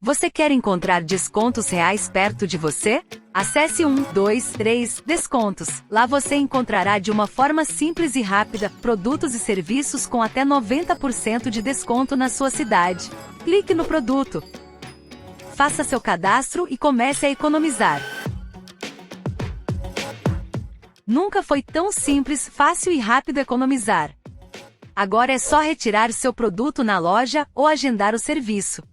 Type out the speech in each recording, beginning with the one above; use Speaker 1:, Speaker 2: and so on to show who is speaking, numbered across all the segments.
Speaker 1: Você quer encontrar descontos reais perto de você? Acesse 123 Descontos. Lá você encontrará de uma forma simples e rápida produtos e serviços com até 90% de desconto na sua cidade. Clique no produto. Faça seu cadastro e comece a economizar. Nunca foi tão simples, fácil e rápido economizar. Agora é só retirar seu produto na loja ou agendar o serviço.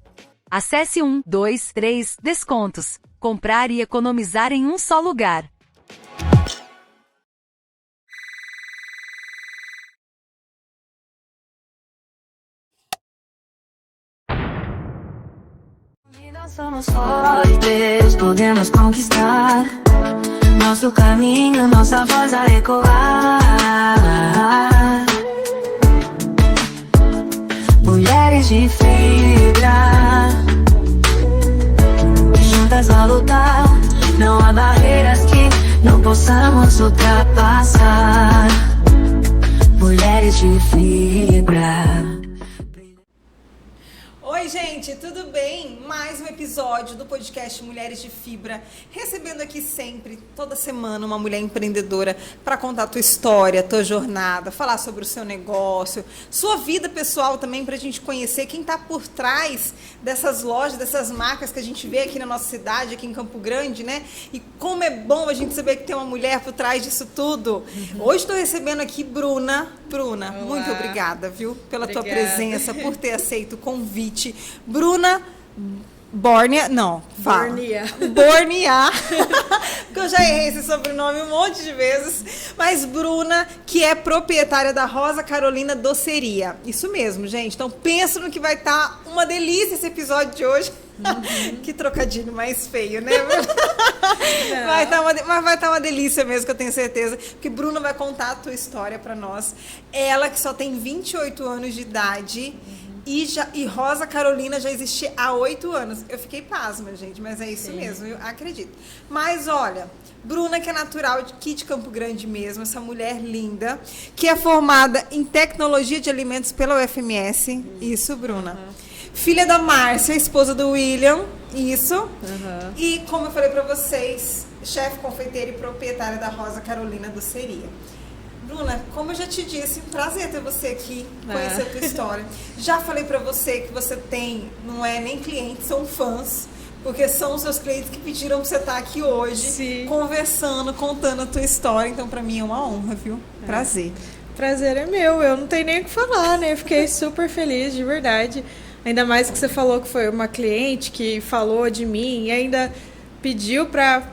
Speaker 1: Acesse 123 Descontos. Comprar e economizar em um só lugar.
Speaker 2: Unidos somos fortes, podemos conquistar nosso caminho, nossa voz a ecoar. Mulheres de fibra, juntas a lutar. Não há barreiras que não possamos ultrapassar. Mulheres de fibra.
Speaker 3: Oi, gente, tudo bem? Mais um episódio do podcast Mulheres de Fibra, recebendo aqui sempre, toda semana, uma mulher empreendedora para contar a tua história, a tua jornada, falar sobre o seu negócio, sua vida pessoal também, para a gente conhecer quem está por trás dessas lojas, dessas marcas que a gente vê aqui na nossa cidade, aqui em Campo Grande, né? E como é bom a gente saber que tem uma mulher por trás disso tudo. Hoje estou recebendo aqui Bruna. Bruna,
Speaker 4: olá.
Speaker 3: Muito obrigada, viu? Pela tua
Speaker 4: Obrigada.
Speaker 3: presença, por ter aceito o convite. Bruna Bornia, não, fala. Bornia. Porque eu já errei esse sobrenome um monte de vezes. Mas Bruna, que é proprietária da Rosa Carolina Doceria. Isso mesmo, gente. Então pensa no que vai estar uma delícia esse episódio de hoje. Que trocadilho mais feio, né? Vai estar uma delícia mesmo, que eu tenho certeza. Porque Bruna vai contar a tua história pra nós. Ela que só tem 28 anos de idade. E Rosa Carolina já existe há 8 anos. Eu fiquei pasma, gente, mas é isso mesmo, eu acredito. Mas olha, Bruna, que é natural aqui de Campo Grande mesmo, essa mulher linda, que é formada em Tecnologia de Alimentos pela UFMS. Isso, Bruna. Filha da Márcia, esposa do William. Isso. E, como eu falei pra vocês, chefe confeiteira e proprietária da Rosa Carolina Doceria. Bruna, como eu já te disse, prazer ter você aqui, conhecer a tua história. Já falei pra você que você tem, não é nem clientes, são fãs, porque são os seus clientes que pediram pra você estar aqui hoje,
Speaker 4: Sim.
Speaker 3: Conversando, contando a tua história. Então, pra mim é uma honra, viu? Prazer.
Speaker 4: Prazer é meu, eu não tenho nem o que falar, né? Eu fiquei super feliz, de verdade. Ainda mais que você falou que foi uma cliente que falou de mim e ainda pediu pra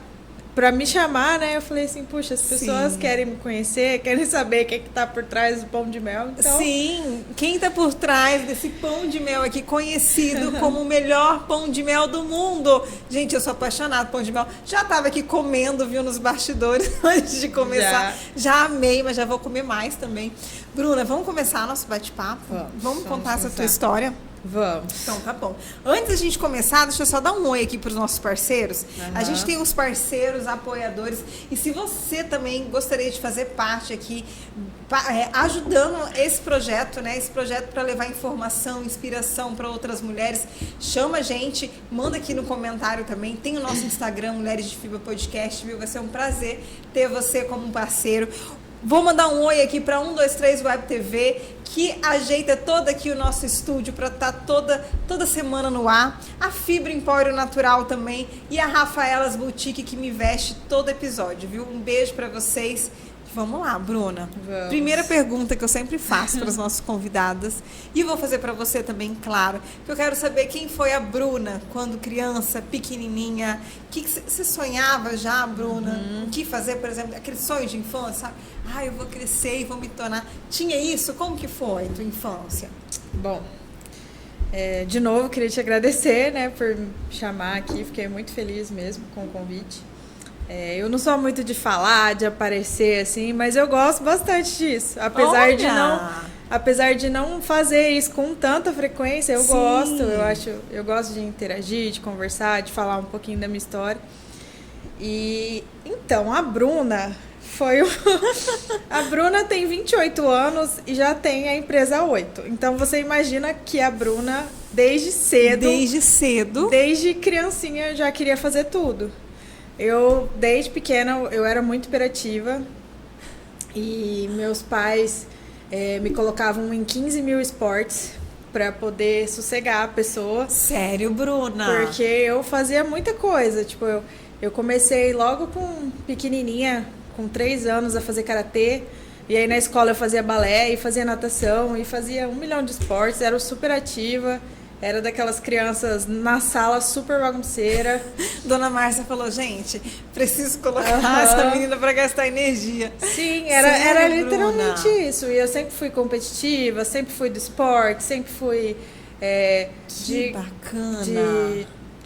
Speaker 4: me chamar, né? Eu falei assim, puxa, as pessoas querem me conhecer, querem saber o que tá por trás do pão de mel. Então...
Speaker 3: Sim, quem tá por trás desse pão de mel aqui, conhecido como o melhor pão de mel do mundo. Gente, eu sou apaixonada por pão de mel. Já tava aqui comendo, viu, nos bastidores antes de começar. Já amei, mas já vou comer mais também. Bruna, vamos começar nosso bate-papo? Vamos contar essa tua história?
Speaker 4: Vamos.
Speaker 3: Então, tá bom. Antes da gente começar, deixa eu só dar um oi aqui para os nossos parceiros. A gente tem os parceiros, apoiadores. E se você também gostaria de fazer parte aqui, ajudando esse projeto, né? Esse projeto para levar informação, inspiração para outras mulheres, chama a gente, manda aqui no comentário também. Tem o nosso Instagram, Mulheres de Fibra Podcast, viu? Vai ser um prazer ter você como um parceiro. Vou mandar um oi aqui para 123 Web TV, que ajeita todo aqui o nosso estúdio para estar toda semana no ar. A Fibra Empório Natural também e a Rafaelas Boutique, que me veste todo episódio, viu? Um beijo para vocês. Vamos lá, Bruna.
Speaker 4: Vamos.
Speaker 3: Primeira pergunta que eu sempre faço para as nossas convidadas, e vou fazer para você também, claro, que eu quero saber quem foi a Bruna quando criança, pequenininha. O que você sonhava já, Bruna? O que fazer, por exemplo, aquele sonho de infância, sabe? Ah, eu vou crescer e vou me tornar... Tinha isso? Como que foi a tua infância?
Speaker 4: Bom, de novo, queria te agradecer, né, por me chamar aqui. Fiquei muito feliz mesmo com o convite. Eu não sou muito de falar, de aparecer, assim, mas eu gosto bastante disso. Apesar de não fazer isso com tanta frequência, eu gosto. Eu gosto de interagir, de conversar, de falar um pouquinho da minha história. E então, a Bruna a Bruna tem 28 anos e já tem a empresa há 8. Então, você imagina que a Bruna desde cedo.
Speaker 3: Desde cedo.
Speaker 4: Desde criancinha eu já queria fazer tudo. Eu, desde pequena, eu era muito hiperativa. E meus pais me colocavam em 15 mil esportes para poder sossegar a pessoa.
Speaker 3: Sério, Bruna?
Speaker 4: Porque eu fazia muita coisa. Tipo, eu comecei logo com pequenininha, com 3 anos, a fazer karatê. E aí na escola eu fazia balé e fazia natação e fazia 1 milhão de esportes. Era super ativa. Era daquelas crianças na sala super bagunceira.
Speaker 3: Dona Márcia falou, gente, preciso colocar essa menina para gastar energia.
Speaker 4: Sim, era
Speaker 3: Sério,
Speaker 4: literalmente
Speaker 3: Bruna?
Speaker 4: isso. E eu sempre fui competitiva, sempre fui do esporte, sempre fui...
Speaker 3: Que bacana.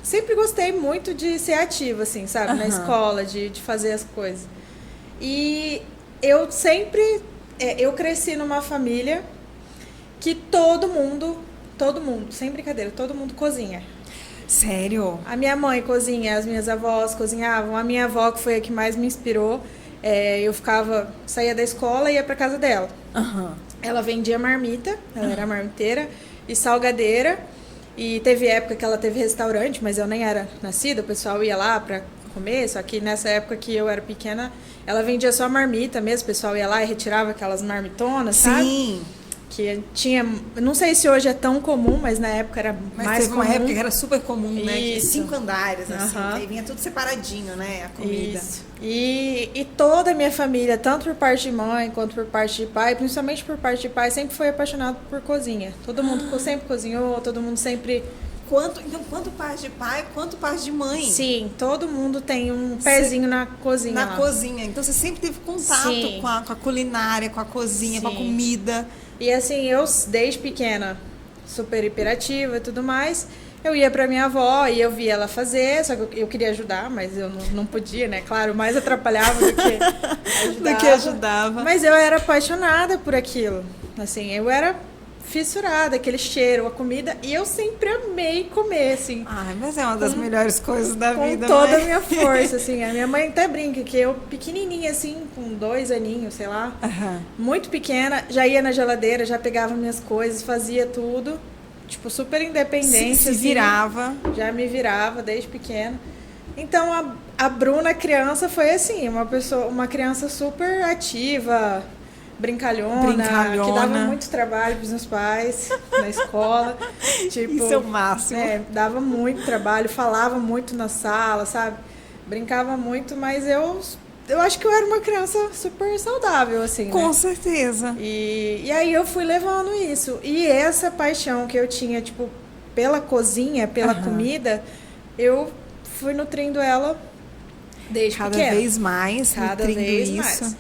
Speaker 4: Sempre gostei muito de ser ativa, assim, sabe? Na escola, de fazer as coisas. E eu sempre... eu cresci numa família que todo mundo, sem brincadeira, todo mundo cozinha.
Speaker 3: Sério?
Speaker 4: A minha mãe cozinha, as minhas avós cozinhavam. A minha avó, que foi a que mais me inspirou, saía da escola e ia pra casa dela. Ela vendia marmita, ela era marmiteira e salgadeira. E teve época que ela teve restaurante, mas eu nem era nascida, o pessoal ia lá pra comer. Só que nessa época que eu era pequena, ela vendia só marmita mesmo, o pessoal ia lá e retirava aquelas marmitonas, sabe?
Speaker 3: Sim.
Speaker 4: Que tinha, não sei se hoje é tão comum, mas na época era
Speaker 3: Mas
Speaker 4: mais
Speaker 3: teve
Speaker 4: comum.
Speaker 3: uma época que era super comum, né? Que
Speaker 4: Isso.
Speaker 3: 5 andares, assim,
Speaker 4: Aham.
Speaker 3: que aí vinha tudo separadinho, né? A comida.
Speaker 4: Isso. E toda a minha família, tanto por parte de mãe quanto por parte de pai, principalmente por parte de pai, sempre foi apaixonado por cozinha. Todo mundo sempre cozinhou, todo mundo sempre...
Speaker 3: Quanto parte de pai, quanto parte de mãe.
Speaker 4: Sim, todo mundo tem um pezinho na cozinha.
Speaker 3: Na
Speaker 4: lá.
Speaker 3: cozinha. Então você sempre teve contato
Speaker 4: Sim.
Speaker 3: com a culinária, com a cozinha, com a
Speaker 4: Sim.
Speaker 3: comida.
Speaker 4: E assim, eu desde pequena, super hiperativa e tudo mais, eu ia pra minha avó e eu via ela fazer, só que eu queria ajudar, mas eu não podia, né? Claro, mais atrapalhava do que ajudava.
Speaker 3: Do que ajudava.
Speaker 4: Mas eu era apaixonada por aquilo. Assim, eu era fissurada, aquele cheiro, a comida, e eu sempre amei comer, assim.
Speaker 3: Ai, mas é uma das melhores coisas da
Speaker 4: Com
Speaker 3: vida,
Speaker 4: toda a
Speaker 3: mãe.
Speaker 4: minha força, assim. A minha mãe até brinca que eu, pequenininha, assim, com 2 aninhos, sei lá, muito pequena, já ia na geladeira, já pegava minhas coisas, fazia tudo. Tipo, super independente.
Speaker 3: Se
Speaker 4: assim.
Speaker 3: virava.
Speaker 4: Já me virava desde pequena. Então, a Bruna, criança, foi assim, uma criança super ativa, brincalhona, que dava muito trabalho pros meus pais na escola. Tipo,
Speaker 3: Isso é o máximo.
Speaker 4: dava muito trabalho, falava muito na sala, sabe? Brincava muito, mas eu acho que eu era uma criança super saudável, assim,
Speaker 3: Com
Speaker 4: né?
Speaker 3: certeza.
Speaker 4: E aí eu fui levando isso. E essa paixão que eu tinha, tipo, pela cozinha, pela comida, eu fui nutrindo ela desde
Speaker 3: Cada
Speaker 4: pequena.
Speaker 3: vez mais,
Speaker 4: Cada
Speaker 3: nutrindo
Speaker 4: vez
Speaker 3: isso.
Speaker 4: mais.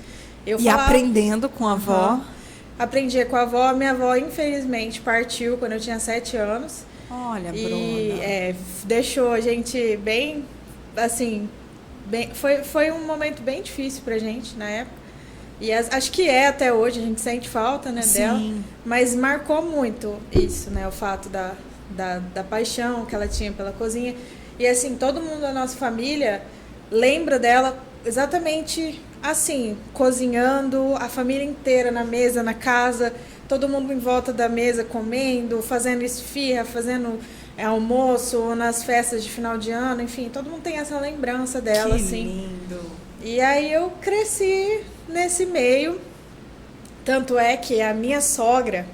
Speaker 4: Eu
Speaker 3: E
Speaker 4: falava-
Speaker 3: aprendendo com a avó.
Speaker 4: Aprendia com a avó. Minha avó, infelizmente, partiu quando eu tinha 7 anos.
Speaker 3: Olha, Bruna.
Speaker 4: E deixou a gente bem, assim, foi um momento bem difícil pra gente na época. E acho que até hoje, a gente sente falta, né, dela.
Speaker 3: Sim.
Speaker 4: Mas marcou muito isso, né, o fato da paixão que ela tinha pela cozinha. E assim, todo mundo da nossa família lembra dela exatamente assim, cozinhando, a família inteira na mesa, na casa, todo mundo em volta da mesa comendo, fazendo esfirra, fazendo almoço, ou nas festas de final de ano, enfim, todo mundo tem essa lembrança dela,
Speaker 3: Que
Speaker 4: assim.
Speaker 3: lindo.
Speaker 4: E aí eu cresci nesse meio, tanto é que a minha sogra,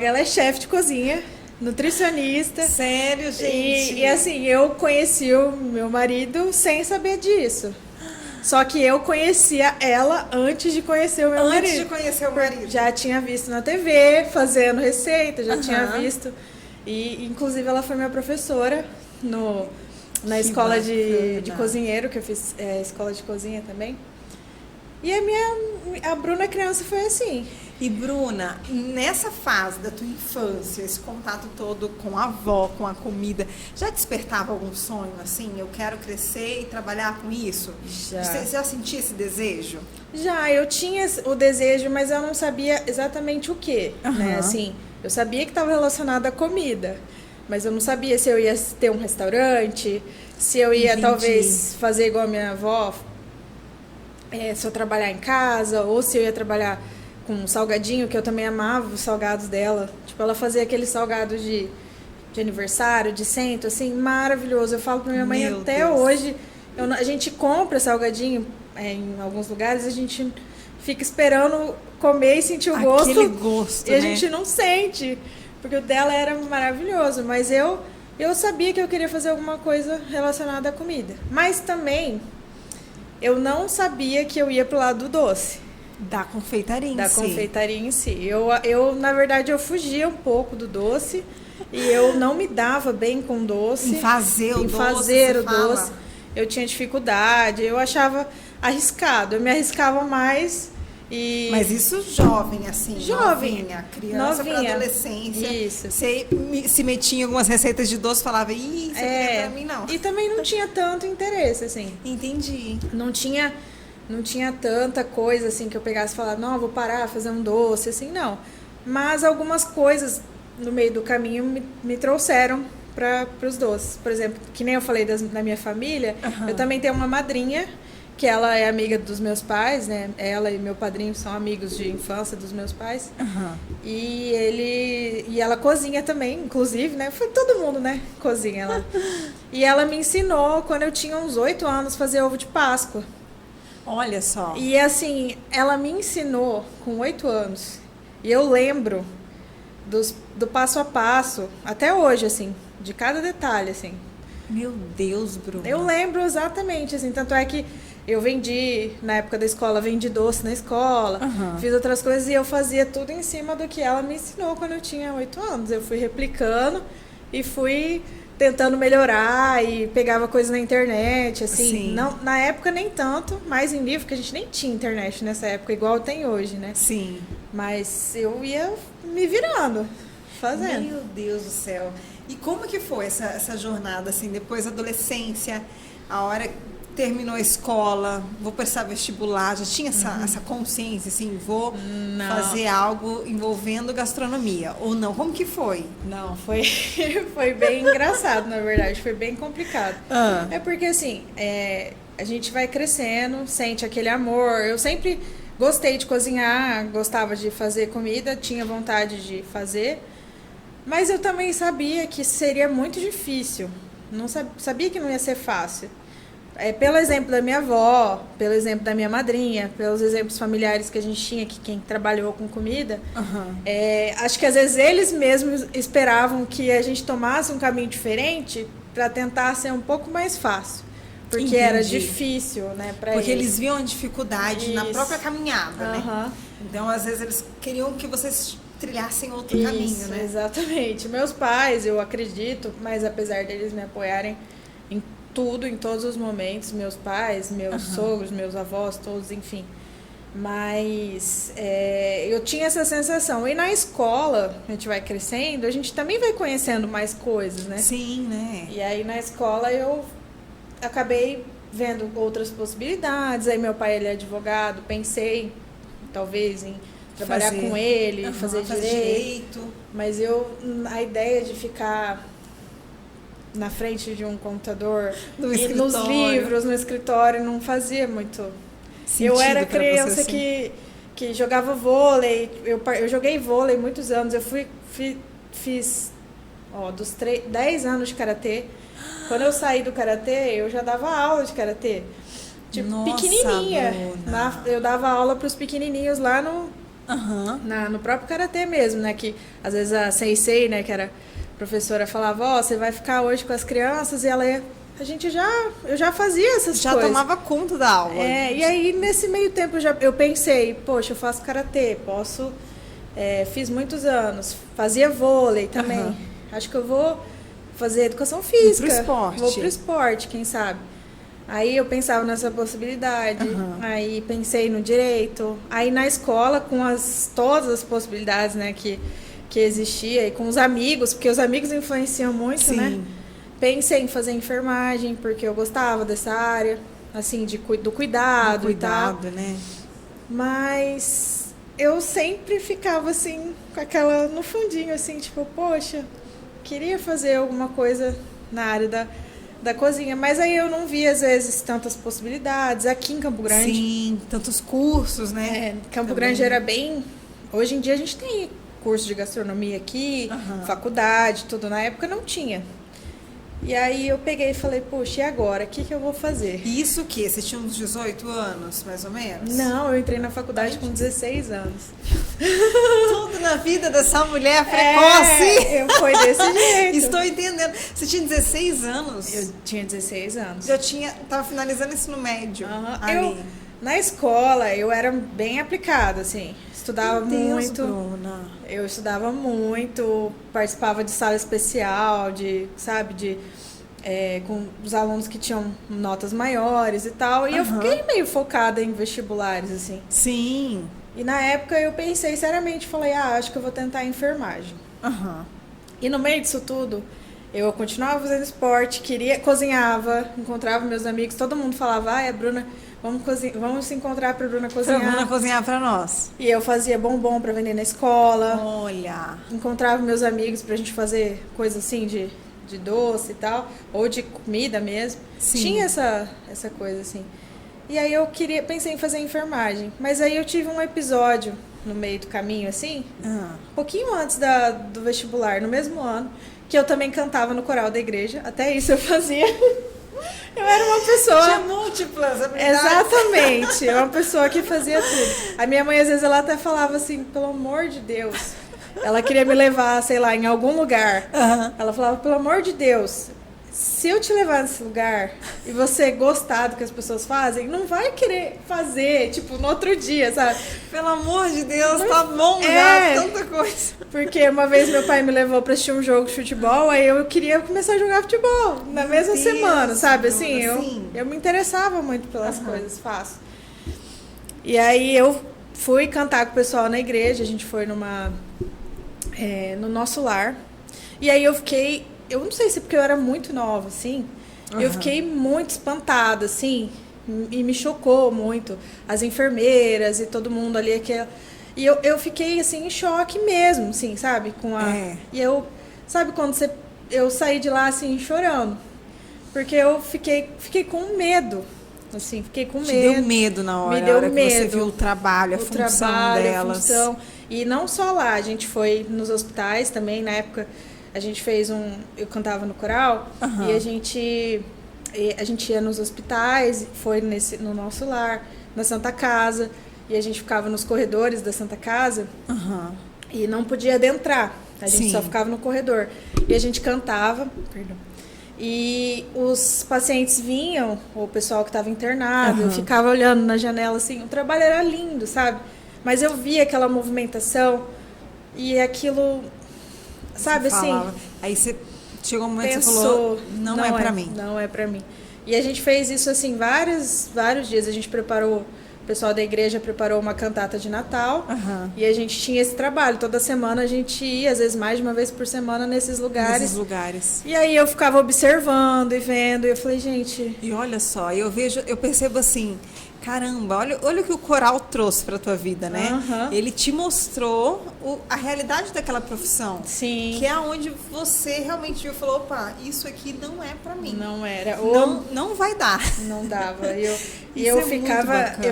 Speaker 4: ela é chefe de cozinha, nutricionista.
Speaker 3: Sério, gente?
Speaker 4: E assim, eu conheci o meu marido sem saber disso. Só que eu conhecia ela antes de conhecer o meu marido.
Speaker 3: Antes de conhecer o marido.
Speaker 4: Já tinha visto na TV, fazendo receita, já
Speaker 3: Aham.
Speaker 4: tinha visto. E, inclusive, ela foi minha professora na escola de
Speaker 3: bacana.
Speaker 4: cozinheiro, que eu fiz escola de cozinha também. E a Bruna criança foi assim.
Speaker 3: E Bruna, nessa fase da tua infância, esse contato todo com a avó, com a comida, já despertava algum sonho assim? Eu quero crescer e trabalhar com isso?
Speaker 4: Já.
Speaker 3: Você já sentia esse desejo?
Speaker 4: Já, eu tinha o desejo, mas eu não sabia exatamente o que, né?
Speaker 3: Aham.
Speaker 4: Assim, eu sabia que estava relacionado à comida, mas eu não sabia se eu ia ter um restaurante, se eu ia
Speaker 3: Entendi.
Speaker 4: talvez fazer igual a minha avó, se eu trabalhar em casa, ou se eu ia trabalhar com salgadinho, que eu também amava os salgados dela. Tipo, ela fazia aqueles salgados de aniversário, de cento, assim, maravilhoso. Eu falo pra minha mãe até hoje, a gente compra salgadinho em alguns lugares, a gente fica esperando comer e sentir o gosto.
Speaker 3: Aquele gosto,
Speaker 4: e a gente não sente, porque o dela era maravilhoso. Mas eu sabia que eu queria fazer alguma coisa relacionada à comida. Mas também, eu não sabia que eu ia pro lado do doce.
Speaker 3: Da confeitaria em si.
Speaker 4: Da confeitaria em si. Na verdade, eu fugia um pouco do doce e eu não me dava bem com doce.
Speaker 3: Em fazer o
Speaker 4: doce. Eu tinha dificuldade, eu achava arriscado. Eu me arriscava mais e...
Speaker 3: Mas isso jovem, assim.
Speaker 4: Jovem.
Speaker 3: Criança para adolescência.
Speaker 4: Isso.
Speaker 3: Você se metia em algumas receitas de doce e falava, isso aqui não é pra mim, não.
Speaker 4: E também não tinha tanto interesse, assim.
Speaker 3: Entendi.
Speaker 4: Não tinha tanta coisa, assim, que eu pegasse e falasse, não, vou parar, fazer um doce, assim, não. Mas algumas coisas no meio do caminho me trouxeram para os doces. Por exemplo, que nem eu falei da minha família, eu também tenho uma madrinha, que ela é amiga dos meus pais, né? Ela e meu padrinho são amigos de infância dos meus pais. E ela cozinha também, inclusive, né? Foi todo mundo, né? Cozinha lá. E ela me ensinou, quando eu tinha uns 8 anos, fazer ovo de Páscoa.
Speaker 3: Olha só.
Speaker 4: E assim, ela me ensinou com 8 anos. E eu lembro do passo a passo, até hoje, assim, de cada detalhe, assim.
Speaker 3: Meu Deus, Bruno.
Speaker 4: Eu lembro exatamente, assim, tanto é que eu vendi, na época da escola, vendi doce na escola, fiz outras coisas e eu fazia tudo em cima do que ela me ensinou quando eu tinha 8 anos. Eu fui replicando e fui tentando melhorar e pegava coisas na internet, assim. Não, na época nem tanto, mas em livro, que a gente nem tinha internet nessa época, igual tem hoje, né?
Speaker 3: Sim.
Speaker 4: Mas eu ia me virando, fazendo.
Speaker 3: Meu Deus do céu. E como que foi essa jornada, assim, depois da adolescência, a hora que terminou a escola, vou prestar vestibular, já tinha essa consciência, assim, vou fazer algo envolvendo gastronomia, ou não? Como que foi?
Speaker 4: Não, foi bem engraçado, na verdade, foi bem complicado. É porque, assim, a gente vai crescendo, sente aquele amor. Eu sempre gostei de cozinhar, gostava de fazer comida, tinha vontade de fazer, mas eu também sabia que seria muito difícil. Não sabia que não ia ser fácil. Pelo exemplo da minha avó, pelo exemplo da minha madrinha, pelos exemplos familiares que a gente tinha, que quem trabalhou com comida, acho que às vezes eles mesmos esperavam que a gente tomasse um caminho diferente para tentar ser um pouco mais fácil. Porque era difícil, né, para eles.
Speaker 3: Porque eles viam a dificuldade na própria caminhada, né? Então, às vezes, eles queriam que vocês trilhassem outro caminho, né?
Speaker 4: Exatamente. Meus pais, eu acredito, mas apesar deles me apoiarem em tudo, em todos os momentos, meus pais, meus sogros, meus avós, todos, enfim. Mas eu tinha essa sensação. E na escola, a gente vai crescendo, a gente também vai conhecendo mais coisas, né?
Speaker 3: Sim, né?
Speaker 4: E aí na escola eu acabei vendo outras possibilidades. Aí meu pai, ele é advogado, pensei talvez em trabalhar com ele, fazer direito. Mas a ideia de ficar na frente de um computador, e nos livros, no escritório, não fazia muito sentido. Eu era criança assim, que jogava vôlei, eu joguei vôlei muitos anos, eu fiz dos 10 anos de karatê. Quando eu saí do karatê, eu já dava aula de karatê. Tipo, nossa, pequenininha. Eu dava aula para os pequenininhos lá no próprio karatê mesmo, né? Que às vezes a sensei, né, que era professora, falava, você vai ficar hoje com as crianças, e eu já fazia essas coisas.
Speaker 3: Já tomava conta da aula.
Speaker 4: E aí, nesse meio tempo, eu pensei, poxa, eu faço karatê, posso... fiz muitos anos, fazia vôlei também. Acho que eu vou fazer educação física. Vou pro esporte, quem sabe. Aí eu pensava nessa possibilidade, aí pensei no direito. Aí na escola, com todas as possibilidades, né, que existia, e com os amigos, porque os amigos influenciam muito, né? Pensei em fazer enfermagem, porque eu gostava dessa área, assim, do cuidado e tal.
Speaker 3: Né?
Speaker 4: Mas eu sempre ficava, assim, com aquela no fundinho, assim, tipo, poxa, queria fazer alguma coisa na área da cozinha, mas aí eu não via, às vezes, tantas possibilidades. Aqui em Campo Grande...
Speaker 3: Sim, tantos cursos, né?
Speaker 4: Campo Grande era bem hoje em dia a gente tem curso de gastronomia aqui, faculdade, tudo. Na época não tinha. E aí eu peguei e falei, poxa, e agora? O que eu vou fazer?
Speaker 3: Isso o quê? Você tinha uns 18 anos, mais ou menos?
Speaker 4: Não, eu entrei na faculdade com 16 anos.
Speaker 3: Tudo na vida dessa mulher precoce.
Speaker 4: Foi desse jeito.
Speaker 3: Estou entendendo. Você tinha 16 anos?
Speaker 4: Eu tinha 16 anos.
Speaker 3: Tava finalizando ensino médio.
Speaker 4: Na escola, eu era bem aplicada, assim. Estudava muito.
Speaker 3: Bruna.
Speaker 4: Eu estudava muito, participava de sala especial, com os alunos que tinham notas maiores e tal. E eu fiquei meio focada em vestibulares, assim.
Speaker 3: Sim.
Speaker 4: E na época eu pensei seriamente, falei, acho que eu vou tentar enfermagem. E no meio disso tudo, eu continuava fazendo esporte, cozinhava, encontrava meus amigos, todo mundo falava, Bruna, vamos se encontrar pra Bruna cozinhar.
Speaker 3: Pra Bruna cozinhar pra nós.
Speaker 4: E eu fazia bombom pra vender na escola.
Speaker 3: Olha.
Speaker 4: Encontrava meus amigos pra gente fazer coisa assim de doce e tal, ou de comida mesmo.
Speaker 3: Sim.
Speaker 4: Tinha essa coisa assim. E aí eu pensei em fazer enfermagem. Mas aí eu tive um episódio no meio do caminho, assim, um pouquinho antes do vestibular, no mesmo ano, que eu também cantava no coral da igreja. Até isso eu fazia. Eu era uma pessoa...
Speaker 3: Tinha múltiplas habilidades.
Speaker 4: Exatamente. Eu era uma pessoa que fazia tudo. A minha mãe, às vezes, ela até falava assim, pelo amor de Deus. Ela queria me levar, sei lá, em algum lugar. Ela falava, pelo amor de Deus, se eu te levar nesse lugar e você gostar do que as pessoas fazem, não vai querer fazer, tipo, no outro dia, sabe?
Speaker 3: Pelo amor de Deus, tá bom já, tanta coisa.
Speaker 4: Porque uma vez meu pai me levou pra assistir um jogo de futebol, aí eu queria começar a jogar futebol na mesma semana, sabe? Assim, eu me interessava muito pelas coisas, faço. E aí eu fui cantar com o pessoal na igreja, a gente foi no nosso lar. E aí eu não sei se porque eu era muito nova, assim, eu fiquei muito espantada, assim, e me chocou muito. As enfermeiras e todo mundo ali, e eu fiquei, assim, em choque mesmo, assim, sabe? E sabe quando eu saí de lá, assim, chorando, porque eu fiquei com medo, assim, fiquei com medo.
Speaker 3: Te deu medo na hora,
Speaker 4: me deu
Speaker 3: hora
Speaker 4: medo.
Speaker 3: Que você viu o trabalho, a função delas.
Speaker 4: E não só lá, a gente foi nos hospitais também, na época a gente fez eu cantava no coral, e a gente ia nos hospitais, foi no nosso lar, na Santa Casa, e a gente ficava nos corredores da Santa Casa, e não podia adentrar, a gente só ficava no corredor. E a gente cantava, e os pacientes vinham, o pessoal que estava internado, eu ficava olhando na janela, assim, o trabalho era lindo, sabe? Mas eu via aquela movimentação e aquilo, sabe, assim...
Speaker 3: Aí você chegou um momento que você falou, não é pra mim.
Speaker 4: Não é pra mim. E a gente fez isso, assim, vários dias. A gente preparou, o pessoal da igreja preparou uma cantata de Natal. E a gente tinha esse trabalho. Toda semana a gente ia, às vezes mais de uma vez por semana, nesses lugares. E aí eu ficava observando e vendo. E eu falei, gente...
Speaker 3: E olha só, eu percebo assim... Caramba, olha o que o coral trouxe pra tua vida, né? Ele te mostrou a realidade daquela profissão.
Speaker 4: Sim.
Speaker 3: Que é onde você realmente viu e falou, opa, isso aqui não é pra mim.
Speaker 4: Não era.
Speaker 3: Não vai dar.
Speaker 4: Não dava. Eu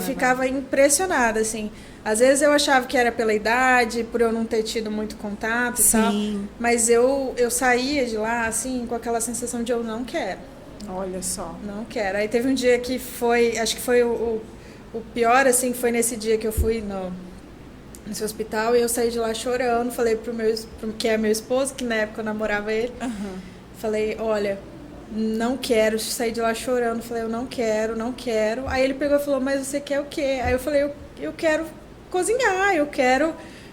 Speaker 4: ficava impressionada, assim. Às vezes eu achava que era pela idade, por eu não ter tido muito contato e tal. Mas eu saía de lá, assim, com aquela sensação de eu não quero.
Speaker 3: Olha só.
Speaker 4: Não quero. Aí teve um dia que acho que foi o pior, assim, foi nesse dia que eu fui nesse hospital e eu saí de lá chorando. Falei que é meu esposo, que na época eu namorava ele. Falei, olha, não quero. Saí de lá chorando. Falei, eu não quero. Aí ele pegou e falou, mas você quer o quê? Aí eu falei, eu quero cozinhar, eu quero...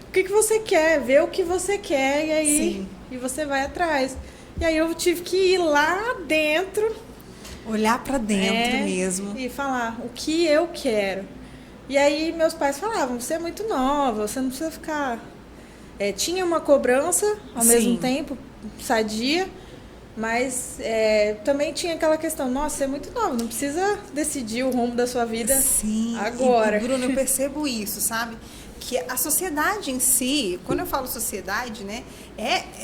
Speaker 4: O que você quer? Ver o que você quer e aí e você vai atrás. E aí eu tive que ir lá dentro.
Speaker 3: Olhar pra dentro mesmo.
Speaker 4: E falar o que eu quero. E aí meus pais falavam, você é muito nova, você não precisa ficar... tinha uma cobrança ao mesmo tempo, sadia, mas também tinha aquela questão, nossa, você é muito nova, não precisa decidir o rumo da sua vida agora.
Speaker 3: E, Bruno, eu percebo isso, sabe? que a sociedade em si, quando eu falo sociedade, né,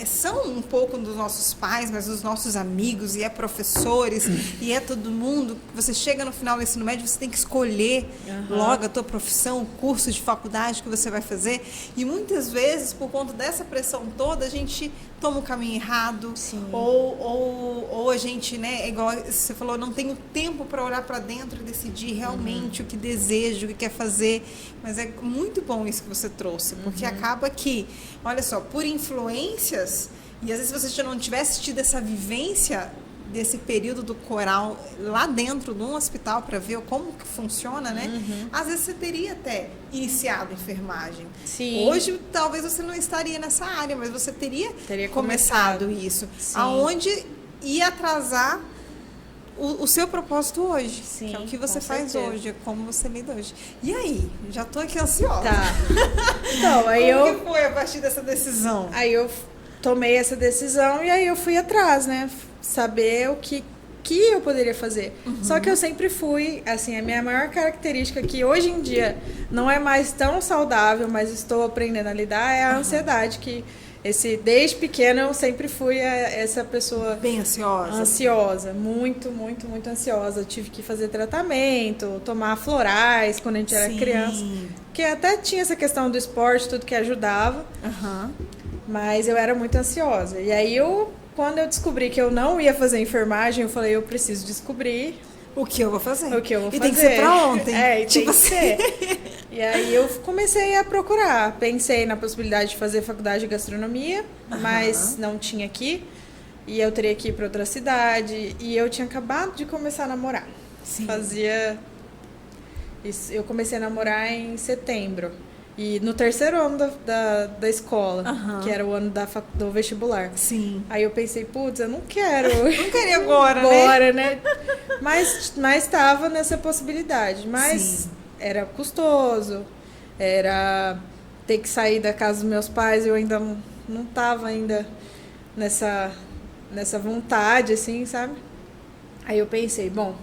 Speaker 3: são um pouco dos nossos pais, mas os nossos amigos, e professores, e todo mundo. Você chega no final do ensino médio, você tem que escolher logo a tua profissão, o curso de faculdade que você vai fazer, e muitas vezes, por conta dessa pressão toda, a gente toma o caminho errado, ou a gente, né, igual você falou, não tem o tempo para olhar para dentro e decidir realmente o que deseja, o que quer fazer. Mas é muito bom isso que você trouxe, porque acaba que, olha só, por influências, e às vezes se você já não tivesse tido essa vivência desse período do coral lá dentro de um hospital para ver como que funciona, né? Às vezes você teria até iniciado a enfermagem.
Speaker 4: Sim.
Speaker 3: Hoje talvez você não estaria nessa área, mas você teria começado isso. Sim. Aonde ia atrasar o seu propósito hoje. Sim, que é o que você faz hoje, como você lida hoje. E aí? Já tô aqui ansiosa.
Speaker 4: Tá. Então, aí
Speaker 3: como que foi a partir dessa decisão?
Speaker 4: Aí eu tomei essa decisão e aí eu fui atrás, né? Saber o que eu poderia fazer. Só que eu sempre fui, assim, a minha maior característica, que hoje em dia não é mais tão saudável, mas estou aprendendo a lidar, é a ansiedade, que desde pequena eu sempre fui essa pessoa...
Speaker 3: Bem ansiosa.
Speaker 4: Ansiosa, muito, muito, muito ansiosa. Eu tive que fazer tratamento, tomar florais quando a gente era criança. Porque até tinha essa questão do esporte, tudo que ajudava. Mas eu era muito ansiosa. E aí quando eu descobri que eu não ia fazer enfermagem, eu falei, eu preciso descobrir
Speaker 3: o que eu vou fazer.
Speaker 4: O que eu vou fazer.
Speaker 3: E tem que ser pra ontem.
Speaker 4: E tipo tem que ser. E aí eu comecei a procurar. Pensei na possibilidade de fazer faculdade de gastronomia, mas não tinha aqui. E eu teria que ir para outra cidade. E eu tinha acabado de começar a namorar.
Speaker 3: Sim.
Speaker 4: Eu comecei a namorar em setembro. E no terceiro ano da escola, que era o ano do vestibular.
Speaker 3: Sim.
Speaker 4: Aí eu pensei, putz, eu não quero.
Speaker 3: Não queria agora,
Speaker 4: né? Mas estava nessa possibilidade. Mas era custoso, era ter que sair da casa dos meus pais. Eu ainda não estava ainda nessa vontade, assim, sabe? Aí eu pensei, bom,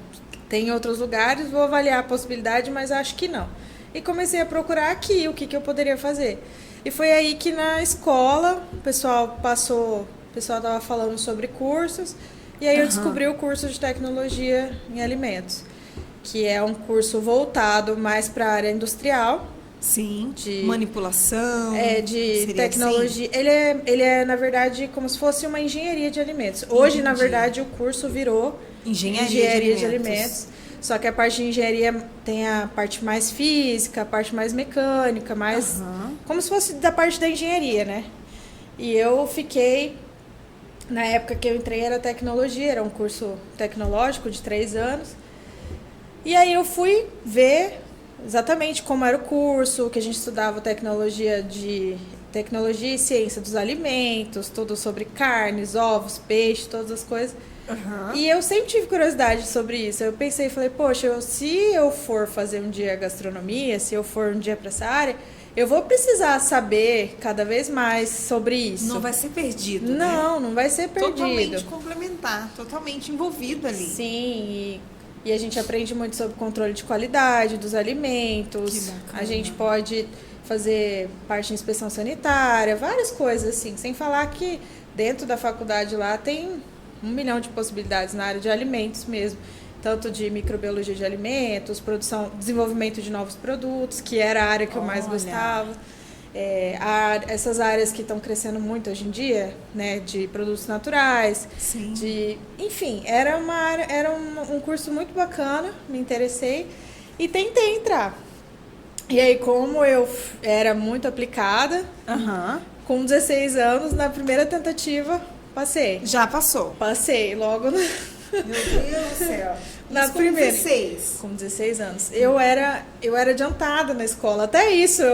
Speaker 4: tem outros lugares, vou avaliar a possibilidade, mas acho que não. E comecei a procurar aqui o que eu poderia fazer. E foi aí que na escola o pessoal estava falando sobre cursos, e aí eu descobri o curso de tecnologia em alimentos, que é um curso voltado mais para a área industrial.
Speaker 3: Sim, de manipulação.
Speaker 4: De tecnologia. Assim? Ele é, na verdade, como se fosse uma engenharia de alimentos. Hoje, na verdade, o curso virou engenharia de alimentos. Só que a parte de engenharia tem a parte mais física, a parte mais mecânica, mais... Como se fosse da parte da engenharia, né? E eu fiquei... Na época que eu entrei era tecnologia, era um curso tecnológico de 3 anos. E aí eu fui ver exatamente como era o curso, que a gente estudava tecnologia e ciência dos alimentos, tudo sobre carnes, ovos, peixe, todas as coisas. E eu sempre tive curiosidade sobre isso. Eu pensei, falei, poxa, se eu for fazer um dia gastronomia, se eu for um dia para essa área, eu vou precisar saber cada vez mais sobre isso.
Speaker 3: Não vai ser perdido,
Speaker 4: Não, não vai ser perdido.
Speaker 3: Totalmente complementar, totalmente envolvido ali.
Speaker 4: Sim, e a gente aprende muito sobre controle de qualidade dos alimentos.
Speaker 3: Que bacana.
Speaker 4: A gente pode fazer parte de inspeção sanitária, várias coisas assim. Sem falar que dentro da faculdade lá tem 1 milhão de possibilidades na área de alimentos mesmo. Tanto de microbiologia de alimentos, desenvolvimento de novos produtos, que era a área que eu mais gostava. Essas áreas que estão crescendo muito hoje em dia, né, de produtos naturais.
Speaker 3: Sim.
Speaker 4: Enfim, era um curso muito bacana, me interessei e tentei entrar. E aí, como eu era muito aplicada, com 16 anos, na primeira tentativa, passei.
Speaker 3: Já passou?
Speaker 4: Passei, logo na...
Speaker 3: Meu Deus do céu.
Speaker 4: Na primeira.
Speaker 3: 16.
Speaker 4: Com 16 anos. Eu era adiantada na escola. Até isso,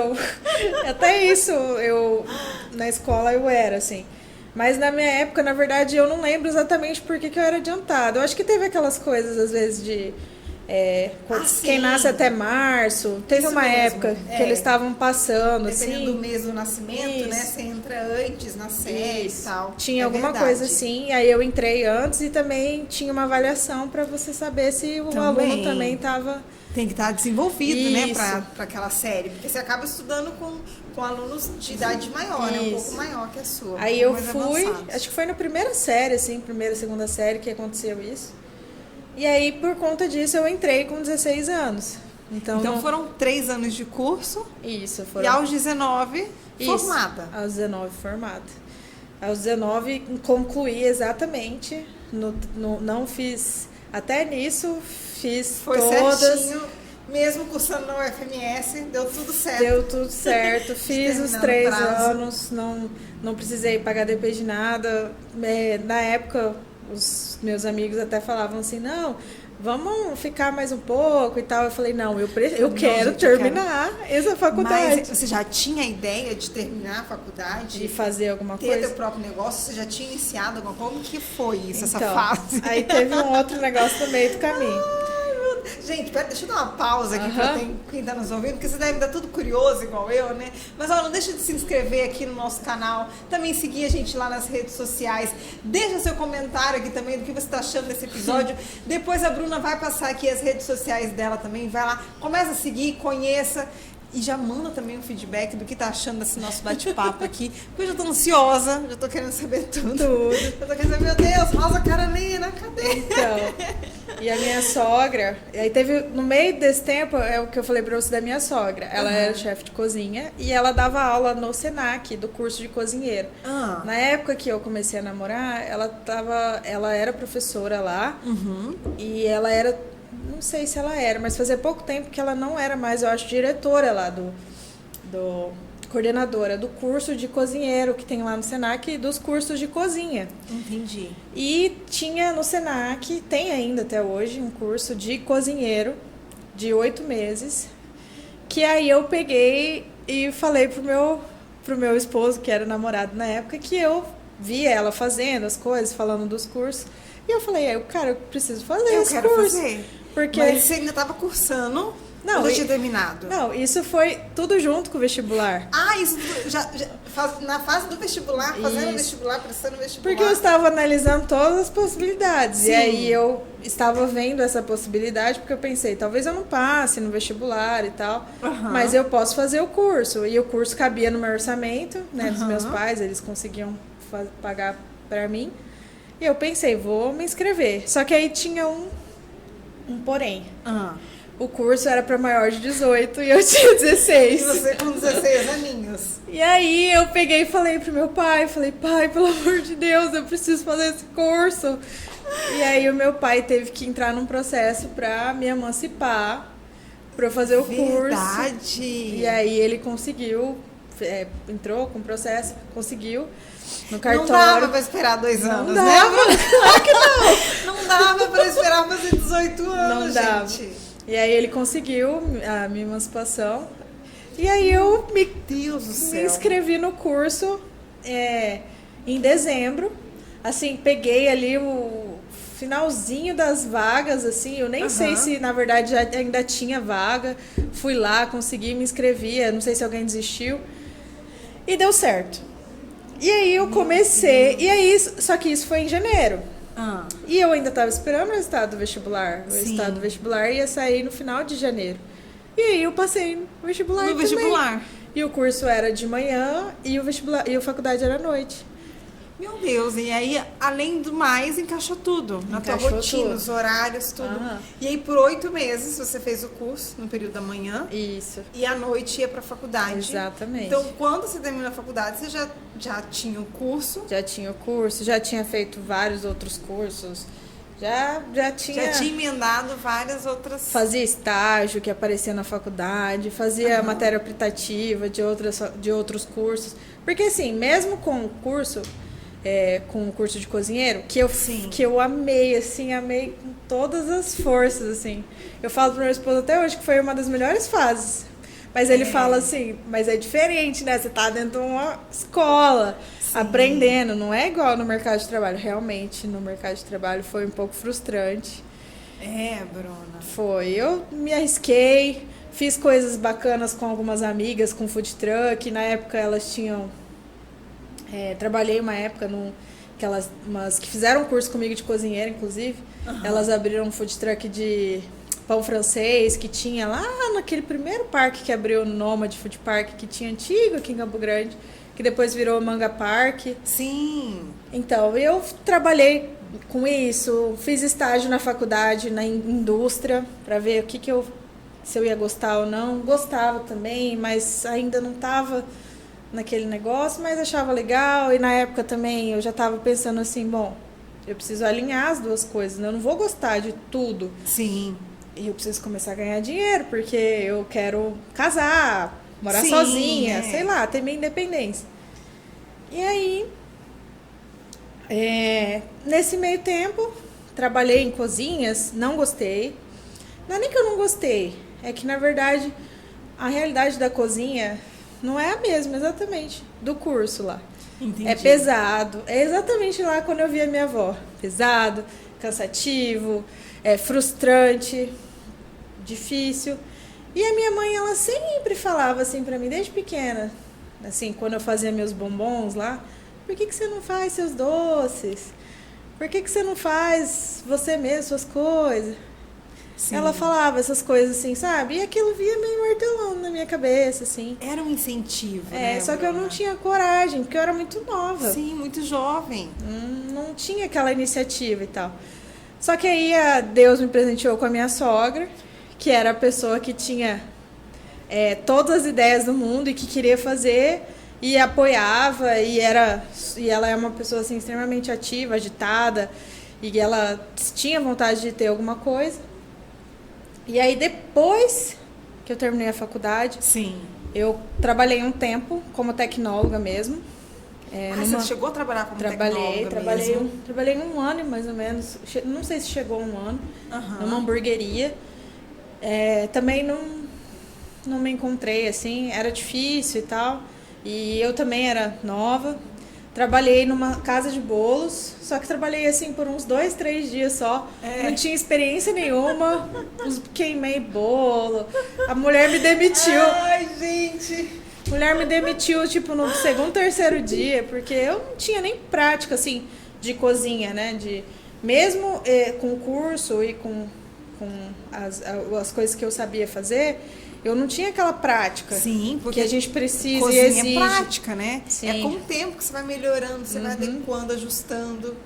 Speaker 4: na escola eu era, assim. Mas na minha época, na verdade, eu não lembro exatamente por que eu era adiantada. Eu acho que teve aquelas coisas, às vezes, de Quem nasce até março. Teve
Speaker 3: Isso
Speaker 4: uma
Speaker 3: mesmo,
Speaker 4: época que eles estavam passando,
Speaker 3: dependendo
Speaker 4: assim.
Speaker 3: do mês do nascimento, né? Você entra antes na série e tal.
Speaker 4: Tinha alguma
Speaker 3: verdade.
Speaker 4: coisa assim, aí eu entrei antes e também tinha uma avaliação para você saber se o aluno também estava...
Speaker 3: Tem que estar desenvolvido, né,
Speaker 4: Isso.
Speaker 3: para aquela série. Porque você acaba estudando com alunos de idade maior, né? Um pouco maior que a sua.
Speaker 4: Aí eu
Speaker 3: mais
Speaker 4: fui,
Speaker 3: avançados.
Speaker 4: acho que foi na primeira série, assim, primeira, segunda série que aconteceu isso. E aí, por conta disso, eu entrei com 16 anos. Então
Speaker 3: Foram 3 anos de curso
Speaker 4: Isso,
Speaker 3: e
Speaker 4: foram...
Speaker 3: aos 19
Speaker 4: Isso,
Speaker 3: formada.
Speaker 4: Aos 19 formada. Aos 19 concluí exatamente. Não fiz... Até nisso, fiz
Speaker 3: Foi
Speaker 4: todas...
Speaker 3: certinho, mesmo cursando na UFMS, deu tudo certo.
Speaker 4: Deu tudo certo, fiz os
Speaker 3: Terminando
Speaker 4: 3
Speaker 3: o prazo.
Speaker 4: anos, não precisei pagar DP de nada. Na época, os meus amigos até falavam assim, não, vamos ficar mais um pouco e tal. Eu falei, não, eu quero
Speaker 3: gente,
Speaker 4: terminar essa faculdade.
Speaker 3: Mas você já tinha a ideia de terminar a faculdade?
Speaker 4: De fazer alguma
Speaker 3: ter
Speaker 4: coisa.
Speaker 3: teu próprio negócio? Você já tinha iniciado alguma coisa? Como que foi isso, essa
Speaker 4: Então,
Speaker 3: fase?
Speaker 4: aí teve um outro negócio no meio do caminho.
Speaker 3: Gente, pera, deixa eu dar uma pausa aqui
Speaker 4: Aham.
Speaker 3: pra quem tá nos ouvindo, porque você deve estar tudo curioso, igual eu, né? Mas ó, não deixa de se inscrever aqui no nosso canal, também seguir a gente lá nas redes sociais, deixa seu comentário aqui também do que você tá achando desse episódio. Depois a Bruna vai passar aqui as redes sociais dela também, vai lá, começa a seguir, conheça. E já manda também um feedback do que tá achando desse nosso bate-papo aqui. Porque eu já tô ansiosa, já tô querendo saber tudo. Eu tô querendo saber, meu Deus, Rosa Carolina, cadê?
Speaker 4: Então, e a minha sogra, aí teve, no meio desse tempo, é o que eu falei pra você da minha sogra. Ela era chefe de cozinha e ela dava aula no Senac, do curso de cozinheiro. Na época que eu comecei a namorar, ela era professora lá e ela era, não sei se ela era, mas fazia pouco tempo que ela não era mais, eu acho, diretora lá do coordenadora do curso de cozinheiro que tem lá no Senac e dos cursos de cozinha.
Speaker 3: Entendi.
Speaker 4: E tinha no Senac, tem ainda até hoje, um curso de cozinheiro de 8 meses, que aí eu peguei e falei pro meu esposo, que era namorado na época, que eu via ela fazendo as coisas, falando dos cursos, e eu falei, cara, eu preciso fazer esse curso.
Speaker 3: Fazer.
Speaker 4: Porque...
Speaker 3: Mas você ainda estava cursando? Não, já tinha terminado?
Speaker 4: Não, isso foi tudo junto com o vestibular.
Speaker 3: Ah, isso na fase do vestibular, fazendo o vestibular, prestando o vestibular.
Speaker 4: Porque eu estava analisando todas as possibilidades.
Speaker 3: Sim.
Speaker 4: E aí eu estava vendo essa possibilidade, porque eu pensei, talvez eu não passe no vestibular e tal, mas eu posso fazer o curso. E o curso cabia no meu orçamento, né, dos meus pais, eles conseguiam pagar para mim. E eu pensei, vou me inscrever. Só que aí tinha um porém. O curso era para maior de 18 e eu tinha 16.
Speaker 3: E você com 16 aninhos.
Speaker 4: E aí eu peguei e falei pro meu pai, pai, pelo amor de Deus, eu preciso fazer esse curso. E aí o meu pai teve que entrar num processo para me emancipar, para eu fazer o curso.
Speaker 3: Verdade.
Speaker 4: E aí ele conseguiu, entrou com o processo, conseguiu. No cartório.
Speaker 3: Não dava pra esperar 2 anos,
Speaker 4: não
Speaker 3: né?
Speaker 4: dava, claro que não.
Speaker 3: Não dava pra esperar fazer 18 anos,
Speaker 4: Não dava.
Speaker 3: gente.
Speaker 4: E aí ele conseguiu a minha emancipação. E aí eu
Speaker 3: Deus do
Speaker 4: me
Speaker 3: céu.
Speaker 4: inscrevi no curso em dezembro. Assim, peguei ali o finalzinho das vagas, assim. Eu nem sei se, na verdade, ainda tinha vaga. Fui lá, consegui, me inscrevi. Não sei se alguém desistiu. E deu certo. E aí eu comecei, só que isso foi em janeiro. E eu ainda estava esperando o resultado do vestibular. O resultado do vestibular ia sair no final de janeiro. E aí eu passei no vestibular também.
Speaker 3: Vestibular.
Speaker 4: E o curso era de manhã e a faculdade era à noite.
Speaker 3: Meu Deus, e aí, além do mais, encaixou tudo. Na tua rotina,
Speaker 4: tudo.
Speaker 3: os horários, tudo. E aí, por 8 meses, você fez o curso no período da manhã.
Speaker 4: Isso.
Speaker 3: E à noite ia pra faculdade.
Speaker 4: Exatamente.
Speaker 3: Então, quando você terminou a faculdade, você já tinha o curso?
Speaker 4: Já tinha o curso, já tinha feito vários outros cursos. Já tinha...
Speaker 3: Já tinha emendado várias outras...
Speaker 4: Fazia estágio que aparecia na faculdade, fazia matéria optativa de outros cursos. Porque, assim, mesmo com o curso... com o curso de cozinheiro, que eu amei, assim, amei com todas as forças, assim. Eu falo pro meu esposo até hoje que foi uma das melhores fases. Mas ele fala assim, mas é diferente, né? Você tá dentro de uma escola, aprendendo, não é igual no mercado de trabalho. Realmente, no mercado de trabalho foi um pouco frustrante.
Speaker 3: É, Bruna.
Speaker 4: Foi. Eu me arrisquei, fiz coisas bacanas com algumas amigas, com food truck. Na época elas tinham... trabalhei uma época umas que fizeram um curso comigo de cozinheira, inclusive. Elas abriram um food truck de pão francês que tinha lá naquele primeiro parque que abriu, no Nômade Food Park, que tinha antigo aqui em Campo Grande, que depois virou Manga Park.
Speaker 3: Sim.
Speaker 4: Então, eu trabalhei com isso, fiz estágio na faculdade, na indústria, para ver se eu ia gostar ou não. Gostava também, mas ainda não estava naquele negócio, mas achava legal. E na época também eu já estava pensando assim, bom, eu preciso alinhar as duas coisas, né? Eu não vou gostar de tudo.
Speaker 3: Sim.
Speaker 4: E eu preciso começar a ganhar dinheiro, porque eu quero casar, morar sozinha, sei lá, ter minha independência. E aí, nesse meio tempo, trabalhei em cozinhas, não gostei. Não é nem que eu não gostei, é que na verdade a realidade da cozinha não é a mesma, exatamente, do curso lá.
Speaker 3: Entendi.
Speaker 4: É pesado, é exatamente lá quando eu vi a minha avó. Pesado, cansativo, frustrante, difícil. E a minha mãe, ela sempre falava assim pra mim, desde pequena, assim, quando eu fazia meus bombons lá, por que você não faz seus doces? Por que você não faz você mesmo suas coisas? Sim. Ela falava essas coisas assim, sabe? E aquilo via meio martelando na minha cabeça, assim.
Speaker 3: Era um incentivo, né,
Speaker 4: só que
Speaker 3: Bruna?
Speaker 4: eu não tinha coragem, porque eu era muito nova.
Speaker 3: Sim, muito jovem.
Speaker 4: Não tinha aquela iniciativa e tal. Só que aí Deus me presenteou com a minha sogra, que era a pessoa que tinha todas as ideias do mundo e que queria fazer e apoiava. E ela é uma pessoa assim, extremamente ativa, agitada, e ela tinha vontade de ter alguma coisa. E aí depois que eu terminei a faculdade,
Speaker 3: sim,
Speaker 4: eu trabalhei um tempo como tecnóloga mesmo.
Speaker 3: Você chegou a trabalhar como tecnóloga mesmo?
Speaker 4: Trabalhei 1 ano, mais ou menos. Não sei se chegou a 1 ano. Numa hamburgueria. Também não me encontrei, assim. Era difícil e tal. E eu também era nova. Trabalhei numa casa de bolos. Só que trabalhei, assim, por uns 2, 3 dias só. Não tinha experiência nenhuma. Queimei bolo. A mulher me demitiu.
Speaker 3: Ai, gente...
Speaker 4: Mulher me demitiu, tipo, no 2º, 3º dia, porque eu não tinha nem prática, assim, de cozinha, né? Mesmo com o curso e com as coisas que eu sabia fazer, eu não tinha aquela prática.
Speaker 3: Sim, porque
Speaker 4: que a gente precisa
Speaker 3: cozinha
Speaker 4: e exige.
Speaker 3: É prática, né?
Speaker 4: Sim.
Speaker 3: É com o tempo que você vai melhorando, você vai adequando, ajustando.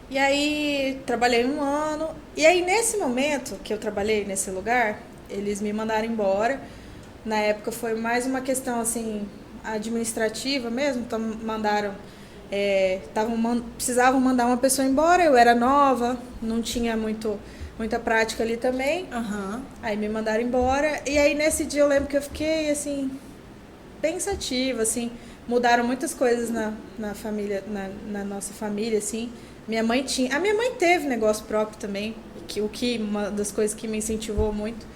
Speaker 4: E aí, trabalhei 1 ano. E aí, nesse momento que eu trabalhei nesse lugar, eles me mandaram embora. Na época foi mais uma questão assim administrativa mesmo, então mandaram, precisavam mandar uma pessoa embora, eu era nova, não tinha muita prática ali também. Aí me mandaram embora, e aí nesse dia eu lembro que eu fiquei assim, pensativa, assim, mudaram muitas coisas na família, na nossa família, assim. A minha mãe teve negócio próprio também, uma das coisas que me incentivou muito.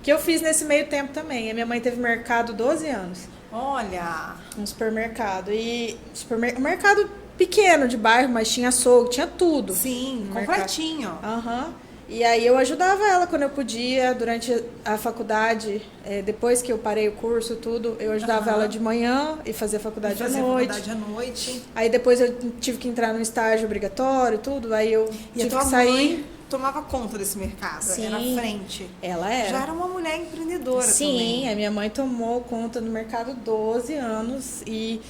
Speaker 4: Que eu fiz nesse meio tempo também. A minha mãe teve mercado 12 anos.
Speaker 3: Olha!
Speaker 4: Um supermercado. Um mercado pequeno de bairro, mas tinha açougue, tinha tudo.
Speaker 3: Sim, completinho.
Speaker 4: E aí eu ajudava ela quando eu podia, durante a faculdade, depois que eu parei o curso, tudo, eu ajudava ela de manhã e fazia faculdade à noite. Aí depois eu tive que entrar no estágio obrigatório, tudo, aí eu tive que sair.
Speaker 3: Mãe tomava conta desse mercado,
Speaker 4: Sim,
Speaker 3: era à frente.
Speaker 4: Ela era.
Speaker 3: Já era uma mulher empreendedora também.
Speaker 4: Sim, a minha mãe tomou conta do mercado 12 anos e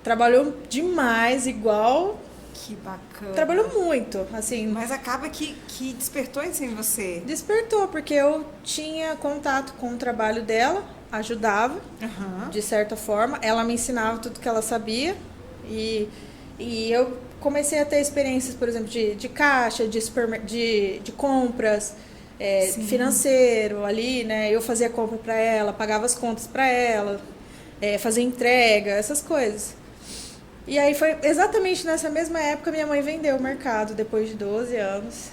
Speaker 4: trabalhou demais, igual...
Speaker 3: Que bacana.
Speaker 4: Trabalhou muito, assim.
Speaker 3: Mas acaba que despertou isso em você.
Speaker 4: Despertou, porque eu tinha contato com o trabalho dela, ajudava, de certa forma. Ela me ensinava tudo que ela sabia e eu comecei a ter experiências, por exemplo, de caixa, de compras, financeiro ali, né? Eu fazia compra para ela, pagava as contas para ela, fazia entrega, essas coisas. E aí foi exatamente nessa mesma época minha mãe vendeu o mercado, depois de 12 anos.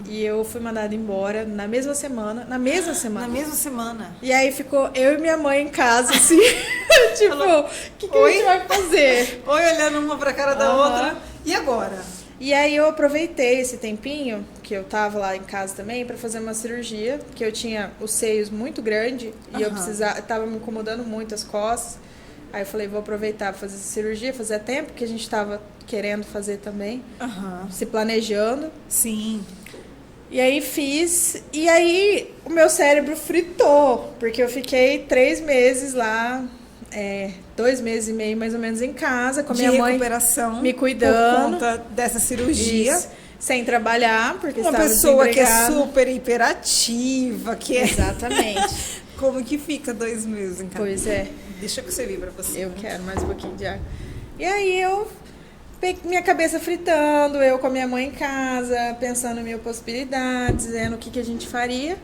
Speaker 4: E eu fui mandada embora na mesma semana. Na mesma semana. E aí ficou eu e minha mãe em casa, assim, tipo, o que a gente vai fazer?
Speaker 3: Olhando uma pra cara da outra. E agora?
Speaker 4: E aí eu aproveitei esse tempinho que eu tava lá em casa também para fazer uma cirurgia, que eu tinha os seios muito grande e eu tava me incomodando muito as costas. Aí eu falei, vou aproveitar para fazer essa cirurgia, fazia tempo que a gente tava querendo fazer também, se planejando.
Speaker 3: Sim.
Speaker 4: E aí fiz, e aí o meu cérebro fritou, porque eu fiquei 3 meses lá, 2 meses e meio mais ou menos em casa, com a minha mãe me cuidando.
Speaker 3: Por conta dessa cirurgia.
Speaker 4: Isso, sem trabalhar, porque
Speaker 3: uma
Speaker 4: estava
Speaker 3: pessoa que é
Speaker 4: desempregada.
Speaker 3: super hiperativa, que é...
Speaker 4: Exatamente.
Speaker 3: Como que fica 2 meses em casa?
Speaker 4: Pois é.
Speaker 3: Deixa que eu servir pra você.
Speaker 4: Eu quero mais um pouquinho de água. E aí eu minha cabeça fritando, eu com a minha mãe em casa, pensando em mil possibilidades, dizendo o que a gente faria.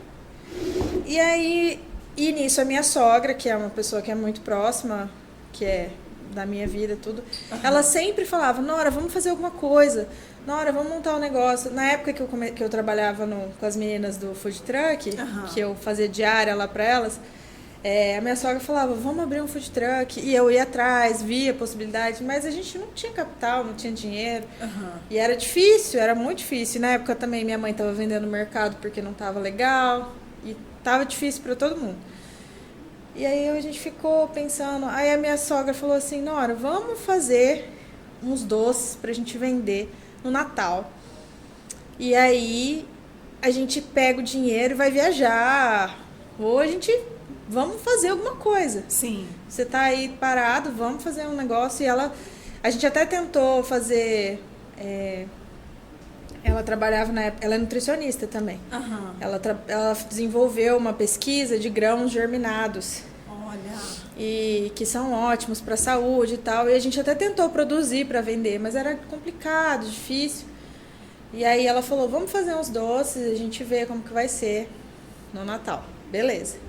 Speaker 4: E aí, e nisso a minha sogra, que é uma pessoa que é muito próxima, que é da minha vida, tudo, ela sempre falava, Nora, vamos fazer alguma coisa. Nora, vamos montar um negócio. Na época que eu trabalhava com as meninas do food truck, que eu fazia diária lá pra elas, a minha sogra falava, vamos abrir um food truck. E eu ia atrás, via possibilidade, mas a gente não tinha capital, não tinha dinheiro. E era difícil, era muito difícil. E na época também minha mãe estava vendendo no mercado porque não estava legal. E estava difícil para todo mundo. E aí a gente ficou pensando. Aí a minha sogra falou assim, Nora, vamos fazer uns doces pra gente vender no Natal. E aí a gente pega o dinheiro e vai viajar. Ou a gente... Vamos fazer alguma coisa.
Speaker 3: Sim.
Speaker 4: Você tá aí parado, vamos fazer um negócio. E a gente até tentou fazer... ela trabalhava na época... Ela é nutricionista também. Ela desenvolveu uma pesquisa de grãos germinados.
Speaker 3: Olha.
Speaker 4: E que são ótimos para a saúde e tal. E a gente até tentou produzir para vender, mas era complicado, difícil. E aí ela falou, vamos fazer uns doces, a gente vê como que vai ser no Natal. Beleza.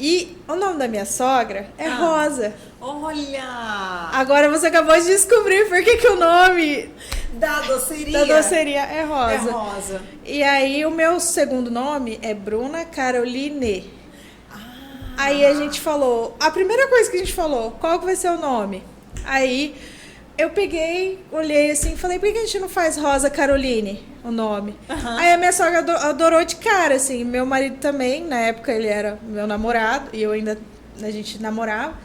Speaker 4: E o nome da minha sogra é Rosa.
Speaker 3: Olha!
Speaker 4: Agora você acabou de descobrir por que o nome
Speaker 3: da doceria
Speaker 4: é Rosa.
Speaker 3: É Rosa.
Speaker 4: E aí o meu segundo nome é Bruna Caroline. Aí a gente falou, a primeira coisa que a gente falou, qual que vai ser o nome? Aí eu peguei, olhei assim e falei, por que a gente não faz Rosa Caroline, o nome? Aí a minha sogra adorou de cara, assim, meu marido também, na época ele era meu namorado, e a gente namorava.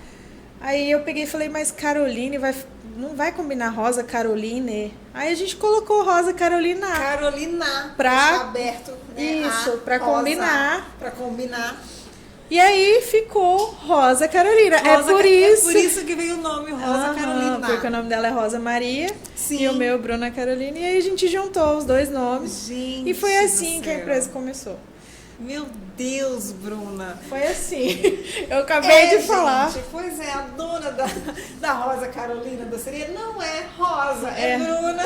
Speaker 4: Aí eu peguei e falei, mas Caroline não vai combinar Rosa Caroline? Aí a gente colocou Rosa Carolina.
Speaker 3: Carolina.
Speaker 4: Pra
Speaker 3: aberto.
Speaker 4: Isso, pra combinar.
Speaker 3: Pra combinar.
Speaker 4: E aí ficou Rosa Carolina.
Speaker 3: Rosa,
Speaker 4: é por
Speaker 3: isso que veio o nome Rosa Carolina.
Speaker 4: Porque o nome dela é Rosa Maria.
Speaker 3: Sim.
Speaker 4: E o meu, Bruna Carolina. E aí a gente juntou os dois nomes.
Speaker 3: Gente,
Speaker 4: e foi assim que a empresa começou.
Speaker 3: Meu Deus, Bruna.
Speaker 4: Foi assim. Eu acabei de falar.
Speaker 3: Gente, pois é, a dona da Rosa Carolina doceria não é Rosa, é Bruna.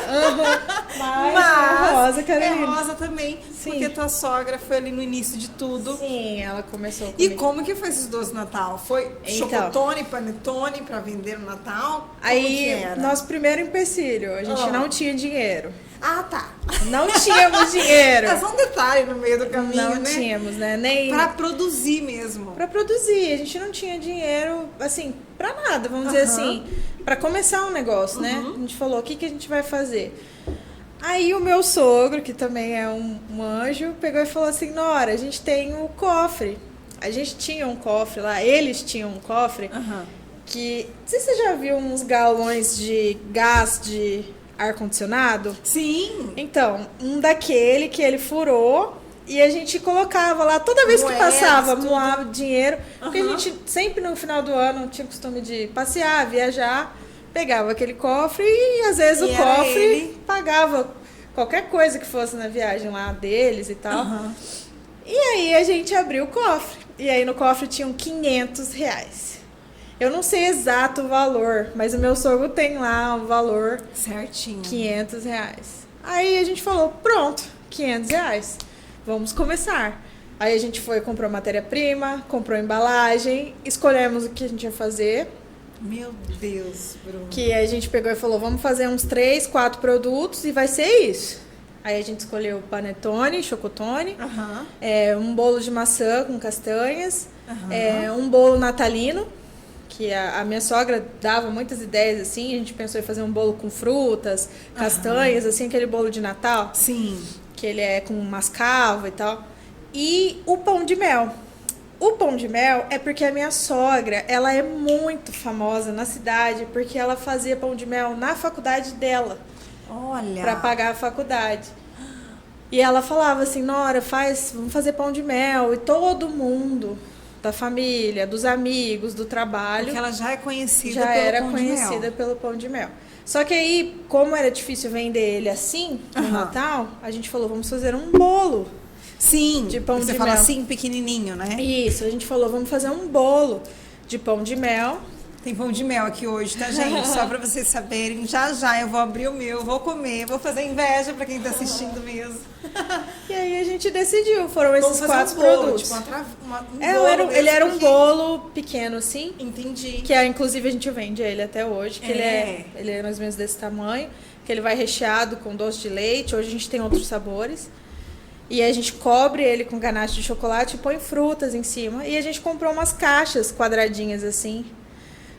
Speaker 4: Mas é Rosa Carolina.
Speaker 3: É Rosa também,
Speaker 4: Sim.
Speaker 3: porque tua sogra foi ali no início de tudo.
Speaker 4: Sim, ela começou
Speaker 3: E como que foi esses doces no Natal? Foi chocotone, panetone pra vender no Natal?
Speaker 4: Aí, nosso primeiro empecilho, a gente não tinha dinheiro.
Speaker 3: Ah, tá.
Speaker 4: Não tínhamos dinheiro.
Speaker 3: É só um detalhe no meio do caminho,
Speaker 4: Não
Speaker 3: né?
Speaker 4: tínhamos, né? Nem...
Speaker 3: Pra produzir mesmo.
Speaker 4: Pra produzir. A gente não tinha dinheiro, assim, pra nada, vamos dizer assim. Pra começar um negócio, né? A gente falou, o que a gente vai fazer? Aí o meu sogro, que também é um anjo, pegou e falou assim, Nora, a gente tem um cofre. A gente tinha um cofre lá, eles tinham um cofre que... Não sei se você já viu uns galões de gás de ar-condicionado?
Speaker 3: Sim.
Speaker 4: Então, um daquele que ele furou e a gente colocava lá, toda vez que passava, moava dinheiro, porque a gente sempre no final do ano tinha o costume de passear, viajar, pegava aquele cofre e às vezes o cofre pagava qualquer coisa que fosse na viagem lá deles e tal. E aí a gente abriu o cofre, e aí no cofre tinham R$500. Eu não sei exato o valor, mas o meu sogro tem lá o valor
Speaker 3: certinho.
Speaker 4: R$500. Aí a gente falou, pronto, R$500, vamos começar. Aí a gente foi, comprou matéria-prima, comprou embalagem, escolhemos o que a gente ia fazer.
Speaker 3: Meu Deus, Bruno.
Speaker 4: Que a gente pegou e falou, vamos fazer uns 3, 4 produtos e vai ser isso. Aí a gente escolheu panetone, chocotone, um bolo de maçã com castanhas, um bolo natalino, que a minha sogra dava muitas ideias, assim, a gente pensou em fazer um bolo com frutas, castanhas, assim, aquele bolo de Natal.
Speaker 3: Sim.
Speaker 4: que ele é com mascavo e tal. E o pão de mel. O pão de mel é porque a minha sogra, ela é muito famosa na cidade, porque ela fazia pão de mel na faculdade dela.
Speaker 3: Olha.
Speaker 4: Pra pagar a faculdade. E ela falava assim, Nora, vamos fazer pão de mel. E todo mundo da família, dos amigos, do trabalho...
Speaker 3: Porque ela já é conhecida
Speaker 4: já
Speaker 3: pelo
Speaker 4: era
Speaker 3: pão de mel.
Speaker 4: conhecida pelo pão de mel. Só que aí, como era difícil vender ele assim, no Natal, a gente falou, vamos fazer um bolo.
Speaker 3: Sim,
Speaker 4: De pão
Speaker 3: você
Speaker 4: de
Speaker 3: fala
Speaker 4: mel.
Speaker 3: assim, pequenininho, né?
Speaker 4: Isso, a gente falou, vamos fazer um bolo de pão de mel.
Speaker 3: Tem pão de mel aqui hoje, tá, gente? Só pra vocês saberem, já eu vou abrir o meu, vou comer, vou fazer inveja pra quem tá assistindo mesmo.
Speaker 4: E aí a gente decidiu, foram esses
Speaker 3: Vamos fazer
Speaker 4: 4
Speaker 3: um bolo,
Speaker 4: produtos.
Speaker 3: tipo, um
Speaker 4: É,
Speaker 3: bolo
Speaker 4: ele
Speaker 3: mesmo,
Speaker 4: era um
Speaker 3: porque-
Speaker 4: bolo pequeno, assim.
Speaker 3: Entendi.
Speaker 4: Que inclusive a gente vende ele até hoje, que ele é mais ou menos desse tamanho, que ele vai recheado com doce de leite, hoje a gente tem outros sabores. E a gente cobre ele com ganache de chocolate e põe frutas em cima. E a gente comprou umas caixas quadradinhas assim.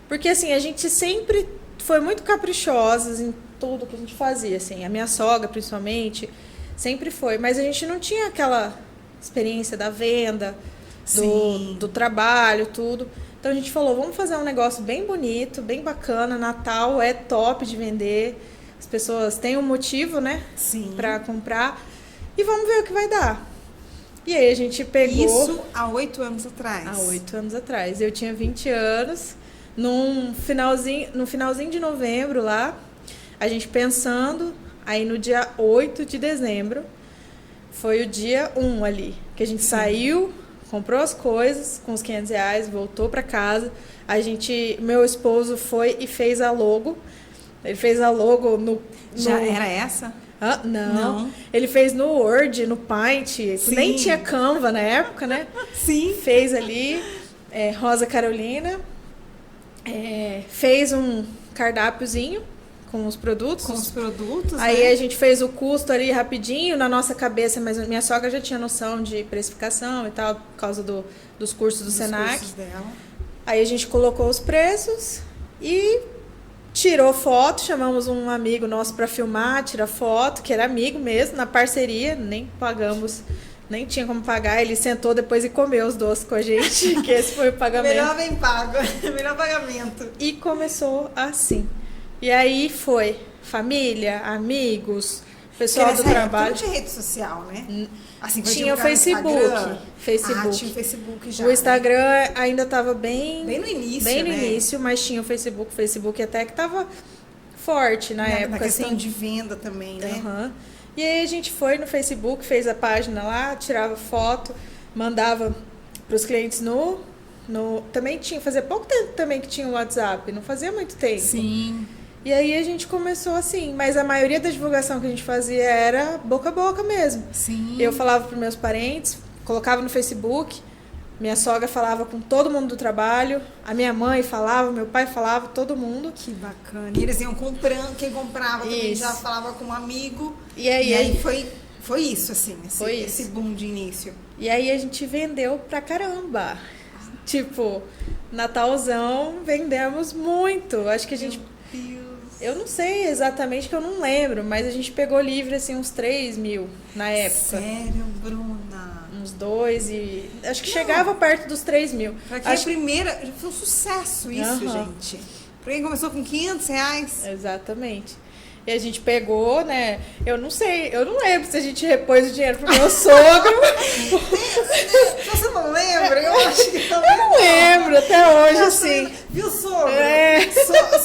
Speaker 4: Porque assim, a gente sempre foi muito caprichosas em tudo que a gente fazia, assim. A minha sogra, principalmente, sempre foi. Mas a gente não tinha aquela experiência da venda, do trabalho, tudo. Então a gente falou, vamos fazer um negócio bem bonito, bem bacana. Natal é top de vender. As pessoas têm um motivo, né?
Speaker 3: Sim.
Speaker 4: Pra comprar. E vamos ver o que vai dar. E aí a gente pegou...
Speaker 3: Isso há 8 anos atrás.
Speaker 4: Há 8 anos atrás. Eu tinha 20 anos. No finalzinho de novembro lá, a gente pensando, aí no dia 8 de dezembro, foi o dia 1 ali, que a gente saiu, comprou as coisas com os R$500, voltou pra casa. Meu esposo foi e fez a logo. Ele fez a logo no...
Speaker 3: Já era essa?
Speaker 4: Ah, não.
Speaker 3: Não.
Speaker 4: Ele fez no Word, no Paint,
Speaker 3: Sim.
Speaker 4: nem tinha Canva na época, né?
Speaker 3: Sim.
Speaker 4: Fez ali, Rosa Carolina, fez um cardápiozinho com os produtos.
Speaker 3: Com os produtos,
Speaker 4: Aí
Speaker 3: né?
Speaker 4: a gente fez o custo ali rapidinho na nossa cabeça, mas minha sogra já tinha noção de precificação e tal, por causa dos cursos do Senac.
Speaker 3: Cursos dela.
Speaker 4: Aí a gente colocou os preços e tirou foto, chamamos um amigo nosso para filmar, tirar foto, que era amigo mesmo, na parceria, nem pagamos, nem tinha como pagar. Ele sentou depois e comeu os doces com a gente, que esse foi o pagamento.
Speaker 3: Melhor bem pago, melhor pagamento.
Speaker 4: E começou assim. E aí foi família, amigos, pessoal do trabalho.
Speaker 3: Não tinha rede social, né? Assim, foi
Speaker 4: Tinha o
Speaker 3: divulgar no Instagram.
Speaker 4: Facebook.
Speaker 3: Ah, tinha o Facebook já.
Speaker 4: O Instagram ainda estava bem
Speaker 3: Bem no início,
Speaker 4: bem no
Speaker 3: né?
Speaker 4: início, mas tinha o Facebook. O Facebook até que estava forte na época.
Speaker 3: Na questão
Speaker 4: assim.
Speaker 3: de venda também, né?
Speaker 4: Aham. E aí a gente foi no Facebook, fez a página lá, tirava foto, mandava para os clientes também tinha, fazia pouco tempo também que tinha o WhatsApp, não fazia muito tempo.
Speaker 3: Sim.
Speaker 4: E aí a gente começou assim, mas a maioria da divulgação que a gente fazia era boca a boca mesmo.
Speaker 3: Sim.
Speaker 4: Eu falava para meus parentes, colocava no Facebook, minha sogra falava com todo mundo do trabalho, a minha mãe falava, meu pai falava, todo mundo.
Speaker 3: Que bacana. E eles iam comprando, quem comprava também
Speaker 4: Isso.
Speaker 3: já falava com um amigo.
Speaker 4: E aí
Speaker 3: foi isso, assim,
Speaker 4: Foi
Speaker 3: esse boom de início.
Speaker 4: E aí a gente vendeu pra caramba. Tipo, Natalzão, vendemos muito. Acho que a gente... Eu não sei exatamente, que eu não lembro, mas a gente pegou livre, assim, uns 3 mil na época.
Speaker 3: Sério, Bruna?
Speaker 4: Uns 2 e... Acho que chegava perto dos 3 mil.
Speaker 3: Pra quem
Speaker 4: Acho...
Speaker 3: a primeira... Foi um sucesso isso,
Speaker 4: Aham.
Speaker 3: gente. Pra quem começou com R$500.
Speaker 4: Exatamente. E a gente pegou, né? Eu não lembro se a gente repôs o dinheiro pro meu sogro.
Speaker 3: Se você não lembra, eu acho que também
Speaker 4: Eu não lembro até hoje, assim.
Speaker 3: Viu, sogro?
Speaker 4: É.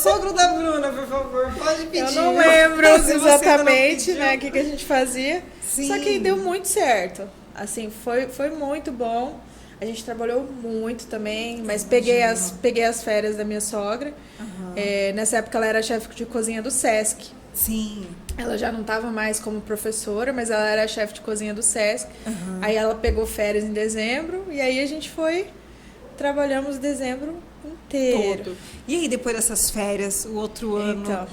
Speaker 3: Sogro da Bruna, por favor, pode pedir.
Speaker 4: Eu não lembro
Speaker 3: Se você ainda não
Speaker 4: exatamente,
Speaker 3: pediu.
Speaker 4: né, o que a gente fazia.
Speaker 3: Sim.
Speaker 4: Só que deu muito certo. Assim, foi muito bom. A gente trabalhou muito também, mas peguei as férias da minha sogra. Nessa época ela era chefe de cozinha do Sesc.
Speaker 3: Sim.
Speaker 4: Ela já não estava mais como professora, mas ela era chefe de cozinha do Sesc. Aí ela pegou férias em dezembro e aí a gente trabalhamos dezembro inteiro.
Speaker 3: Todo. E aí, depois dessas férias, o outro ano,
Speaker 4: Então,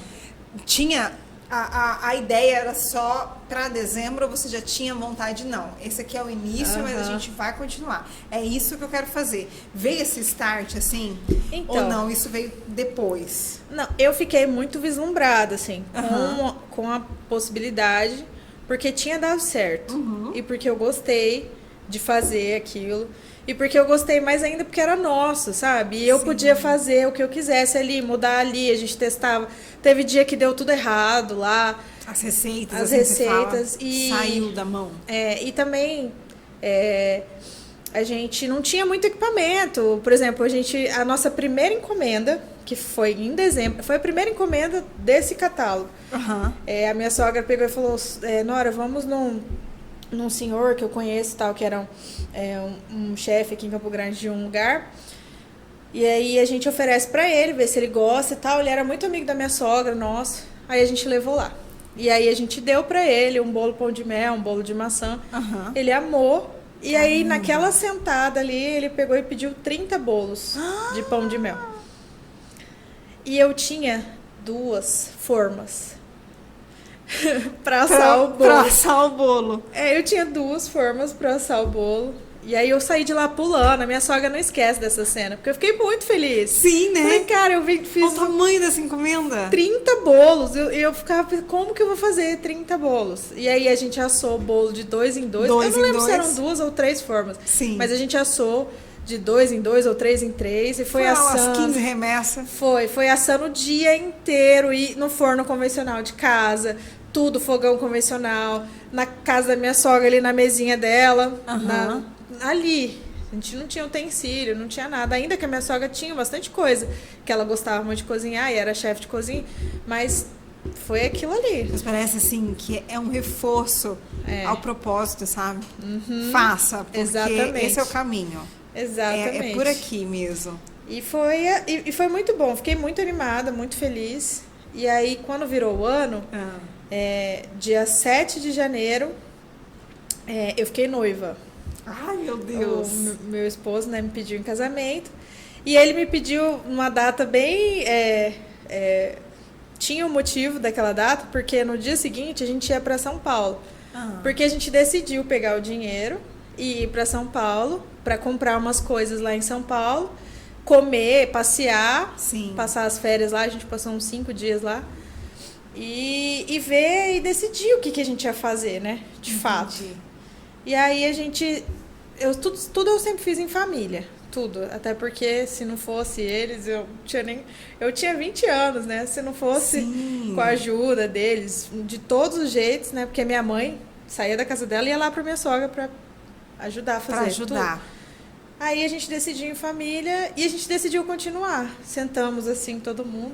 Speaker 3: tinha... A ideia era só para dezembro, ou você já tinha vontade? Não, esse aqui é o início, mas a gente vai continuar. É isso que eu quero fazer. Veio esse start, assim?
Speaker 4: Então.
Speaker 3: Ou não, isso veio depois?
Speaker 4: não, eu fiquei muito vislumbrada, assim, com a possibilidade, porque tinha dado certo. E porque eu gostei de fazer aquilo. E porque eu gostei mais ainda porque era nosso, sabe? E eu podia fazer o que eu quisesse ali, mudar ali, a gente testava. Teve dia que deu tudo errado lá.
Speaker 3: As receitas,
Speaker 4: As
Speaker 3: assim,
Speaker 4: receitas.
Speaker 3: você fala,
Speaker 4: E
Speaker 3: saiu da mão.
Speaker 4: e também a gente não tinha muito equipamento. Por exemplo, a nossa primeira encomenda, que foi em dezembro, foi a primeira encomenda desse catálogo. A minha sogra pegou e falou, Nora, vamos num senhor que eu conheço, tal, que era um chefe aqui em Campo Grande de um lugar. E aí a gente oferece pra ele, ver se ele gosta e tal. Ele era muito amigo da minha sogra, nossa. Aí a gente levou lá. E aí a gente deu pra ele um bolo pão de mel, um bolo de maçã. Ele amou. E aí naquela sentada ali, ele pegou e pediu 30 bolos de pão de mel. E eu tinha 2 formas pra assar o bolo.
Speaker 3: Pra assar o bolo.
Speaker 4: Eu tinha 2 formas pra assar o bolo. E aí eu saí de lá pulando. A minha sogra não esquece dessa cena, porque eu fiquei muito feliz.
Speaker 3: Sim, né?
Speaker 4: Falei, cara, eu fiz
Speaker 3: o tamanho dessa encomenda.
Speaker 4: 30 bolos. Eu ficava, como que eu vou fazer 30 bolos? E aí a gente assou o bolo de 2 em 2. Eu não lembro se eram 2 ou 3 formas.
Speaker 3: Sim.
Speaker 4: Mas a gente assou de 2 em 2 ou 3 em 3 e foi assando.
Speaker 3: Umas 15 remessas.
Speaker 4: Foi assando o dia inteiro e no forno convencional de casa. Tudo fogão convencional. Na casa da minha sogra, ali na mesinha dela. Ali. A gente não tinha utensílio, não tinha nada. Ainda que a minha sogra tinha bastante coisa. Que ela gostava muito de cozinhar e era chefe de cozinha. Mas foi aquilo ali.
Speaker 3: Mas parece assim que é um reforço ao propósito, sabe? Faça, porque
Speaker 4: Exatamente.
Speaker 3: esse é o caminho.
Speaker 4: Exatamente.
Speaker 3: É por aqui mesmo.
Speaker 4: E foi muito bom. Fiquei muito animada, muito feliz. E aí, quando virou o ano, dia 7 de janeiro, eu fiquei noiva.
Speaker 3: Ai, meu Deus.
Speaker 4: O meu esposo, né, me pediu em casamento. E ele me pediu uma data bem... tinha um motivo daquela data, porque no dia seguinte a gente ia para São Paulo. Porque a gente decidiu pegar o dinheiro e ir para São Paulo para comprar umas coisas lá em São Paulo, comer, passear, passar as férias lá. A gente passou uns 5 dias lá. E ver e decidir o que a gente ia fazer, né? De fato. E aí tudo eu sempre fiz em família. Tudo. Até porque se não fosse eles, eu tinha 20 anos, né? Se não fosse com a ajuda deles, de todos os jeitos, né? Porque minha mãe saía da casa dela e ia lá pra minha sogra pra ajudar a fazer.
Speaker 3: Pra ajudar.
Speaker 4: Tudo. Aí a gente decidiu em família e a gente decidiu continuar. Sentamos assim, todo mundo.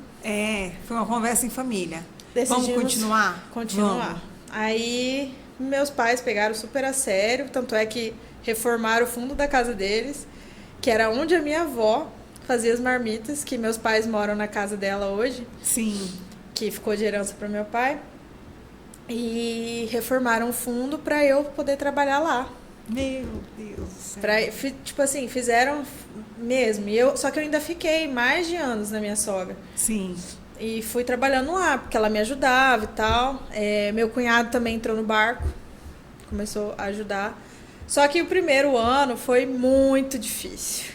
Speaker 3: Foi uma conversa em família.
Speaker 4: Decidimos
Speaker 3: Vamos continuar?
Speaker 4: Continuar.
Speaker 3: Vamos.
Speaker 4: Aí meus pais pegaram super a sério, tanto é que reformaram o fundo da casa deles, que era onde a minha avó fazia as marmitas, que meus pais moram na casa dela hoje.
Speaker 3: Sim.
Speaker 4: Que ficou de herança para meu pai. E reformaram o fundo para eu poder trabalhar lá.
Speaker 3: Meu Deus do céu.
Speaker 4: Tipo assim, fizeram mesmo. Só que eu ainda fiquei mais de anos na minha sogra.
Speaker 3: Sim.
Speaker 4: E fui trabalhando lá, porque ela me ajudava e tal. Meu cunhado também entrou no barco, começou a ajudar. Só que o primeiro ano foi muito difícil.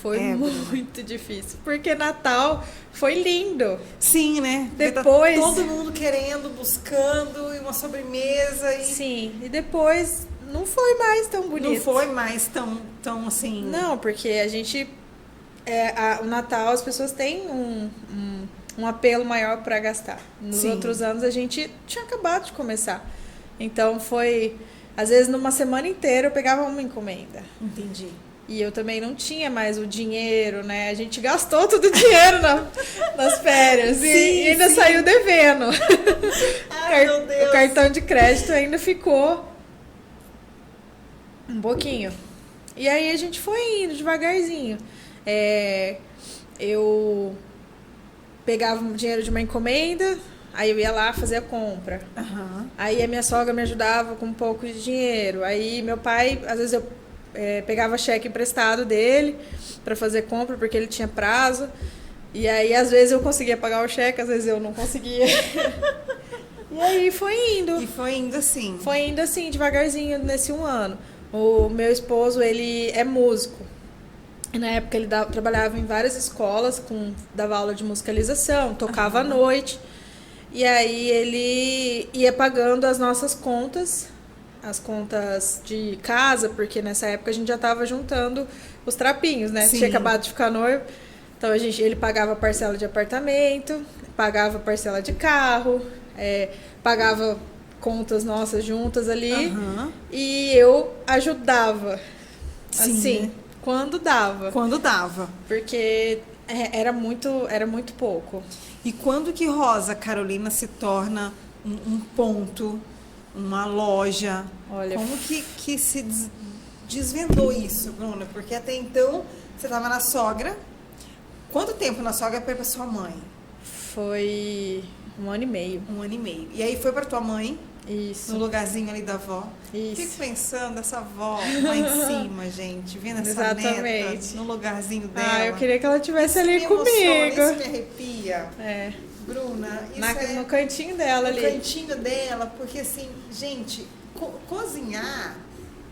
Speaker 4: Foi muito difícil. Porque Natal foi lindo.
Speaker 3: Sim, né?
Speaker 4: Depois...
Speaker 3: Tá todo mundo querendo, buscando, e uma sobremesa.
Speaker 4: Sim, e depois não foi mais tão bonito.
Speaker 3: Não foi mais tão assim...
Speaker 4: Não, porque a gente... o Natal, as pessoas têm um apelo maior para gastar. Nos outros anos, a gente tinha acabado de começar. Então, foi... Às vezes, numa semana inteira, eu pegava uma encomenda.
Speaker 3: Entendi.
Speaker 4: E eu também não tinha mais o dinheiro, né? A gente gastou todo o dinheiro nas férias. E ainda saiu devendo.
Speaker 3: Ai, meu Deus.
Speaker 4: O cartão de crédito ainda ficou um pouquinho. E aí, a gente foi indo devagarzinho. Eu pegava o dinheiro de uma encomenda, aí eu ia lá fazer a compra. Aí a minha sogra me ajudava com um pouco de dinheiro. Aí meu pai, às vezes eu pegava cheque emprestado dele para fazer compra, porque ele tinha prazo. E aí às vezes eu conseguia pagar o cheque, às vezes eu não conseguia. E aí foi indo.
Speaker 3: E foi indo assim.
Speaker 4: Foi indo assim, devagarzinho, nesse 1 ano. O meu esposo, ele é músico. E na época ele trabalhava em várias escolas, dava aula de musicalização, tocava à noite. E aí ele ia pagando as nossas contas, as contas de casa, porque nessa época a gente já estava juntando os trapinhos, né?
Speaker 3: Sim.
Speaker 4: Tinha acabado de ficar noivo. Então ele pagava parcela de apartamento, pagava parcela de carro, pagava contas nossas juntas ali.
Speaker 3: Aham.
Speaker 4: E eu ajudava,
Speaker 3: Sim,
Speaker 4: assim,
Speaker 3: né?
Speaker 4: quando dava.
Speaker 3: Quando dava.
Speaker 4: Porque era muito pouco.
Speaker 3: E quando que Rosa Carolina se torna um ponto, uma loja?
Speaker 4: Olha,
Speaker 3: Como que se desvendou isso, Bruna? Porque até então você estava na sogra. Quanto tempo na sogra foi para sua mãe?
Speaker 4: foi 1 ano e meio.
Speaker 3: 1 ano e meio. E aí foi para tua mãe,
Speaker 4: Isso.
Speaker 3: no lugarzinho ali da avó.
Speaker 4: Isso.
Speaker 3: Fico pensando essa avó lá em cima, gente, vendo essa
Speaker 4: Exatamente.
Speaker 3: neta no lugarzinho dela.
Speaker 4: Ah, eu queria que ela estivesse ali
Speaker 3: Me emociona,
Speaker 4: comigo.
Speaker 3: isso me arrepia.
Speaker 4: É.
Speaker 3: Bruna, isso
Speaker 4: No cantinho dela
Speaker 3: no
Speaker 4: ali.
Speaker 3: cantinho dela, porque assim, gente, cozinhar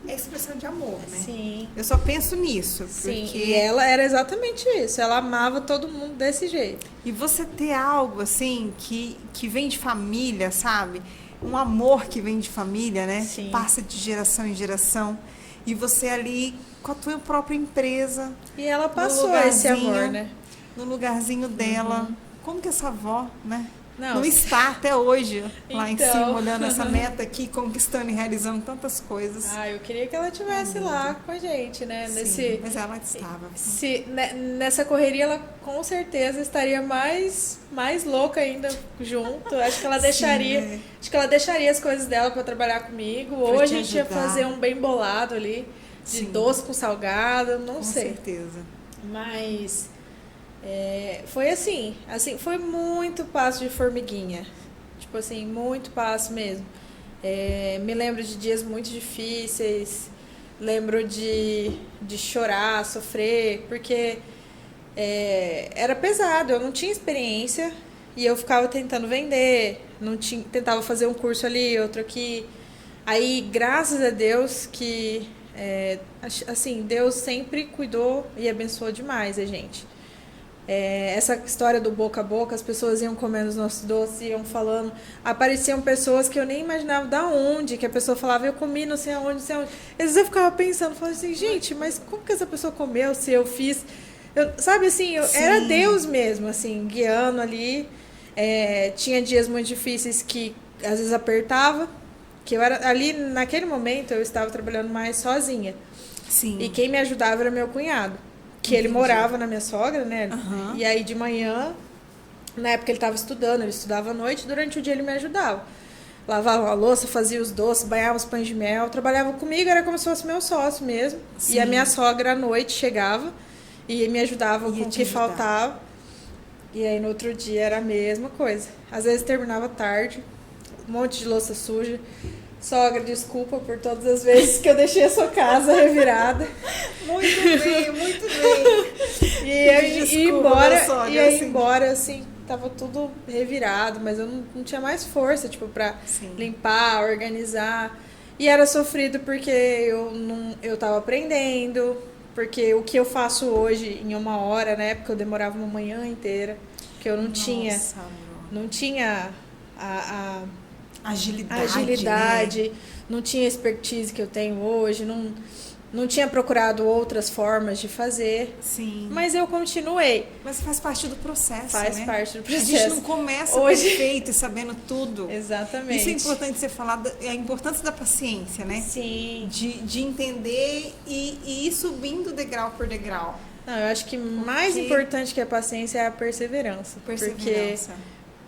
Speaker 3: é expressão de amor, né?
Speaker 4: Sim.
Speaker 3: Eu só penso nisso,
Speaker 4: Sim,
Speaker 3: porque
Speaker 4: e ela era exatamente isso. Ela amava todo mundo desse jeito.
Speaker 3: e você ter algo assim que vem de família, sabe? Um amor que vem de família, né?
Speaker 4: Sim.
Speaker 3: Passa de geração em geração. E você ali com a tua própria empresa,
Speaker 4: E ela
Speaker 3: No
Speaker 4: passou esse
Speaker 3: lugarzinho.
Speaker 4: amor, né?
Speaker 3: no lugarzinho dela. Como que essa avó, né?
Speaker 4: Não,
Speaker 3: está até hoje lá em
Speaker 4: Então.
Speaker 3: cima, olhando essa meta aqui, conquistando e realizando tantas coisas.
Speaker 4: Ah, eu queria que ela estivesse lá com a gente, né?
Speaker 3: Sim, mas ela estava.
Speaker 4: Nessa correria, ela com certeza estaria mais louca ainda junto. Acho que ela deixaria,
Speaker 3: né?
Speaker 4: acho que ela deixaria as coisas dela para trabalhar comigo. Ou
Speaker 3: Pra
Speaker 4: a
Speaker 3: te
Speaker 4: gente ia
Speaker 3: ajudar.
Speaker 4: fazer um bem bolado ali, de
Speaker 3: Sim.
Speaker 4: doce com salgado, não
Speaker 3: Com
Speaker 4: sei.
Speaker 3: certeza.
Speaker 4: Mas foi assim, foi muito passo de formiguinha. Tipo assim, muito passo mesmo. Me lembro de dias muito difíceis, lembro de chorar, sofrer, porque era pesado, eu não tinha experiência e eu ficava tentando vender, tentava fazer um curso ali, outro aqui. Aí, graças a Deus que, assim, Deus sempre cuidou e abençoou demais a gente. Essa história do boca a boca, as pessoas iam comendo os nossos doces, iam falando, apareciam pessoas que eu nem imaginava da onde, que a pessoa falava, eu comi não sei aonde, não sei aonde. Às vezes eu ficava pensando, falando assim, gente, mas como que essa pessoa comeu se eu fiz? Sabe assim, era Deus mesmo, assim, guiando ali. Tinha dias muito difíceis que às vezes apertava, que eu era ali, naquele momento, eu estava trabalhando mais sozinha.
Speaker 3: Sim.
Speaker 4: E quem me ajudava era meu cunhado. Que ele morava na minha sogra, né?
Speaker 3: Aham.
Speaker 4: E aí de manhã, na época ele estava estudando, ele estudava à noite, durante o dia ele me ajudava. Lavava a louça, fazia os doces, banhava os pães de mel, trabalhava comigo, era como se fosse meu sócio mesmo.
Speaker 3: Sim.
Speaker 4: E a minha sogra à noite chegava e me ajudava com o que faltava. E aí no outro dia era a mesma coisa. Às vezes terminava tarde, um monte de louça suja. Sogra, desculpa por todas as vezes que eu deixei a sua casa revirada.
Speaker 3: Muito bem, muito bem.
Speaker 4: E eu
Speaker 3: Desculpa,
Speaker 4: ia embora,
Speaker 3: minha sogra,
Speaker 4: ia
Speaker 3: assim.
Speaker 4: embora, assim, tava tudo revirado, mas eu não tinha mais força, tipo, pra
Speaker 3: Sim.
Speaker 4: limpar, organizar. E era sofrido porque eu tava aprendendo, porque o que eu faço hoje em 1 hora, na época eu demorava uma manhã inteira, que eu não tinha a agilidade,
Speaker 3: né?
Speaker 4: não tinha expertise que eu tenho hoje, não tinha procurado outras formas de fazer.
Speaker 3: Sim.
Speaker 4: Mas eu continuei.
Speaker 3: Mas faz parte do processo,
Speaker 4: Faz
Speaker 3: né?
Speaker 4: parte do
Speaker 3: A gente
Speaker 4: processo.
Speaker 3: não começa
Speaker 4: Hoje-
Speaker 3: perfeito e sabendo tudo.
Speaker 4: Exatamente.
Speaker 3: Isso é importante você falar, a importância da paciência, né?
Speaker 4: Sim.
Speaker 3: De entender e ir subindo degrau por degrau.
Speaker 4: Não, eu acho que mais importante que a paciência é a perseverança.
Speaker 3: Perseverança.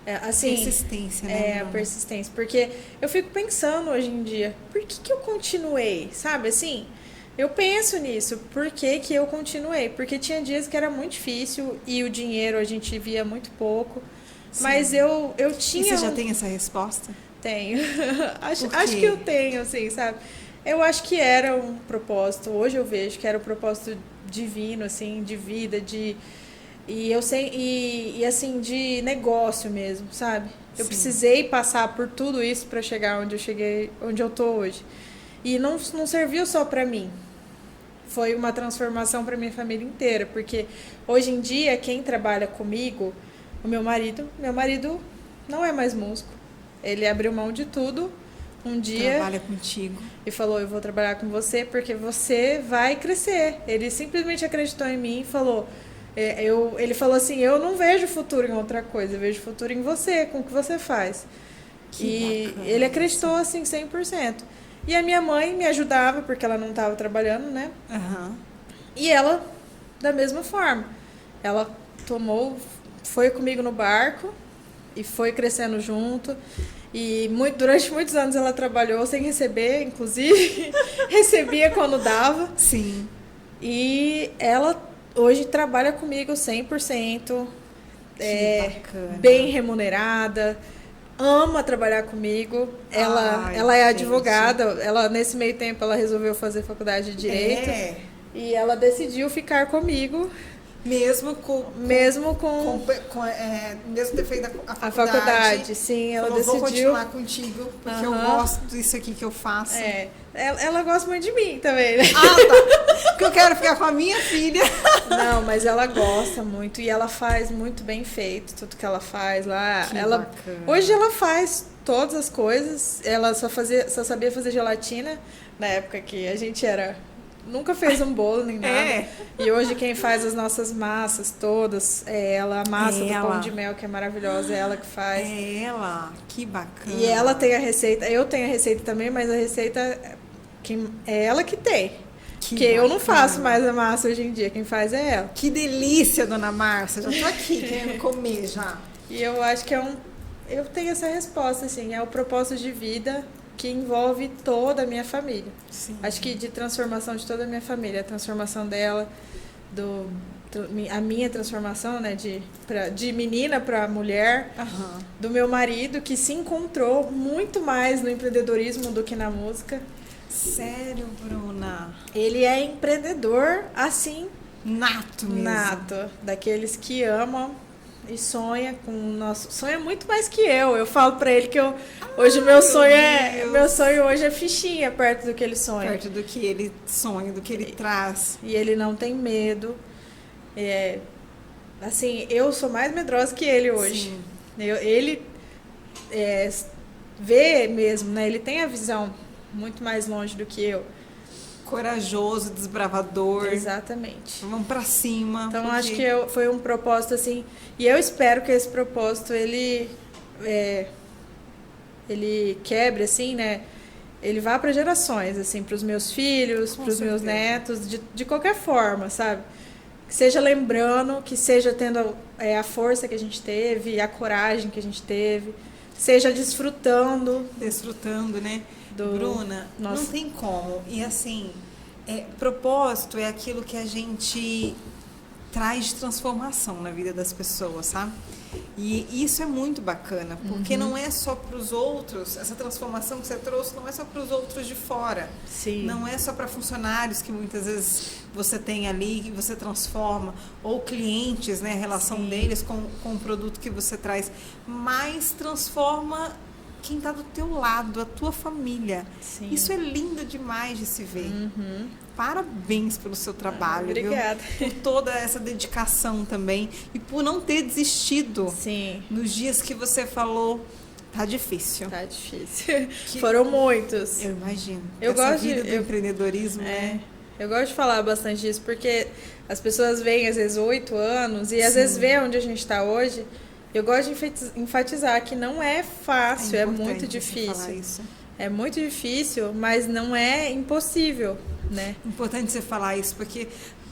Speaker 4: Porque, assim,
Speaker 3: Persistência, né?
Speaker 4: a
Speaker 3: Bruna?
Speaker 4: persistência. Porque eu fico pensando hoje em dia, por que eu continuei? Sabe, assim, eu penso nisso. Por que eu continuei? Porque tinha dias que era muito difícil e o dinheiro a gente via muito pouco.
Speaker 3: Sim.
Speaker 4: Mas eu
Speaker 3: E
Speaker 4: tinha...
Speaker 3: você já tem essa resposta?
Speaker 4: Tenho. acho
Speaker 3: Por quê?
Speaker 4: que eu tenho, assim, sabe? Eu acho que era um propósito. Hoje eu vejo que era um propósito divino, assim, de vida, e eu sei, e assim, de negócio mesmo, sabe? Eu
Speaker 3: Sim.
Speaker 4: precisei passar por tudo isso para chegar onde eu cheguei, onde eu tô hoje. E não serviu só para mim. Foi uma transformação para minha família inteira, porque hoje em dia quem trabalha comigo, o meu marido não é mais músico. Ele abriu mão de tudo um dia.
Speaker 3: Trabalha contigo.
Speaker 4: E falou, eu vou trabalhar com você porque você vai crescer. Ele simplesmente acreditou em mim e falou... ele falou assim, eu não vejo futuro em outra coisa, eu vejo futuro em você, com o que você faz. E
Speaker 3: bacana,
Speaker 4: ele acreditou assim 100%. E a minha mãe me ajudava, porque ela não estava trabalhando, né?
Speaker 3: Uhum.
Speaker 4: E ela, da mesma forma, ela foi comigo no barco e foi crescendo junto. E durante muitos anos ela trabalhou sem receber, inclusive, recebia quando dava.
Speaker 3: Sim.
Speaker 4: E ela hoje trabalha comigo 100%,
Speaker 3: bacana.
Speaker 4: bem remunerada, ama trabalhar comigo. Ela é advogada, nesse meio tempo ela resolveu fazer faculdade de Direito. E ela decidiu ficar comigo.
Speaker 3: Mesmo
Speaker 4: mesmo
Speaker 3: ter feito a
Speaker 4: faculdade, sim, ela decidiu.
Speaker 3: Vou continuar contigo, porque eu gosto disso aqui que eu faço.
Speaker 4: Ela gosta muito de mim também, né?
Speaker 3: Ah, tá. Porque eu quero ficar com a minha filha.
Speaker 4: Não, mas ela gosta muito e ela faz muito bem feito tudo que ela faz lá.
Speaker 3: Bacana.
Speaker 4: Hoje ela faz todas as coisas. Ela só sabia fazer gelatina na época que a gente nunca fez um bolo nem nada. E hoje quem faz as nossas massas todas é ela. A massa do pão de mel, que é maravilhosa, é ela que faz.
Speaker 3: É ela, que bacana.
Speaker 4: E ela tem a receita, eu tenho a receita também, mas a receita é ela que tem. Porque eu não faço mais a massa hoje em dia, quem faz é ela.
Speaker 3: Que delícia, dona Márcia, já tô aqui querendo comer já.
Speaker 4: E eu acho que eu tenho essa resposta, assim, é o propósito de vida que envolve toda a minha família.
Speaker 3: Sim.
Speaker 4: Acho que de transformação de toda a minha família, a transformação dela, a minha transformação, né, de menina para mulher, do meu marido, que se encontrou muito mais no empreendedorismo do que na música.
Speaker 3: Sério, Bruna?
Speaker 4: Ele é empreendedor, assim...
Speaker 3: Nato mesmo.
Speaker 4: Nato. Daqueles que amam e sonha com o nosso... Sonha muito mais que eu. Eu falo pra ele que hoje meu sonho hoje é fichinha perto do que ele sonha.
Speaker 3: Perto do que ele sonha, do que ele traz.
Speaker 4: E ele não tem medo. Assim, eu sou mais medrosa que ele hoje.
Speaker 3: Sim.
Speaker 4: Ele vê mesmo, né? Ele tem a visão muito mais longe do que eu.
Speaker 3: Corajoso, desbravador.
Speaker 4: Exatamente.
Speaker 3: Vamos pra cima.
Speaker 4: Então, acho que foi um propósito, assim... E eu espero que esse propósito, ele quebre, assim, né? Ele vá para gerações, assim, para os meus filhos, para os meus netos, de qualquer forma, sabe? Que seja lembrando, que seja tendo a força que a gente teve, a coragem que a gente teve, seja desfrutando.
Speaker 3: Desfrutando, né? Bruna, não tem como. E assim, propósito é aquilo que a gente traz de transformação na vida das pessoas, sabe? E isso é muito bacana, porque não é só para os outros, essa transformação que você trouxe não é só para os outros de fora.
Speaker 4: Sim.
Speaker 3: Não é só para funcionários que muitas vezes você tem ali, que você transforma, ou clientes, né, a relação deles com o produto que você traz, mas transforma quem está do teu lado, a tua família. Sim. Isso é lindo demais de se ver. Parabéns pelo seu trabalho.
Speaker 4: Obrigada.
Speaker 3: Viu? Por toda essa dedicação também e por não ter desistido.
Speaker 4: Sim.
Speaker 3: Nos dias que você falou, tá difícil.
Speaker 4: Tá difícil. Foram muitos.
Speaker 3: Eu imagino.
Speaker 4: Eu gosto
Speaker 3: vida do empreendedorismo, né?
Speaker 4: Eu gosto de falar bastante disso porque as pessoas veem às vezes 8 anos e às vezes vê onde a gente está hoje. Eu gosto de enfatizar que não é fácil, é muito difícil.
Speaker 3: Falar isso.
Speaker 4: É muito difícil, mas não é impossível, né?
Speaker 3: Importante você falar isso, porque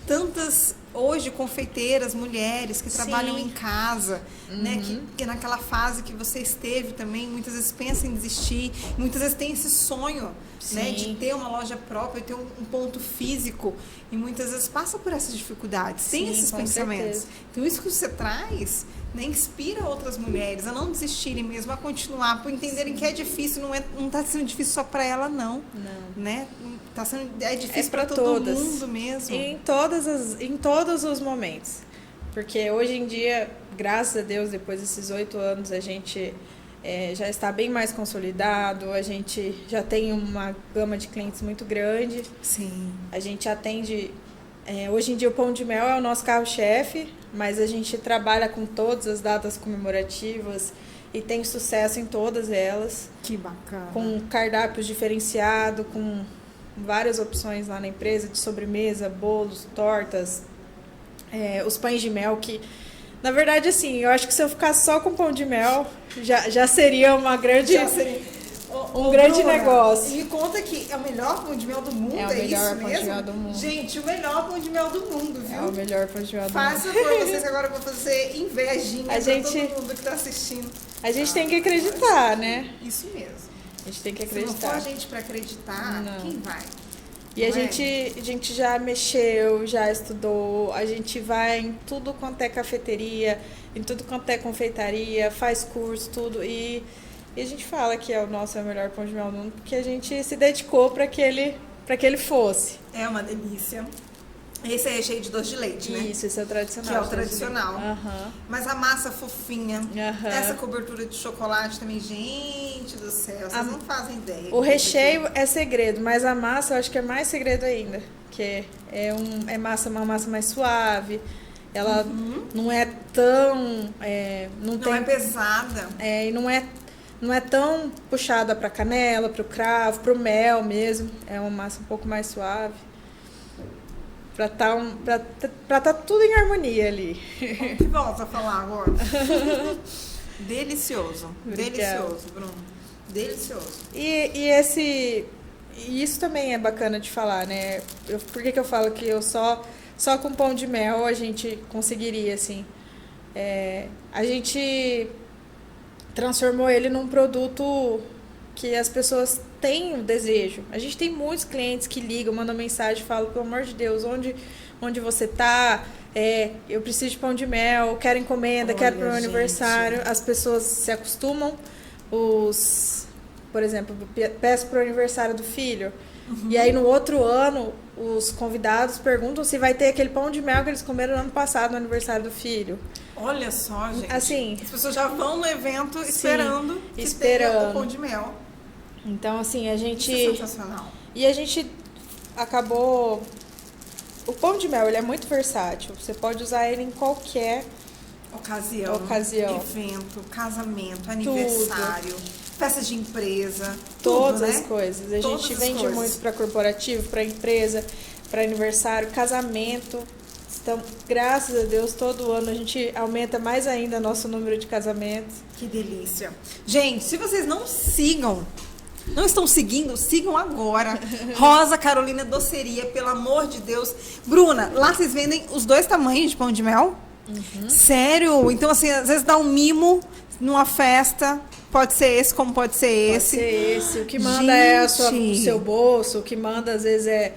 Speaker 3: tantas, hoje, confeiteiras, mulheres que trabalham em casa, né? Que naquela fase que você esteve também, muitas vezes pensam em desistir, muitas vezes tem esse sonho, né? De ter uma loja própria, ter um ponto físico, e muitas vezes passa por essas dificuldades, tem esses pensamentos.
Speaker 4: Certeza.
Speaker 3: Então, isso que você traz, né, inspira outras mulheres a não desistirem mesmo, a continuar, por entenderem que é difícil, não está sendo difícil só para ela, não. Né? É difícil para todo mundo mesmo.
Speaker 4: Em todos os momentos. Porque hoje em dia, graças a Deus, depois desses 8 anos, a gente já está bem mais consolidado, a gente já tem uma gama de clientes muito grande.
Speaker 3: Sim.
Speaker 4: A gente atende... hoje em dia o Pão de Mel é o nosso carro-chefe, mas a gente trabalha com todas as datas comemorativas e tem sucesso em todas elas.
Speaker 3: Que bacana.
Speaker 4: Com cardápios diferenciado, com várias opções lá na empresa, de sobremesa, bolos, tortas, os pães de mel, que, na verdade, assim, eu acho que se eu ficasse só com pão de mel, já seria uma grande... Um grande
Speaker 3: Bruna,
Speaker 4: negócio.
Speaker 3: E me conta que é o melhor pão de mel do mundo,
Speaker 4: É o melhor
Speaker 3: isso
Speaker 4: pão
Speaker 3: mesmo?
Speaker 4: de mel do mundo.
Speaker 3: Gente, o melhor pão de mel do mundo, viu?
Speaker 4: É o melhor pão de mel do mundo.
Speaker 3: Faça por vocês agora, eu vou fazer invejinha pra todo mundo que tá assistindo.
Speaker 4: A gente tem que acreditar, né?
Speaker 3: Isso mesmo.
Speaker 4: A gente tem que
Speaker 3: Se não
Speaker 4: acreditar.
Speaker 3: for a gente pra acreditar,
Speaker 4: Não.
Speaker 3: quem vai?
Speaker 4: E a
Speaker 3: Não é?
Speaker 4: gente já mexeu, já estudou, a gente vai em tudo quanto é cafeteria, em tudo quanto é confeitaria, faz curso, tudo. E a gente fala que é o nosso melhor pão de mel do mundo, porque a gente se dedicou para que ele fosse.
Speaker 3: É uma delícia. Esse aí é cheio de doce de leite, né?
Speaker 4: Isso, esse é o tradicional.
Speaker 3: Que é o tradicional.
Speaker 4: Aham.
Speaker 3: Mas a massa fofinha,
Speaker 4: Aham.
Speaker 3: essa cobertura de chocolate também, gente do céu, vocês não fazem ideia.
Speaker 4: O recheio é segredo, mas a massa eu acho que é mais segredo ainda. Que uma massa mais suave. Ela não é tão...
Speaker 3: Não é pesada.
Speaker 4: E não é tão puxada para canela, para o cravo, para o mel mesmo. É uma massa um pouco mais suave. Pra tá tudo em harmonia ali.
Speaker 3: Que volta a falar agora. Delicioso.
Speaker 4: Obrigada.
Speaker 3: Delicioso, Bruno. Delicioso.
Speaker 4: E isso também é bacana de falar, né? Por que eu falo que eu só com pão de mel a gente conseguiria, assim? A gente transformou ele num produto que as pessoas têm o desejo. A gente tem muitos clientes que ligam, mandam mensagem, falam, pelo amor de Deus, onde você tá? Eu preciso de pão de mel, quero encomenda, quero para o meu aniversário. As pessoas se acostumam, por exemplo, peço para o aniversário do filho. E aí no outro ano, os convidados perguntam se vai ter aquele pão de mel que eles comeram no ano passado, no aniversário do filho.
Speaker 3: Olha só, gente.
Speaker 4: Assim,
Speaker 3: as pessoas já vão no evento esperando que tenha o pão de mel.
Speaker 4: Então, assim, a gente...
Speaker 3: Isso é sensacional.
Speaker 4: E a gente acabou... O pão de mel, ele é muito versátil. Você pode usar ele em qualquer
Speaker 3: ocasião. Evento, casamento, aniversário, festa de empresa.
Speaker 4: Todas
Speaker 3: tudo,
Speaker 4: as
Speaker 3: né?
Speaker 4: coisas. A gente vende muito para corporativo, para empresa, para aniversário, casamento. Então, graças a Deus, todo ano a gente aumenta mais ainda nosso número de casamentos.
Speaker 3: Que delícia. Gente, se vocês não estão seguindo, sigam agora. Rosa Carolina Doceria, pelo amor de Deus. Bruna, lá vocês vendem os 2 tamanhos de pão de mel? Sério? Então, assim, às vezes dá um mimo numa festa. Pode ser esse, como pode ser esse.
Speaker 4: Pode ser esse. O que manda é o seu bolso. O que manda, às vezes, é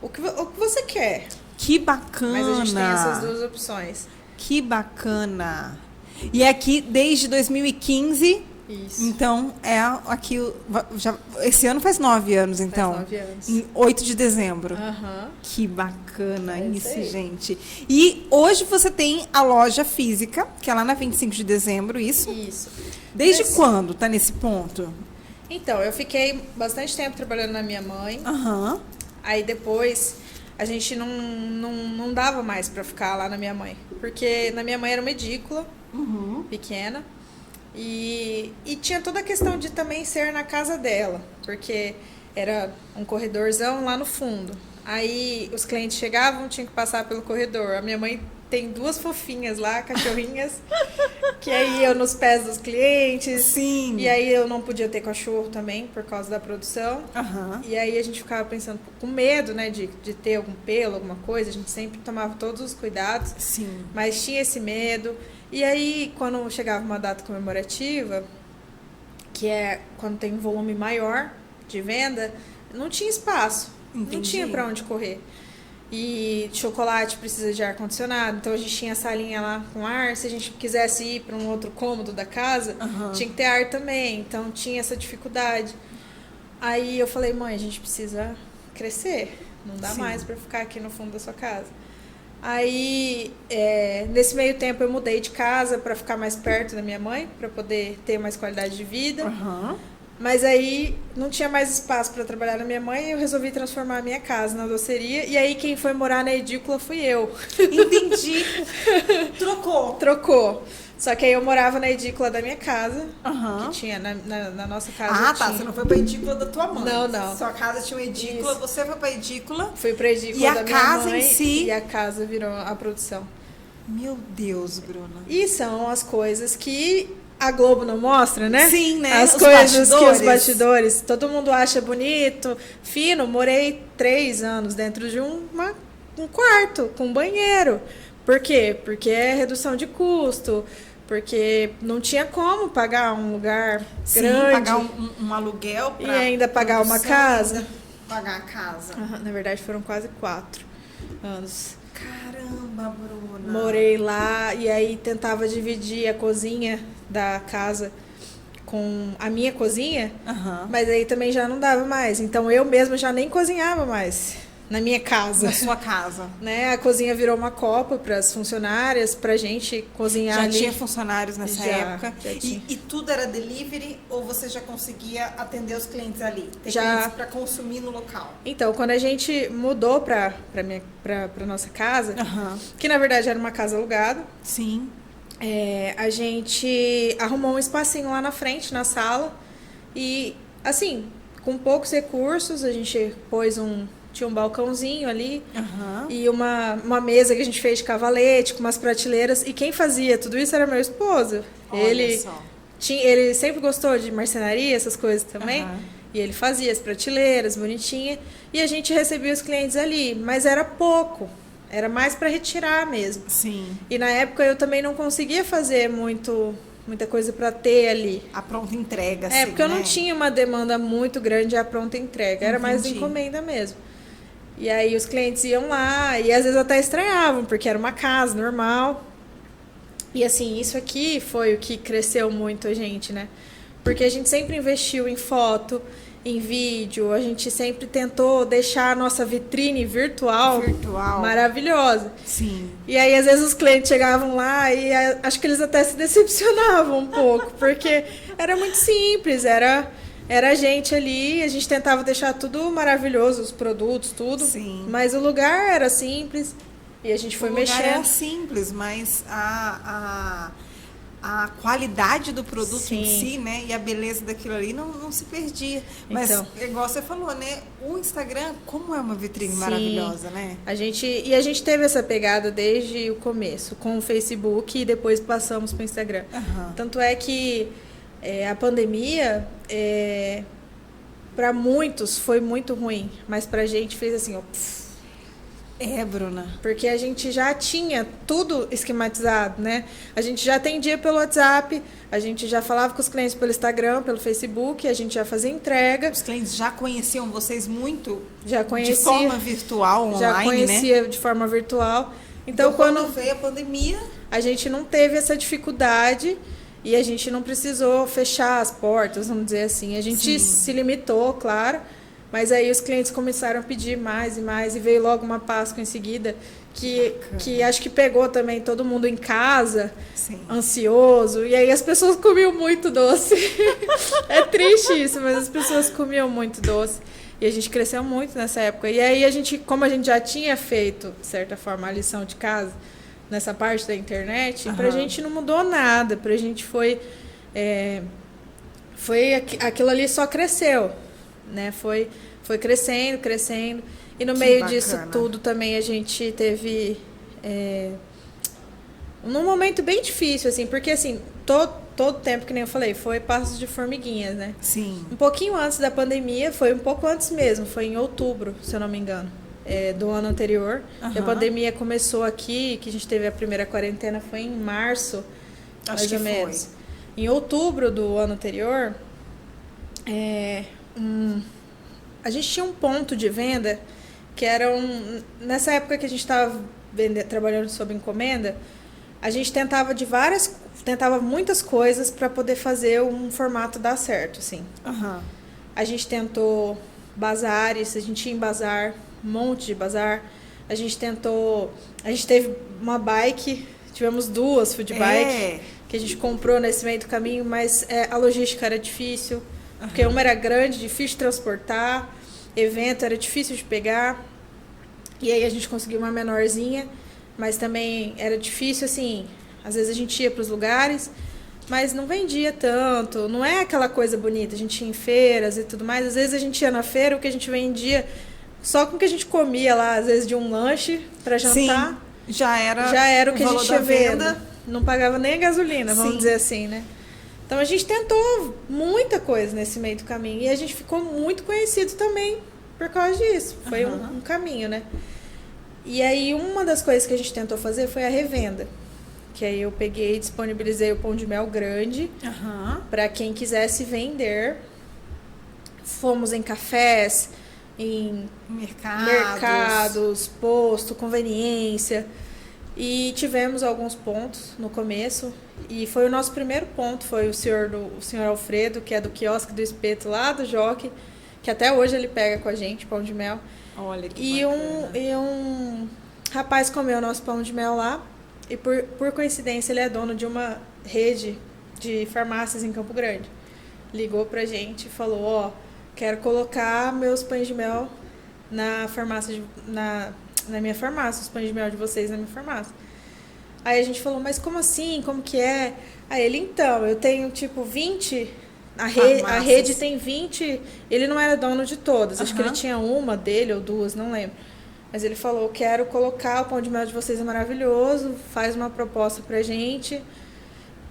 Speaker 4: o que você quer.
Speaker 3: Que bacana.
Speaker 4: Mas a gente tem essas 2 opções.
Speaker 3: Que bacana. E aqui desde 2015.
Speaker 4: Isso.
Speaker 3: Então, aqui... esse ano faz 9 anos, então.
Speaker 4: Faz 9 anos.
Speaker 3: Em 8 de dezembro.
Speaker 4: Aham.
Speaker 3: Que bacana isso,
Speaker 4: aí.
Speaker 3: gente. E hoje você tem a loja física, que é lá na 25 de dezembro, isso?
Speaker 4: Isso.
Speaker 3: Desde quando tá nesse ponto?
Speaker 4: Então, eu fiquei bastante tempo trabalhando na minha mãe.
Speaker 3: Aham.
Speaker 4: Aí depois a gente não dava mais pra ficar lá na minha mãe. Porque na minha mãe era uma edícula pequena. E tinha toda a questão de também ser na casa dela. Porque era um corredorzão lá no fundo. Aí os clientes chegavam, tinham que passar pelo corredor. A minha mãe tem 2 fofinhas lá, cachorrinhas, que aí eu nos pés dos clientes.
Speaker 3: Sim.
Speaker 4: E aí eu não podia ter cachorro também, por causa da produção.
Speaker 3: Aham.
Speaker 4: E aí a gente ficava pensando, com medo, né, de ter algum pelo, alguma coisa. A gente sempre tomava todos os cuidados,
Speaker 3: Sim.
Speaker 4: mas tinha esse medo. E aí, quando chegava uma data comemorativa, que é quando tem um volume maior de venda, não tinha espaço.
Speaker 3: Entendi.
Speaker 4: Não tinha pra onde correr. E chocolate precisa de ar-condicionado, então a gente tinha a salinha lá com ar. Se a gente quisesse ir para um outro cômodo da casa, tinha que ter ar também. Então tinha essa dificuldade. Aí eu falei, mãe, a gente precisa crescer. Não dá mais para ficar aqui no fundo da sua casa. Aí, nesse meio tempo, eu mudei de casa para ficar mais perto da minha mãe, para poder ter mais qualidade de vida. Mas aí não tinha mais espaço para trabalhar na minha mãe e eu resolvi transformar a minha casa na doceria. E aí quem foi morar na edícula fui eu.
Speaker 3: Entendi.
Speaker 4: Trocou. Só que aí eu morava na edícula da minha casa,
Speaker 3: Aham.
Speaker 4: que tinha na nossa casa.
Speaker 3: Ah, tá. Você não foi pra edícula da tua mãe.
Speaker 4: Não.
Speaker 3: Sua casa tinha uma edícula,
Speaker 4: Isso.
Speaker 3: você foi pra edícula.
Speaker 4: Fui pra edícula
Speaker 3: E a
Speaker 4: da minha
Speaker 3: casa
Speaker 4: mãe
Speaker 3: em si?
Speaker 4: e a casa virou a produção.
Speaker 3: Meu Deus, Bruna.
Speaker 4: E são as coisas que a Globo não mostra, né?
Speaker 3: Sim, né?
Speaker 4: As
Speaker 3: Os
Speaker 4: coisas que os
Speaker 3: bastidores.
Speaker 4: bastidores, todo mundo acha bonito, fino. Morei 3 anos dentro de um quarto com banheiro. Por quê? Porque é redução de custo, porque não tinha como pagar um lugar
Speaker 3: Sim,
Speaker 4: grande
Speaker 3: pagar um aluguel
Speaker 4: e
Speaker 3: pra
Speaker 4: ainda pagar uma
Speaker 3: produção,
Speaker 4: casa.
Speaker 3: ainda pagar a casa.
Speaker 4: Na verdade, foram quase 4 anos.
Speaker 3: Caramba, Bruna.
Speaker 4: Morei lá e aí tentava dividir a cozinha da casa com a minha cozinha,
Speaker 3: Aham.
Speaker 4: mas aí também já não dava mais. Então eu mesma já nem cozinhava mais na minha casa.
Speaker 3: Na sua casa.
Speaker 4: Né? A cozinha virou uma copa para as funcionárias, pra gente cozinhar
Speaker 3: Já
Speaker 4: ali.
Speaker 3: tinha funcionários nessa
Speaker 4: Já,
Speaker 3: época?
Speaker 4: já tinha.
Speaker 3: E tudo era delivery ou você já conseguia atender os clientes ali? Ter
Speaker 4: Já.
Speaker 3: clientes para consumir no local?
Speaker 4: Então, quando a gente mudou pra nossa casa,
Speaker 3: Aham.
Speaker 4: que na verdade era uma casa alugada,
Speaker 3: Sim.
Speaker 4: a gente arrumou um espacinho lá na frente, na sala. E, assim, com poucos recursos, a gente tinha um balcãozinho ali
Speaker 3: Aham.
Speaker 4: e uma mesa que a gente fez de cavalete, com umas prateleiras. E quem fazia tudo isso era meu esposo.
Speaker 3: Olha
Speaker 4: Ele
Speaker 3: só.
Speaker 4: ele sempre gostou de marcenaria, essas coisas também.
Speaker 3: Aham.
Speaker 4: E ele fazia as prateleiras, bonitinha. E a gente recebia os clientes ali. Mas era pouco. Era mais para retirar mesmo.
Speaker 3: Sim.
Speaker 4: E na época eu também não conseguia fazer muita coisa para ter ali.
Speaker 3: A pronta entrega, assim,
Speaker 4: Porque eu não
Speaker 3: né?
Speaker 4: tinha uma demanda muito grande à pronta entrega. Era mais
Speaker 3: Entendi.
Speaker 4: encomenda mesmo. E aí os clientes iam lá e às vezes até estranhavam, porque era uma casa normal. E assim, isso aqui foi o que cresceu muito a gente, né? Porque a gente sempre investiu em foto, em vídeo, a gente sempre tentou deixar a nossa vitrine virtual maravilhosa.
Speaker 3: Sim.
Speaker 4: E aí, às vezes, os clientes chegavam lá e acho que eles até se decepcionavam um pouco, porque era muito simples, era a gente ali, a gente tentava deixar tudo maravilhoso, os produtos, tudo.
Speaker 3: Sim.
Speaker 4: Mas o lugar era simples e a gente foi
Speaker 3: O lugar
Speaker 4: mexendo.
Speaker 3: era simples, mas a qualidade do produto em
Speaker 4: Sim.
Speaker 3: si, né? E a beleza daquilo ali não se perdia. Mas,
Speaker 4: Então.
Speaker 3: igual você falou, né? O Instagram, como é uma vitrine
Speaker 4: Sim.
Speaker 3: maravilhosa, né?
Speaker 4: A gente teve essa pegada desde o começo, com o Facebook e depois passamos para o Instagram.
Speaker 3: Aham.
Speaker 4: Tanto é que a pandemia, para muitos, foi muito ruim, mas para a gente fez assim, ó,
Speaker 3: É, Bruna.
Speaker 4: porque a gente já tinha tudo esquematizado, né? A gente já atendia pelo WhatsApp, a gente já falava com os clientes pelo Instagram, pelo Facebook, a gente já fazia entrega,
Speaker 3: Os clientes já conheciam vocês muito
Speaker 4: já conhecia,
Speaker 3: de forma virtual, online,
Speaker 4: já
Speaker 3: né?
Speaker 4: conhecia de forma virtual.
Speaker 3: Então,
Speaker 4: Então,
Speaker 3: quando veio a pandemia,
Speaker 4: a gente não teve essa dificuldade e a gente não precisou fechar as portas, vamos dizer assim. A gente
Speaker 3: Sim.
Speaker 4: se limitou, claro, mas aí os clientes começaram a pedir mais e mais e veio logo uma Páscoa em seguida que acho que pegou também todo mundo em casa,
Speaker 3: sim.
Speaker 4: ansioso, e aí as pessoas comiam muito doce. É triste isso, mas as pessoas comiam muito doce. E a gente cresceu muito nessa época. E aí como a gente já tinha feito, de certa forma, a lição de casa nessa parte da internet, pra gente não mudou nada. Pra gente foi aquilo ali só cresceu, né? Foi crescendo, crescendo. E no
Speaker 3: Que
Speaker 4: meio
Speaker 3: bacana.
Speaker 4: disso tudo também a gente teve num momento bem difícil, assim, porque assim, todo tempo, que nem eu falei, foi passos de formiguinhas, né?
Speaker 3: Sim.
Speaker 4: Um pouquinho antes da pandemia, foi um pouco antes mesmo, foi em outubro, se eu não me engano, do ano anterior.
Speaker 3: Aham.
Speaker 4: E a pandemia começou aqui, que a gente teve a primeira quarentena, foi em março,
Speaker 3: Acho
Speaker 4: mais
Speaker 3: que
Speaker 4: ou
Speaker 3: foi.
Speaker 4: menos. Em outubro do ano anterior, a gente tinha um ponto de venda que era nessa época que a gente estava trabalhando sob encomenda, a gente tentava muitas coisas para poder fazer um formato dar certo, assim.
Speaker 3: Aham.
Speaker 4: A gente tentou bazares, a gente ia em bazar, um monte de bazar. A gente teve uma bike, tivemos 2 food bike que a gente comprou nesse meio do caminho, mas a logística era difícil, Porque uma era grande, difícil de transportar, evento era difícil de pegar. E aí a gente conseguiu uma menorzinha, mas também era difícil, assim, às vezes a gente ia para os lugares, mas não vendia tanto, não é aquela coisa bonita, a gente ia em feiras e tudo mais. Às vezes a gente ia na feira, o que a gente vendia, só com o que a gente comia lá, às vezes de um lanche para jantar,
Speaker 3: sim, já
Speaker 4: era o que a gente ia
Speaker 3: vendo.
Speaker 4: vendo. Não pagava nem a gasolina, vamos dizer assim, né? Então a gente tentou muita coisa nesse meio do caminho. E a gente ficou muito conhecido também por causa disso. Foi um caminho, né? E aí uma das coisas que a gente tentou fazer foi a revenda. Que aí eu peguei e disponibilizei o pão de mel grande para quem quisesse vender. Fomos em cafés, em mercados, posto, conveniência. E tivemos alguns pontos no começo. E foi o nosso primeiro ponto, foi o senhor Alfredo, que é do quiosque do espeto lá do Jockey, que até hoje ele pega com a gente, pão de mel.
Speaker 3: Olha que
Speaker 4: e um rapaz comeu nosso pão de mel lá. E por coincidência ele é dono de uma rede de farmácias em Campo Grande. Ligou pra gente e falou, ó, quero colocar meus pães de mel na farmácia, na minha farmácia, os pães de mel de vocês na minha farmácia. Aí a gente falou, mas como assim? Como que é? Aí ele, então, eu tenho tipo 20, a rede tem 20, ele não era dono de todas, acho que ele tinha uma dele ou duas, não lembro. Mas ele falou, quero colocar o pão de mel de vocês, é maravilhoso, faz uma proposta pra gente.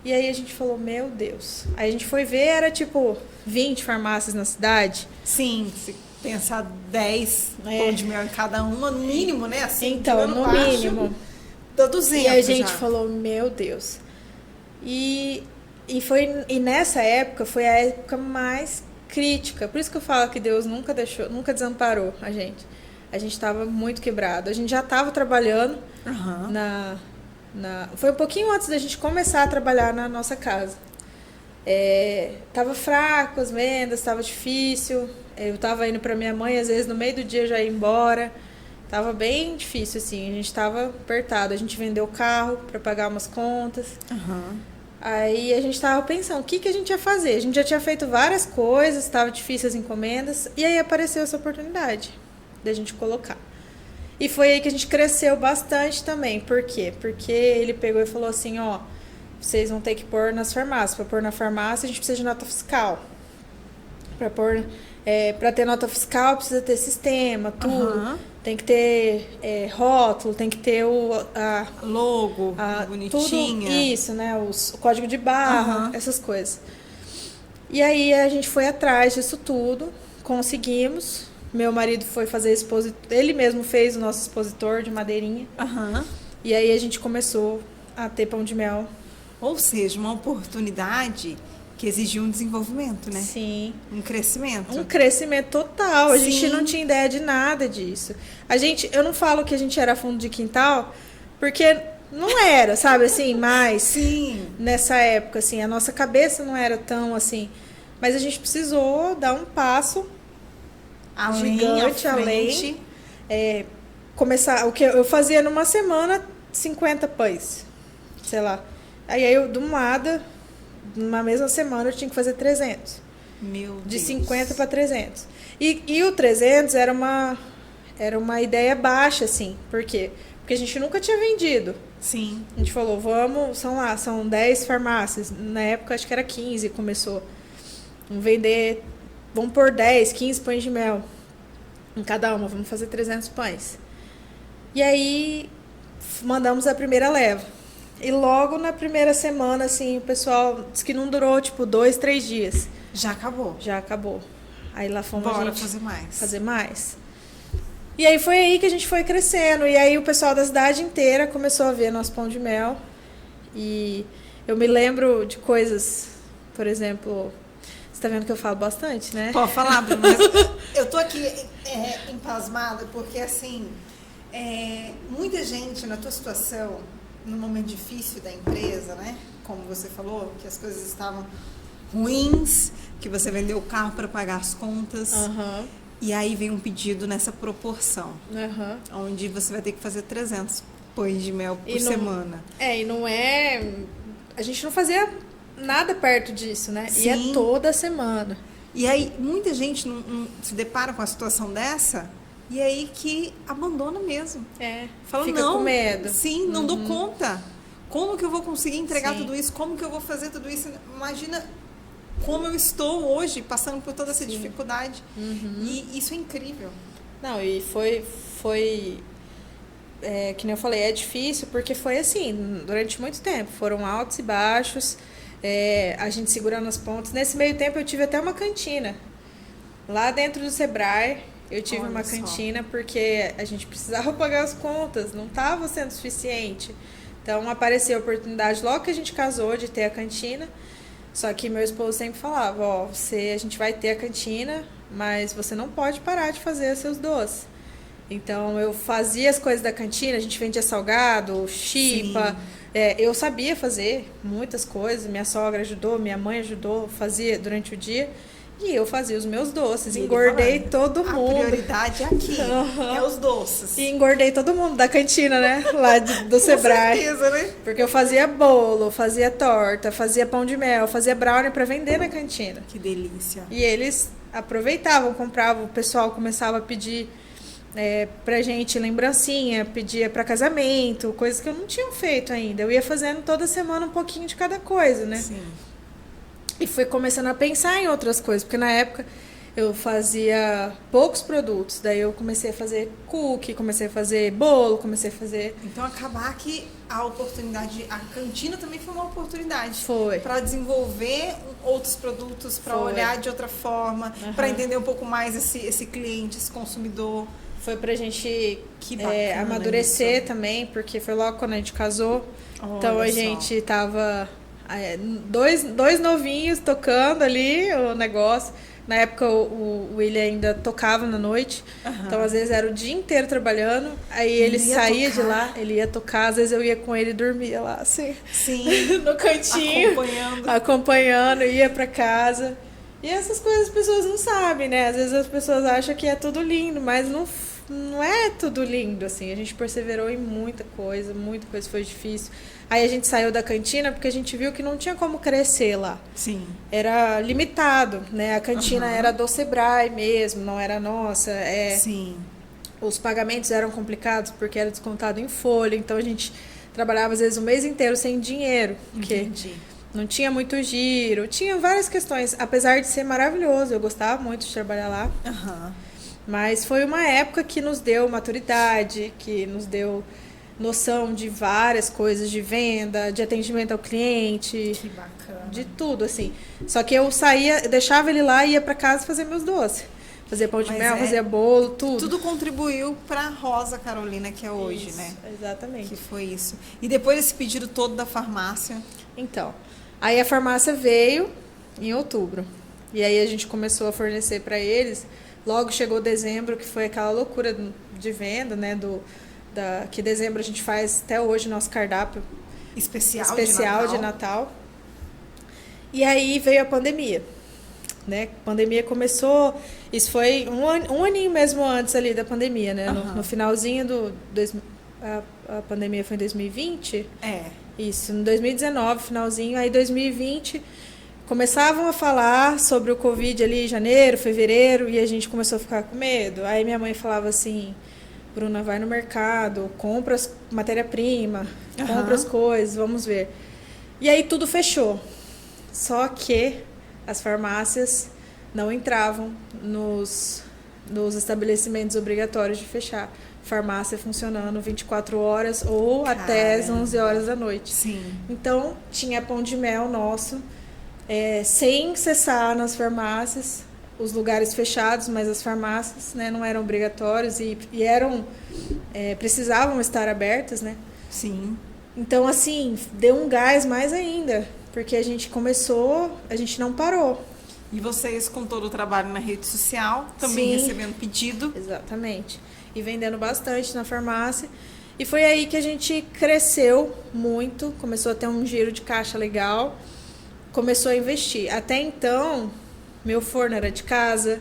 Speaker 4: E aí a gente falou, meu Deus. Aí a gente foi ver, era tipo 20 farmácias na cidade.
Speaker 3: Sim, se pensar 10 pão de mel em cada uma, no mínimo, né? Assim,
Speaker 4: então, no mínimo.
Speaker 3: Dá 200
Speaker 4: e a gente
Speaker 3: já.
Speaker 4: falou, meu Deus. E nessa época foi a época mais crítica. Por isso que eu falo que Deus nunca desamparou a gente. A gente estava muito quebrado. A gente já estava trabalhando foi um pouquinho antes da gente começar a trabalhar na nossa casa. Tava fraco as vendas, tava difícil. Eu tava indo para minha mãe, às vezes no meio do dia já ia embora. Tava bem difícil, assim, a gente tava apertado. A gente vendeu o carro para pagar umas contas. Aí a gente tava pensando, o que a gente ia fazer? A gente já tinha feito várias coisas, tava difícil as encomendas. E aí apareceu essa oportunidade da gente colocar. E foi aí que a gente cresceu bastante também. Por quê? Porque ele pegou e falou assim, ó, vocês vão ter que pôr nas farmácias. Para pôr na farmácia, a gente precisa de nota fiscal. Para ter nota fiscal, precisa ter sistema, tudo. Tem que ter rótulo, tem que ter o
Speaker 3: logo, bonitinha.
Speaker 4: Tudo isso, né? O código de barra, essas coisas. E aí a gente foi atrás disso tudo, conseguimos. Meu marido foi fazer expositor, ele mesmo fez o nosso expositor de madeirinha. E aí a gente começou a ter pão de mel.
Speaker 3: Ou seja, uma oportunidade que exigiu um desenvolvimento, né?
Speaker 4: Sim.
Speaker 3: Um crescimento.
Speaker 4: Um crescimento total. A
Speaker 3: Sim.
Speaker 4: gente não tinha ideia de nada disso. Eu não falo que a gente era fundo de quintal, porque não era, sabe, assim, mais.
Speaker 3: Sim.
Speaker 4: Nessa época, assim, a nossa cabeça não era tão assim. Mas a gente precisou dar um passo gigante, além. Começar, o que eu fazia numa semana, 50 pães. Sei lá. Aí eu, de um lado, numa mesma semana, eu tinha que fazer 300.
Speaker 3: Meu Deus.
Speaker 4: De 50 para 300. E o 300 era uma ideia baixa, assim. Por quê? Porque a gente nunca tinha vendido.
Speaker 3: Sim.
Speaker 4: A gente falou, são 10 farmácias. Na época, acho que era 15, começou. Vamos pôr 10, 15 pães de mel em cada uma. Vamos fazer 300 pães. E aí, mandamos a primeira leva. E logo na primeira semana, assim, o pessoal disse que não durou, tipo, 2, 3 dias.
Speaker 3: Já acabou.
Speaker 4: Já acabou. Aí lá fomos
Speaker 3: Bora
Speaker 4: a gente
Speaker 3: fazer mais.
Speaker 4: E aí foi aí que a gente foi crescendo. E aí o pessoal da cidade inteira começou a ver nosso pão de mel. E eu me lembro de coisas, por exemplo, você tá vendo que eu falo bastante, né?
Speaker 3: Pode falar, Bruno, mas eu tô aqui empasmada porque, assim, muita gente na tua situação, num momento difícil da empresa, né? Como você falou, que as coisas estavam ruins, que você vendeu o carro para pagar as contas. E aí vem um pedido nessa proporção, onde você vai ter que fazer 300 pães de mel por semana.
Speaker 4: E não é... A gente não fazia nada perto disso, né?
Speaker 3: Sim.
Speaker 4: E é toda semana.
Speaker 3: E aí, muita gente não se depara com a situação dessa, e aí que abandona mesmo. Fala,
Speaker 4: fica
Speaker 3: não,
Speaker 4: com medo.
Speaker 3: Sim, não dou conta. Como que eu vou conseguir entregar
Speaker 4: Sim.
Speaker 3: tudo isso? Como que eu vou fazer tudo isso? Imagina como eu estou hoje, passando por toda essa dificuldade. E isso é incrível.
Speaker 4: Não, e foi que nem eu falei, é difícil porque foi assim, durante muito tempo. Foram altos e baixos, a gente segurando as pontas. Nesse meio tempo eu tive até uma cantina. Lá dentro do Sebrae, eu tive
Speaker 3: Olha
Speaker 4: uma
Speaker 3: só.
Speaker 4: cantina porque a gente precisava pagar as contas, não estava sendo suficiente. Então apareceu a oportunidade logo que a gente casou de ter a cantina. Só que meu esposo sempre falava, ó, a gente vai ter a cantina, mas você não pode parar de fazer os seus doces. Então eu fazia as coisas da cantina, a gente vendia salgado, chipa. Eu sabia fazer muitas coisas, minha sogra ajudou, minha mãe ajudou, fazia durante o dia. E eu fazia os meus doces,
Speaker 3: E ele
Speaker 4: engordei
Speaker 3: falando,
Speaker 4: todo mundo.
Speaker 3: A prioridade é aqui, é os doces.
Speaker 4: E engordei todo mundo da cantina, né? Lá do Sebrae.
Speaker 3: Com certeza, né?
Speaker 4: Porque eu fazia bolo, fazia torta, fazia pão de mel, fazia brownie para vender na cantina.
Speaker 3: Que delícia.
Speaker 4: E eles aproveitavam, compravam, o pessoal começava a pedir pra gente lembrancinha, pedia para casamento, coisas que eu não tinha feito ainda. Eu ia fazendo toda semana um pouquinho de cada coisa, né?
Speaker 3: Sim.
Speaker 4: E fui começando a pensar em outras coisas, porque na época eu fazia poucos produtos, daí eu comecei a fazer cookie, comecei a fazer bolo, comecei a fazer...
Speaker 3: Então, acabar que a oportunidade, a cantina também foi uma oportunidade.
Speaker 4: Foi.
Speaker 3: Para desenvolver outros produtos, para
Speaker 4: Foi.
Speaker 3: olhar de outra forma, para entender um pouco mais esse cliente, esse consumidor.
Speaker 4: Foi pra gente
Speaker 3: Que bacana
Speaker 4: amadurecer
Speaker 3: isso.
Speaker 4: também, porque foi logo quando a gente casou.
Speaker 3: Olha
Speaker 4: Então a
Speaker 3: só.
Speaker 4: gente tava dois novinhos tocando ali o negócio. Na época o William ainda tocava na noite. Então às vezes era o dia inteiro trabalhando. Aí ele
Speaker 3: Ele ia
Speaker 4: saía de
Speaker 3: tocar.
Speaker 4: lá, ele ia tocar, às vezes eu ia com ele e dormia lá, assim,
Speaker 3: Sim,
Speaker 4: no cantinho. Acompanhando, ia pra casa. E essas coisas as pessoas não sabem, né? Às vezes as pessoas acham que é tudo lindo, mas não é tudo lindo, assim. A gente perseverou em muita coisa foi difícil. Aí a gente saiu da cantina porque a gente viu que não tinha como crescer lá.
Speaker 3: Sim.
Speaker 4: Era limitado, né? A cantina era do Sebrae mesmo, não era nossa.
Speaker 3: Sim.
Speaker 4: Os pagamentos eram complicados porque era descontado em folha, então a gente trabalhava às vezes o mês inteiro sem dinheiro, porque
Speaker 3: Entendi.
Speaker 4: não tinha muito giro, tinha várias questões, apesar de ser maravilhoso, eu gostava muito de trabalhar lá, mas foi uma época que nos deu maturidade, que nos deu noção de várias coisas, de venda, de atendimento ao cliente,
Speaker 3: Que bacana.
Speaker 4: de tudo, assim. Só que eu saía, deixava ele lá e ia pra casa fazer meus doces. Fazia pão de
Speaker 3: Mas
Speaker 4: mel, fazia bolo, tudo.
Speaker 3: Tudo contribuiu para a Rosa Carolina, que é hoje,
Speaker 4: Isso,
Speaker 3: né?
Speaker 4: Exatamente.
Speaker 3: Que foi isso. E depois desse pedido todo da farmácia.
Speaker 4: Então, aí a farmácia veio em outubro. E aí a gente começou a fornecer para eles. Logo chegou dezembro, que foi aquela loucura de venda, né? Que dezembro a gente faz até hoje nosso cardápio
Speaker 3: Especial
Speaker 4: de Natal. E aí veio a pandemia. Né? A pandemia começou, isso foi um aninho mesmo antes ali da pandemia, né? No finalzinho a pandemia foi em 2020? Isso, em 2019, finalzinho, aí 2020 começavam a falar sobre o Covid ali em janeiro, fevereiro, e a gente começou a ficar com medo. Aí minha mãe falava assim, Bruna, vai no mercado, compra as matéria-prima, compra as coisas, vamos ver. E aí tudo fechou. Só que as farmácias não entravam nos estabelecimentos obrigatórios de fechar. Farmácia funcionando 24 horas ou até as 11 horas da noite.
Speaker 3: Sim.
Speaker 4: Então, tinha pão de mel nosso, sem cessar nas farmácias, os lugares fechados, mas as farmácias, né, não eram obrigatórios e precisavam estar abertas, né?
Speaker 3: Sim.
Speaker 4: Então, assim, deu um gás mais ainda, porque a gente não parou.
Speaker 3: E vocês, com todo o trabalho na rede social, também recebendo pedido.
Speaker 4: Exatamente. E vendendo bastante na farmácia. E foi aí que a gente cresceu muito, começou a ter um giro de caixa legal, começou a investir. Até então, meu forno era de casa,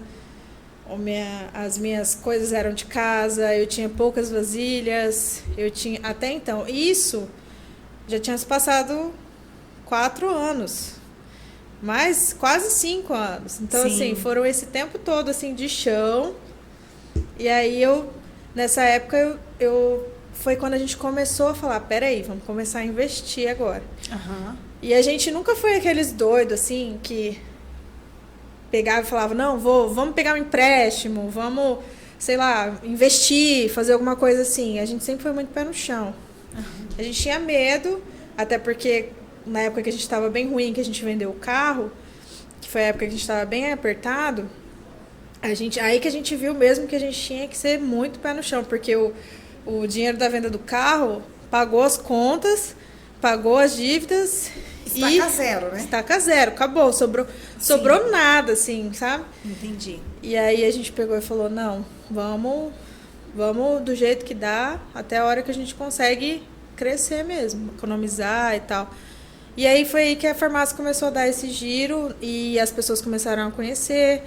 Speaker 4: as minhas coisas eram de casa, eu tinha poucas vasilhas, até então. Isso já tinha se passado 4 anos. mais quase 5 anos. Então,
Speaker 3: Sim.
Speaker 4: assim, foram esse tempo todo, assim, de chão. E aí nessa época, foi quando a gente começou a falar, peraí, vamos começar a investir agora.
Speaker 3: Aham.
Speaker 4: E a gente nunca foi aqueles doidos, assim, que pegava e falava, não, vamos pegar um empréstimo, vamos, sei lá, investir, fazer alguma coisa assim. A gente sempre foi muito pé no chão. A gente tinha medo, até porque na época que a gente estava bem ruim, que a gente vendeu o carro, que foi a época que a gente estava bem apertado, aí que a gente viu mesmo que a gente tinha que ser muito pé no chão, porque o dinheiro da venda do carro pagou as contas, pagou as dívidas.
Speaker 3: Estaca zero, né?
Speaker 4: Estaca zero, acabou. Sobrou nada, assim, sabe?
Speaker 3: Entendi.
Speaker 4: E aí a gente pegou e falou, não, vamos do jeito que dá, até a hora que a gente consegue crescer mesmo, economizar e tal. E aí foi aí que a farmácia começou a dar esse giro e as pessoas começaram a conhecer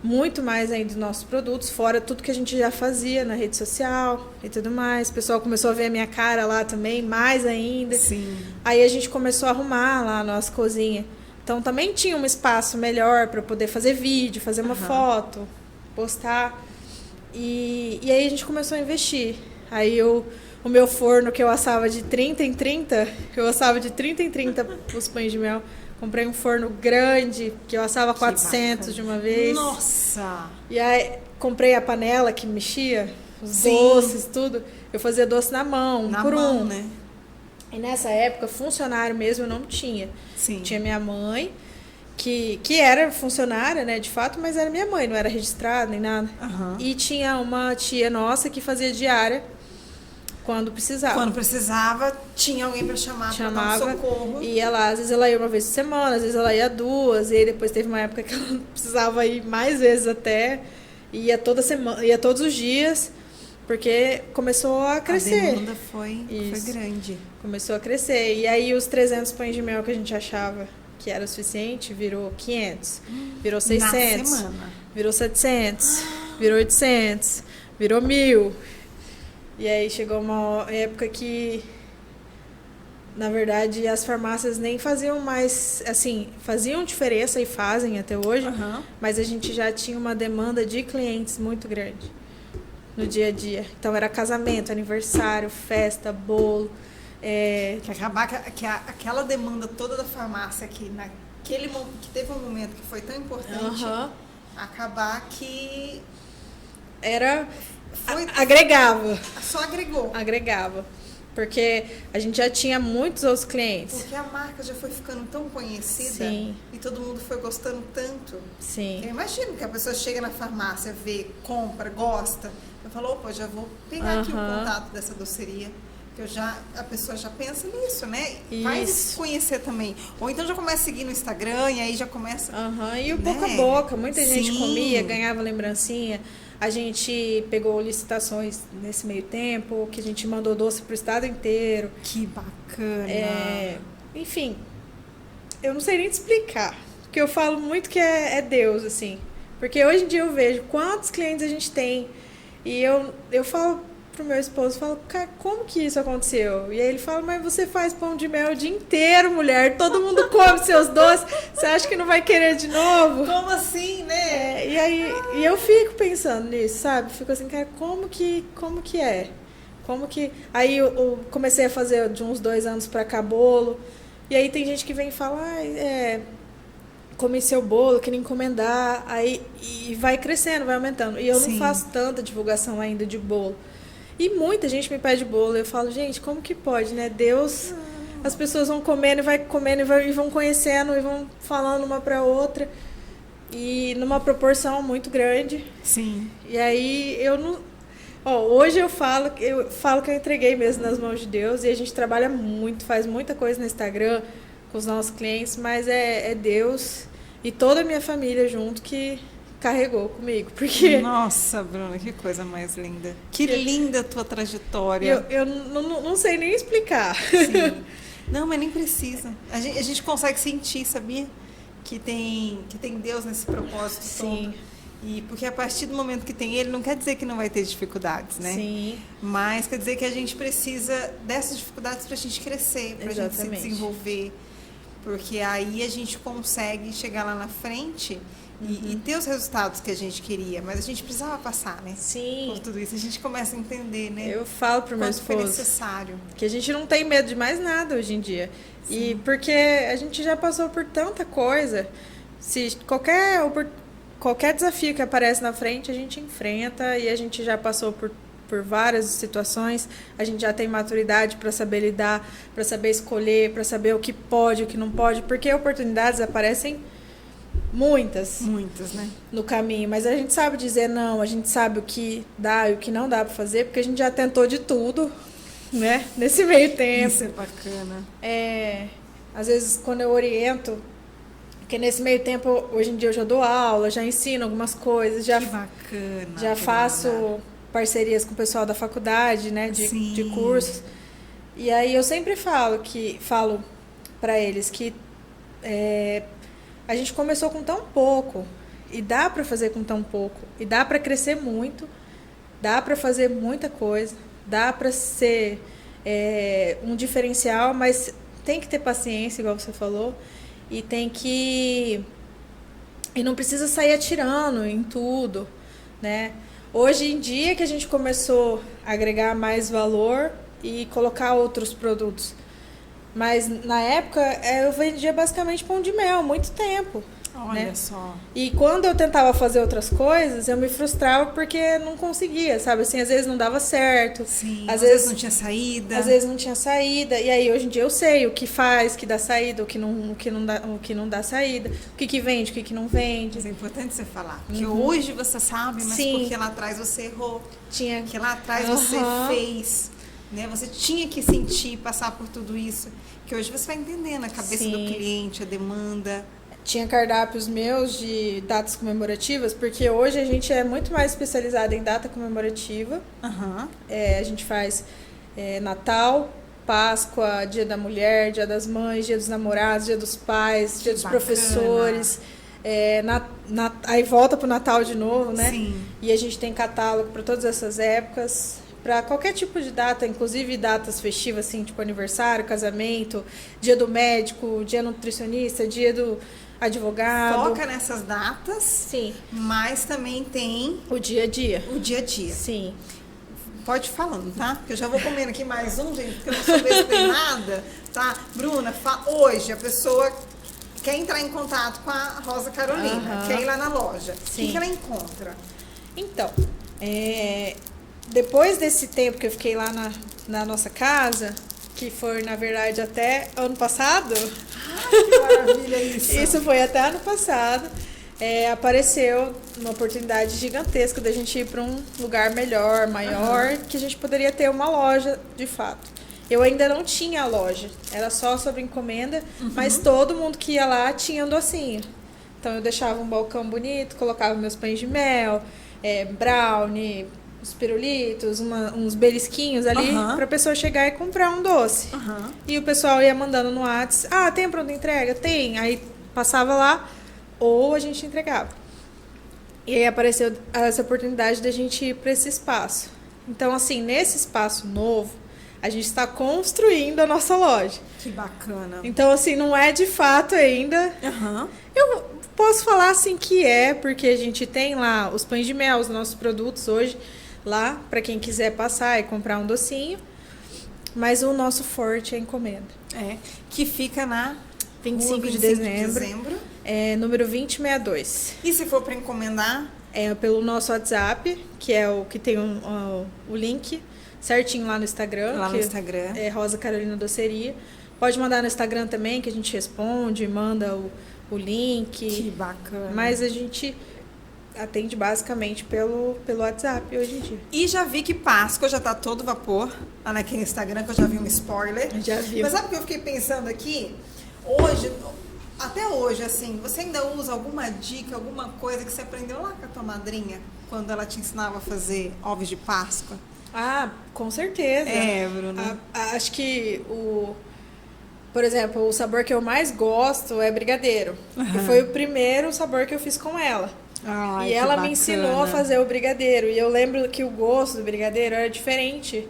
Speaker 4: muito mais ainda dos nossos produtos, fora tudo que a gente já fazia na rede social e tudo mais. O pessoal começou a ver a minha cara lá também, mais ainda.
Speaker 3: Sim.
Speaker 4: Aí a gente começou a arrumar lá a nossa cozinha. Então também tinha um espaço melhor para poder fazer vídeo, fazer uma foto, postar. E aí a gente começou a investir. Aí o meu forno que eu assava de 30 em 30, eu assava de 30 em 30 os pães de mel. Comprei um forno grande, que eu assava 400 de uma vez.
Speaker 3: Nossa!
Speaker 4: E aí comprei a panela que mexia, os
Speaker 3: Sim.
Speaker 4: doces, tudo. Eu fazia doce na mão,
Speaker 3: Na
Speaker 4: por
Speaker 3: mão,
Speaker 4: um.
Speaker 3: né?
Speaker 4: E nessa época, funcionário mesmo eu não tinha.
Speaker 3: Sim.
Speaker 4: Tinha minha mãe, que era funcionária, né, de fato, mas era minha mãe, não era registrada nem nada.
Speaker 3: Aham.
Speaker 4: E tinha uma tia nossa que fazia diária quando precisava.
Speaker 3: Quando precisava, tinha alguém para chamar, para dar um socorro.
Speaker 4: E ela, às vezes ela ia uma vez por semana, às vezes ela ia 2, e aí depois teve uma época que ela precisava ir mais vezes até, ia toda semana, ia todos os dias, porque começou a crescer.
Speaker 3: A demanda foi grande.
Speaker 4: Começou a crescer. E aí os 300 pães de mel que a gente achava que era o suficiente, virou 500, virou 600,
Speaker 3: Na semana.
Speaker 4: virou 700, virou 800, virou 1.000. E aí chegou uma época que, na verdade, as farmácias nem faziam mais, assim, faziam diferença e fazem até hoje, mas a gente já tinha uma demanda de clientes muito grande no dia a dia. Então era casamento, aniversário, festa, bolo.
Speaker 3: Que acabar aquela demanda toda da farmácia que que teve um momento que foi tão importante, acabar que
Speaker 4: agregava.
Speaker 3: Só agregou.
Speaker 4: Agregava. Porque a gente já tinha muitos outros clientes.
Speaker 3: Porque a marca já foi ficando tão conhecida.
Speaker 4: Sim.
Speaker 3: E todo mundo foi gostando tanto.
Speaker 4: Sim.
Speaker 3: Eu imagino que a pessoa chega na farmácia, vê, compra, gosta. Eu falo, opa, já vou pegar aqui o contato dessa doceria. Que a pessoa já pensa nisso, né? Faz se conhecer também. Ou então já começa a seguir no Instagram e aí já começa...
Speaker 4: E o boca a boca. Muita gente comia, ganhava lembrancinha. A gente pegou licitações nesse meio tempo, que a gente mandou doce pro estado inteiro.
Speaker 3: Que bacana!
Speaker 4: Enfim, eu não sei nem te explicar. Porque eu falo muito que é Deus, assim. Porque hoje em dia eu vejo quantos clientes a gente tem. E eu falo pro meu esposo, falo, cara, como que isso aconteceu? E aí ele fala, mas você faz pão de mel o dia inteiro, mulher. Todo mundo come seus doces. Você acha que não vai querer de novo?
Speaker 3: Como assim, né?
Speaker 4: E eu fico pensando nisso, sabe? Fico assim, cara, como que é? Como que... Aí eu comecei a fazer de uns 2 anos pra cá bolo. E aí tem gente que vem e fala, comi seu bolo, queria encomendar. Aí, e vai crescendo, vai aumentando. E eu não faço tanta divulgação ainda de bolo. E muita gente me pede bolo. Eu falo, gente, como que pode, né? Deus, as pessoas vão comendo e vai comendo e vão conhecendo e vão falando uma pra outra. E numa proporção muito grande.
Speaker 3: Sim.
Speaker 4: E aí eu não... hoje eu falo que eu entreguei mesmo nas mãos de Deus. E a gente trabalha muito, faz muita coisa no Instagram com os nossos clientes. Mas é Deus e toda a minha família junto que carregou comigo, porque...
Speaker 3: Nossa, Bruna, que coisa mais linda. Que linda a tua trajetória.
Speaker 4: Eu não sei nem explicar.
Speaker 3: Sim. Não, mas nem precisa. A gente consegue sentir, sabia? Que tem Deus nesse propósito todo. E porque a partir do momento que tem Ele, não quer dizer que não vai ter dificuldades, né?
Speaker 4: Sim.
Speaker 3: Mas quer dizer que a gente precisa dessas dificuldades pra gente crescer, pra gente se desenvolver. Porque aí a gente consegue chegar lá na frente e ter os resultados que a gente queria. Mas a gente precisava passar, né?
Speaker 4: Sim.
Speaker 3: Por tudo isso. A gente começa a entender, né?
Speaker 4: Eu falo pro meu
Speaker 3: quanto foi
Speaker 4: esposo
Speaker 3: necessário.
Speaker 4: que a gente não tem medo de mais nada hoje em dia.
Speaker 3: Sim.
Speaker 4: E porque a gente já passou por tanta coisa. Se qualquer desafio que aparece na frente, a gente enfrenta e a gente já passou por várias situações, a gente já tem maturidade para saber lidar, para saber escolher, para saber o que pode, o que não pode, porque oportunidades aparecem muitas
Speaker 3: né?
Speaker 4: no caminho, mas a gente sabe dizer não, a gente sabe o que dá e o que não dá para fazer, porque a gente já tentou de tudo, né? Nesse meio tempo.
Speaker 3: Isso é bacana.
Speaker 4: Às vezes quando eu oriento, porque nesse meio tempo, hoje em dia eu já dou aula, já ensino algumas coisas,
Speaker 3: Que bacana.
Speaker 4: já faço parcerias com o pessoal da faculdade, né, de cursos. E aí eu sempre falo para eles que a gente começou com tão pouco e dá para fazer com tão pouco e dá para crescer muito, dá para fazer muita coisa, dá para ser um diferencial, mas tem que ter paciência, igual você falou, e tem que e não precisa sair atirando em tudo, né? Hoje em dia que a gente começou a agregar mais valor e colocar outros produtos. Mas na época eu vendia basicamente pão de mel, muito tempo.
Speaker 3: Olha
Speaker 4: né?
Speaker 3: só.
Speaker 4: E quando eu tentava fazer outras coisas, eu me frustrava porque não conseguia, sabe? Assim, às vezes não dava certo.
Speaker 3: Sim,
Speaker 4: às
Speaker 3: vezes
Speaker 4: vezes
Speaker 3: não tinha saída.
Speaker 4: Às vezes não tinha saída. E aí hoje em dia eu sei o que faz, que dá saída, o que não dá saída, o que vende, o que não vende.
Speaker 3: Mas é importante você falar. Porque hoje você sabe, mas
Speaker 4: Sim.
Speaker 3: porque lá atrás você errou.
Speaker 4: Tinha
Speaker 3: Que lá atrás você fez. Né? Você tinha que sentir, passar por tudo isso. Que hoje você vai entendendo a cabeça
Speaker 4: Sim.
Speaker 3: do cliente, a demanda.
Speaker 4: Tinha cardápios meus de datas comemorativas, porque hoje a gente é muito mais especializado em data comemorativa.
Speaker 3: Aham.
Speaker 4: A gente faz Natal, Páscoa, Dia da Mulher, Dia das Mães, Dia dos Namorados, Dia dos Pais, Dia dos
Speaker 3: bacana.
Speaker 4: Professores. Aí volta pro Natal de novo, né?
Speaker 3: Sim.
Speaker 4: E a gente tem catálogo para todas essas épocas, para qualquer tipo de data, inclusive datas festivas, assim, tipo aniversário, casamento, Dia do médico, Dia nutricionista, Dia do advogado.
Speaker 3: Foca nessas datas,
Speaker 4: Sim.
Speaker 3: mas também tem
Speaker 4: O dia a dia.
Speaker 3: o dia a dia.
Speaker 4: Sim.
Speaker 3: Pode ir falando, tá? Porque eu já vou comendo aqui mais um, gente, porque eu não sou besta nem nada, tá? Bruna, hoje a pessoa quer entrar em contato com a Rosa Carolina, quer ir lá na loja. O
Speaker 4: Sim.
Speaker 3: que ela encontra?
Speaker 4: Então, depois desse tempo que eu fiquei lá na nossa casa, que foi, na verdade, até ano passado,
Speaker 3: Que maravilha isso!
Speaker 4: isso foi até ano passado, apareceu uma oportunidade gigantesca da gente ir para um lugar melhor, maior, que a gente poderia ter uma loja de fato. Eu ainda não tinha a loja, era só sobre encomenda, mas todo mundo que ia lá tinha um docinho. Então eu deixava um balcão bonito, colocava meus pães de mel, brownie, os pirulitos, uns belisquinhos ali, para a pessoa chegar e comprar um doce. E o pessoal ia mandando no WhatsApp, tem pronta entrega? Tem. Aí passava lá, ou a gente entregava. E aí apareceu essa oportunidade da gente ir para esse espaço. Então, assim, nesse espaço novo, a gente está construindo a nossa loja.
Speaker 3: Que bacana.
Speaker 4: Então, assim, não é de fato ainda. Eu posso falar, assim, que porque a gente tem lá os pães de mel, os nossos produtos hoje, lá, para quem quiser passar e comprar um docinho. Mas o nosso forte é a encomenda.
Speaker 3: Que fica na
Speaker 4: 25 de dezembro. Número 2062.
Speaker 3: E se for para encomendar?
Speaker 4: Pelo nosso WhatsApp, que é o que tem o link certinho lá no Instagram.
Speaker 3: Lá no Instagram.
Speaker 4: É Rosa Carolina Doceria. Pode mandar no Instagram também, que a gente responde, manda o link.
Speaker 3: Que bacana.
Speaker 4: Mas a gente atende basicamente pelo WhatsApp hoje em dia.
Speaker 3: E já vi que Páscoa já tá todo vapor. Lá naquele Instagram, que eu já vi um spoiler.
Speaker 4: Já vi.
Speaker 3: Mas sabe o que eu fiquei pensando aqui? Hoje, até hoje, assim, você ainda usa alguma dica, alguma coisa que você aprendeu lá com a tua madrinha? Quando ela te ensinava a fazer ovos de Páscoa?
Speaker 4: Ah, com certeza.
Speaker 3: Bruna.
Speaker 4: Acho que por exemplo, o sabor que eu mais gosto é brigadeiro. Que foi o primeiro sabor que eu fiz com ela.
Speaker 3: Ai,
Speaker 4: e ela me ensinou a fazer o brigadeiro. E eu lembro que o gosto do brigadeiro era diferente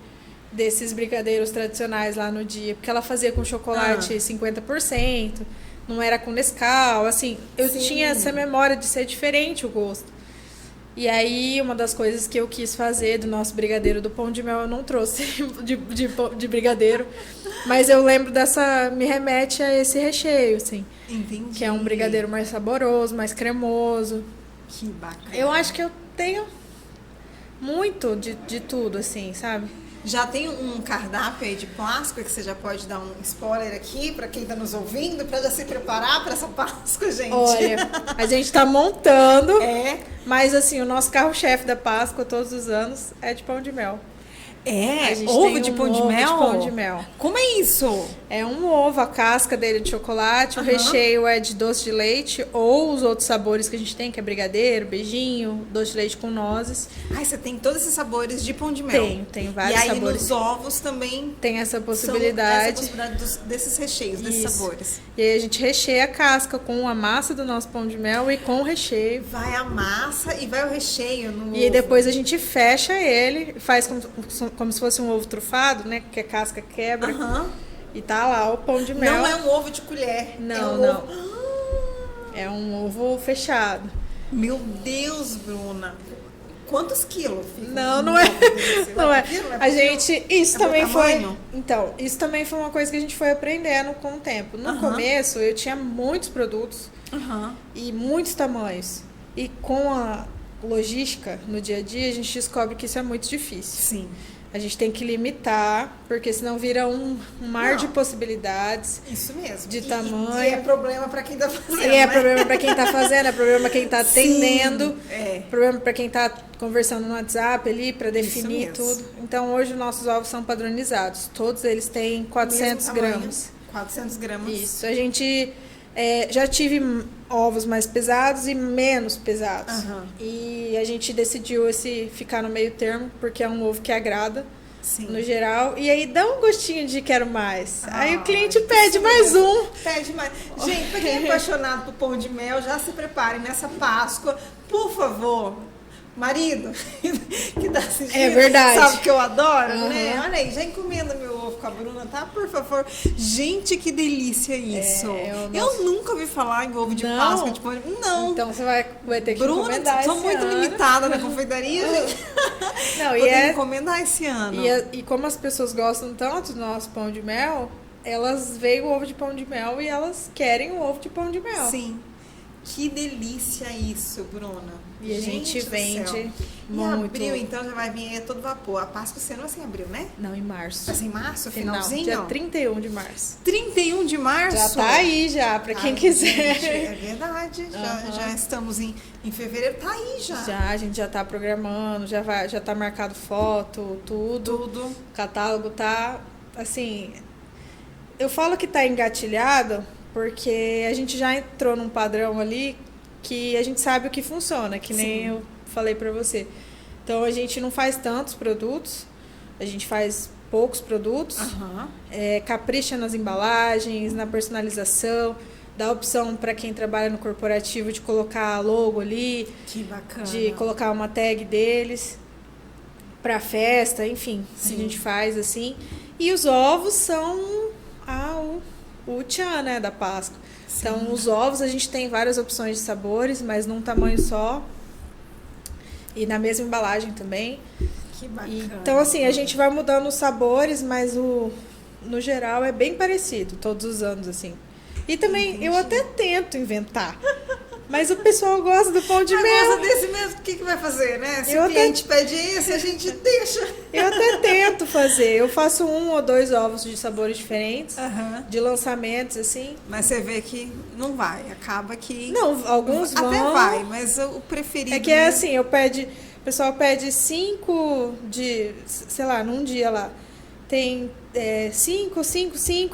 Speaker 4: desses brigadeiros tradicionais lá no dia, porque ela fazia com chocolate 50%, não era com Nescau, assim, eu tinha essa memória de ser diferente o gosto. E aí, uma das coisas que eu quis fazer do nosso brigadeiro do pão de mel, eu não trouxe de brigadeiro, mas eu lembro me remete a esse recheio, assim.
Speaker 3: Entendi.
Speaker 4: Que é um brigadeiro mais saboroso, mais cremoso.
Speaker 3: Que bacana.
Speaker 4: Eu acho que eu tenho muito de tudo, assim, sabe?
Speaker 3: Já tem um cardápio aí de Páscoa que você já pode dar um spoiler aqui para quem está nos ouvindo, para já se preparar para essa Páscoa, gente?
Speaker 4: Olha, a gente tá montando,
Speaker 3: mas
Speaker 4: assim, o nosso carro-chefe da Páscoa todos os anos é de pão de mel.
Speaker 3: É,
Speaker 4: A gente
Speaker 3: ovo
Speaker 4: tem
Speaker 3: de
Speaker 4: um
Speaker 3: pão de
Speaker 4: ovo
Speaker 3: mel?
Speaker 4: de pão de mel.
Speaker 3: Como é isso?
Speaker 4: É um ovo, a casca dele de chocolate, o recheio é de doce de leite ou os outros sabores que a gente tem, que é brigadeiro, beijinho, doce de leite com nozes.
Speaker 3: Ai, você tem todos esses sabores de pão de mel.
Speaker 4: Tem vários sabores.
Speaker 3: E aí nos ovos também
Speaker 4: tem essa possibilidade.
Speaker 3: Desses recheios, desses sabores.
Speaker 4: E aí a gente recheia a casca com a massa do nosso pão de mel e com o recheio.
Speaker 3: Vai a massa e vai o recheio no
Speaker 4: E aí depois a gente fecha ele, faz como se fosse um ovo trufado, né? Que a casca quebra. E tá lá o pão de mel.
Speaker 3: Não é um ovo de colher.
Speaker 4: Não, não. É um ovo fechado.
Speaker 3: Meu Deus, Bruna. Quantos quilos?
Speaker 4: Não é. Não é. A gente. Isso também foi. Então, isso também foi uma coisa que a gente foi aprendendo com o tempo. No começo, eu tinha muitos produtos e muitos tamanhos. E com a logística no dia a dia, a gente descobre que isso é muito difícil.
Speaker 3: Sim.
Speaker 4: A gente tem que limitar, porque senão vira um mar de possibilidades.
Speaker 3: Isso mesmo.
Speaker 4: De tamanho.
Speaker 3: E é problema para quem tá fazendo.
Speaker 4: E é problema para quem tá fazendo, é problema para quem tá atendendo.
Speaker 3: É.
Speaker 4: Problema para quem tá conversando no WhatsApp ali, para definir tudo. Então, hoje, nossos ovos são padronizados. Todos eles têm 400 gramas.
Speaker 3: 400 gramas.
Speaker 4: Isso. A gente já tive ovos mais pesados e menos pesados. E a gente decidiu ficar no meio termo, porque é um ovo que agrada, no geral. E aí dá um gostinho de quero mais. Aí o cliente pede mais um.
Speaker 3: Pede mais. Gente, pra quem é apaixonado por pão de mel, já se prepare nessa Páscoa. Por favor, marido que tá assistindo,
Speaker 4: é verdade.
Speaker 3: sabe que eu adoro, né? Olha aí, já encomenda meu ovo com a Bruna, tá? Por favor. Gente, que delícia isso. Eu nunca ouvi falar em ovo de Páscoa de pão de mel. Não.
Speaker 4: Então você vai ter que
Speaker 3: Bruna,
Speaker 4: encomendar esse
Speaker 3: ano. Bruna, sou muito limitada na confeitaria, gente.
Speaker 4: Não,
Speaker 3: vou ter que encomendar esse ano.
Speaker 4: E como as pessoas gostam tanto do nosso pão de mel, elas veem o ovo de pão de mel e elas querem o ovo de pão de mel.
Speaker 3: Sim. Que delícia isso, Bruna.
Speaker 4: E a gente vende
Speaker 3: muito. Em abril, então, já vai vir a todo vapor. A Páscoa sendo assim em abril, né?
Speaker 4: Não, em março.
Speaker 3: Vai ser em março? Finalzinho?
Speaker 4: Dia 31 de março.
Speaker 3: 31 de março?
Speaker 4: Já tá aí já, pra quem quiser.
Speaker 3: Gente, é verdade. Já estamos em fevereiro. Tá aí já.
Speaker 4: Já, a gente já tá programando, já tá marcado foto, tudo. O catálogo tá, assim... Eu falo que tá engatilhado... Porque a gente já entrou num padrão ali que a gente sabe o que funciona, que nem eu falei pra você. Então, a gente não faz tantos produtos, a gente faz poucos produtos, capricha nas embalagens, na personalização, dá opção para quem trabalha no corporativo de colocar a logo ali,
Speaker 3: que bacana.
Speaker 4: De colocar uma tag deles pra festa, enfim, a gente faz assim. E os ovos são o tchan, né, da Páscoa. Sim. Então, os ovos, a gente tem várias opções de sabores, mas num tamanho só. E na mesma embalagem também.
Speaker 3: Que bacana.
Speaker 4: Então, assim, a gente vai mudando os sabores, mas no geral é bem parecido, todos os anos, assim. E também, eu até tento inventar. Mas o pessoal gosta do pão de mel.
Speaker 3: Gosta desse mesmo, o que vai fazer, né? Se o cliente pede esse, a gente deixa.
Speaker 4: Eu até tento fazer. Eu faço 1 ou 2 ovos de sabores diferentes, de lançamentos, assim.
Speaker 3: Mas você vê que não vai, acaba que...
Speaker 4: Não, alguns vão.
Speaker 3: Até vai, mas o preferido...
Speaker 4: É que é assim, o pessoal pede 5 de, sei lá, num dia lá. Tem 5,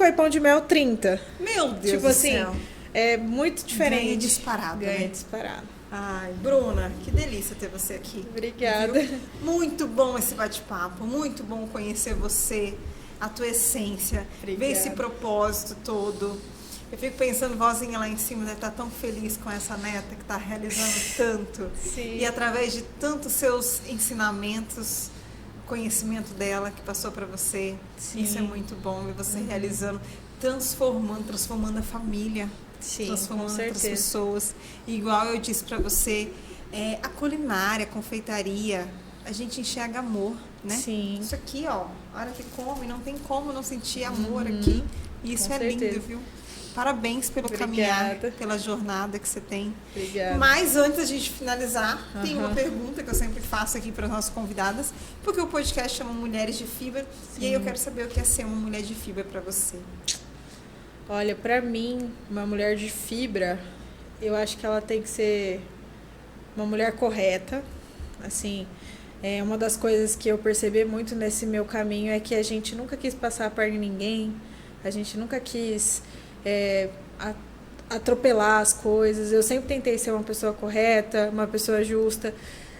Speaker 4: aí pão de mel 30.
Speaker 3: Meu Deus
Speaker 4: tipo
Speaker 3: do
Speaker 4: assim,
Speaker 3: céu.
Speaker 4: É muito diferente.
Speaker 3: Ganha disparado.
Speaker 4: Ganha disparado.
Speaker 3: Ai, Bruna, que delícia ter você aqui.
Speaker 4: Obrigada.
Speaker 3: Viu? Muito bom esse bate-papo, muito bom conhecer você, a tua essência, ver esse propósito todo. Eu fico pensando, vozinha lá em cima deve estar tão feliz com essa neta que está realizando tanto.
Speaker 4: Sim.
Speaker 3: E através de tantos seus ensinamentos, conhecimento dela que passou para você.
Speaker 4: Sim.
Speaker 3: Isso é muito bom, ver você realizando, transformando a família,
Speaker 4: Sim,
Speaker 3: transformando
Speaker 4: com
Speaker 3: outras
Speaker 4: certeza.
Speaker 3: pessoas. E igual eu disse para você, a culinária, a confeitaria, a gente enxerga amor, né?
Speaker 4: Sim.
Speaker 3: Isso aqui, ó, a hora que come, não tem como não sentir amor aqui. E isso
Speaker 4: Com
Speaker 3: é
Speaker 4: certeza.
Speaker 3: lindo, viu? Parabéns pelo
Speaker 4: Obrigada.
Speaker 3: caminhar, pela jornada que você tem.
Speaker 4: Obrigada.
Speaker 3: Mas antes da gente finalizar, tem uma pergunta que eu sempre faço aqui para as nossas convidadas, porque o podcast chama Mulheres de Fibra, e aí eu quero saber o que é ser uma mulher de fibra para você.
Speaker 4: Olha, pra mim, uma mulher de fibra, eu acho que ela tem que ser uma mulher correta. Assim, uma das coisas que eu percebi muito nesse meu caminho é que a gente nunca quis passar a perna em ninguém, a gente nunca quis atropelar as coisas. Eu sempre tentei ser uma pessoa correta, uma pessoa justa.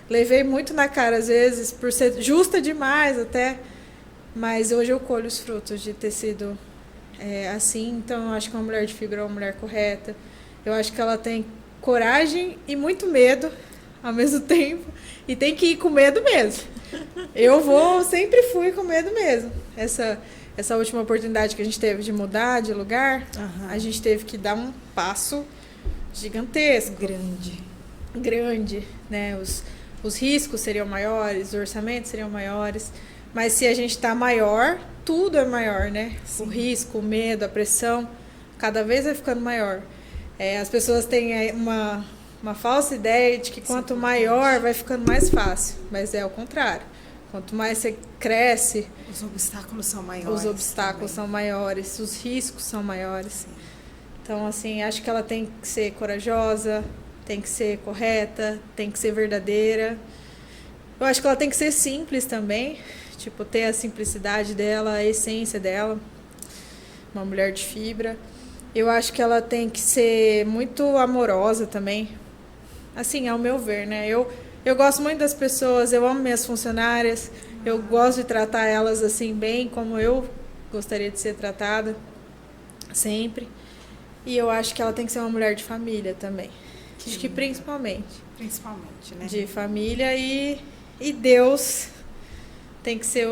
Speaker 4: Levei muito na cara, às vezes, por ser justa demais até, mas hoje eu colho os frutos de ter sido assim. Então, eu acho que uma mulher de fibra é uma mulher correta. Eu acho que ela tem coragem e muito medo ao mesmo tempo, e tem que ir com medo mesmo. Sempre fui com medo mesmo. Essa última oportunidade que a gente teve de mudar de lugar, a gente teve que dar um passo gigantesco. Grande, né? Os riscos seriam maiores, os orçamentos seriam maiores, mas se a gente está maior, tudo é maior, né? Sim. O risco, o medo, a pressão, cada vez vai ficando maior. As pessoas têm uma falsa ideia de que quanto maior vai ficando mais fácil, mas é o contrário. Quanto mais você cresce,
Speaker 3: os obstáculos são maiores.
Speaker 4: São maiores, os riscos são maiores. Sim. Então, assim, acho que ela tem que ser corajosa, tem que ser correta, tem que ser verdadeira. Eu acho que ela tem que ser simples também, tipo, ter a simplicidade dela, a essência dela, uma mulher de fibra. Eu acho que ela tem que ser muito amorosa também, assim, ao meu ver, né? Eu gosto muito das pessoas, eu amo minhas funcionárias, eu gosto de tratar elas assim bem, como eu gostaria de ser tratada, sempre. E eu acho que ela tem que ser uma mulher de família também. Acho que principalmente.
Speaker 3: Principalmente, né?
Speaker 4: De família e Deus tem que ser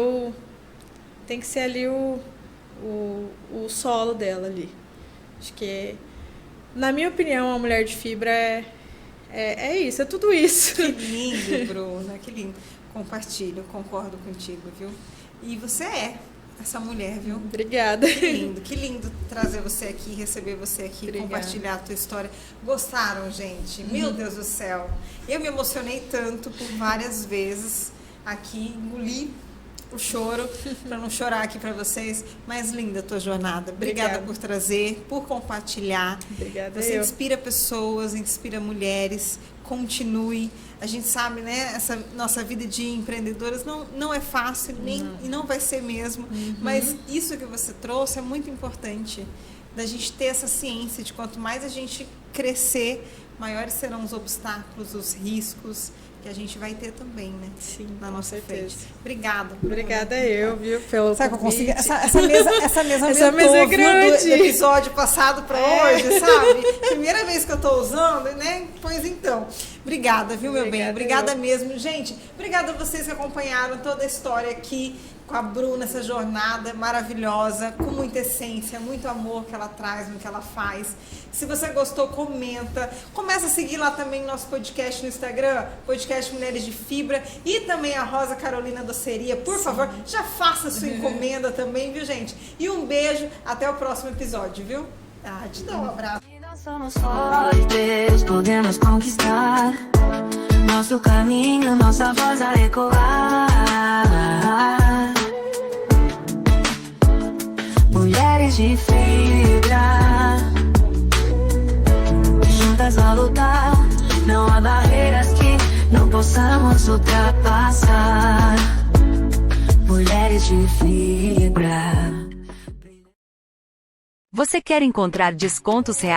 Speaker 4: ali o solo dela ali. Acho que, na minha opinião, uma mulher de fibra é isso, é tudo isso.
Speaker 3: Que lindo, Bruna, que lindo. Compartilho, concordo contigo, viu? E você é essa mulher, viu?
Speaker 4: Obrigada.
Speaker 3: Que lindo trazer você aqui, receber você aqui, obrigada. Compartilhar a tua história. Gostaram, gente? Meu Deus do céu. Eu me emocionei tanto por várias vezes aqui, engoli o choro, para não chorar aqui para vocês, mas linda a tua jornada. Obrigada por trazer, por compartilhar.
Speaker 4: Obrigada.
Speaker 3: Você inspira pessoas, inspira mulheres. Continue. A gente sabe, né? Essa nossa vida de empreendedoras não é fácil, e não vai ser mesmo. Mas isso que você trouxe é muito importante, da gente ter essa ciência de quanto mais a gente crescer, maiores serão os obstáculos, os riscos que a gente vai ter também, né?
Speaker 4: Sim,
Speaker 3: na nossa frente. Obrigada.
Speaker 4: Obrigada eu, viu, pelo
Speaker 3: Sabe
Speaker 4: convite.
Speaker 3: Que eu consegui? Essa mesa
Speaker 4: mesa é grande.
Speaker 3: Do episódio passado para hoje, sabe? Primeira vez que eu tô usando, né? Pois então. Obrigada, viu, meu bem? Obrigada mesmo. Gente, obrigada a vocês que acompanharam toda a história aqui com a Bruna, essa jornada maravilhosa, com muita essência, muito amor que ela traz no que ela faz. Se você gostou, comenta. Começa a seguir lá também nosso podcast no Instagram, podcast Mulheres de Fibra, e também a Rosa Carolina Doceria. Por favor, já faça a sua encomenda também, viu, gente? E um beijo, até o próximo episódio, viu? Te dá um abraço.
Speaker 2: Somos fortes, podemos conquistar nosso caminho, nossa voz a ecoar. Mulheres de fibra, juntas a lutar. Não há barreiras que não possamos ultrapassar. Mulheres de fibra.
Speaker 1: Você quer encontrar descontos reais?